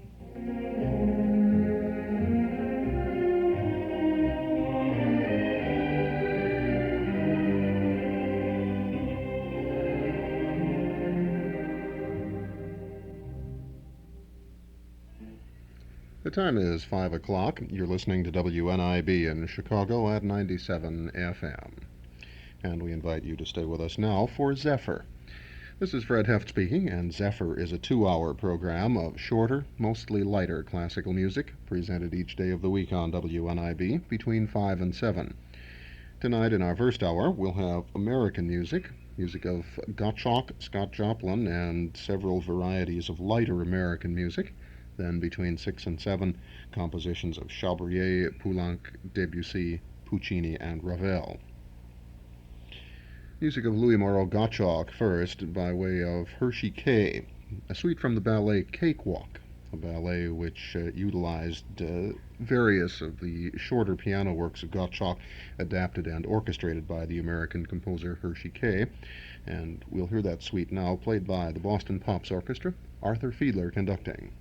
The time is 5 o'clock. You're listening to WNIB in Chicago at 97 FM. And we invite you to stay with us now for Zephyr. This is Fred Heft speaking, and Zephyr is a 2-hour program of shorter, mostly lighter classical music, presented each day of the week on WNIB between 5 and 7. Tonight in our first hour, we'll have American music, music of Gottschalk, Scott Joplin, and several varieties of lighter American music. Then between 6 and 7, compositions of Chabrier, Poulenc, Debussy, Puccini, and Ravel. Music of Louis Moreau Gottschalk first, by way of Hershey K, a suite from the ballet Cakewalk, a ballet which utilized various of the shorter piano works of Gottschalk, adapted and orchestrated by the American composer Hershey K. And we'll hear that suite now, played by the Boston Pops Orchestra, Arthur Fiedler conducting.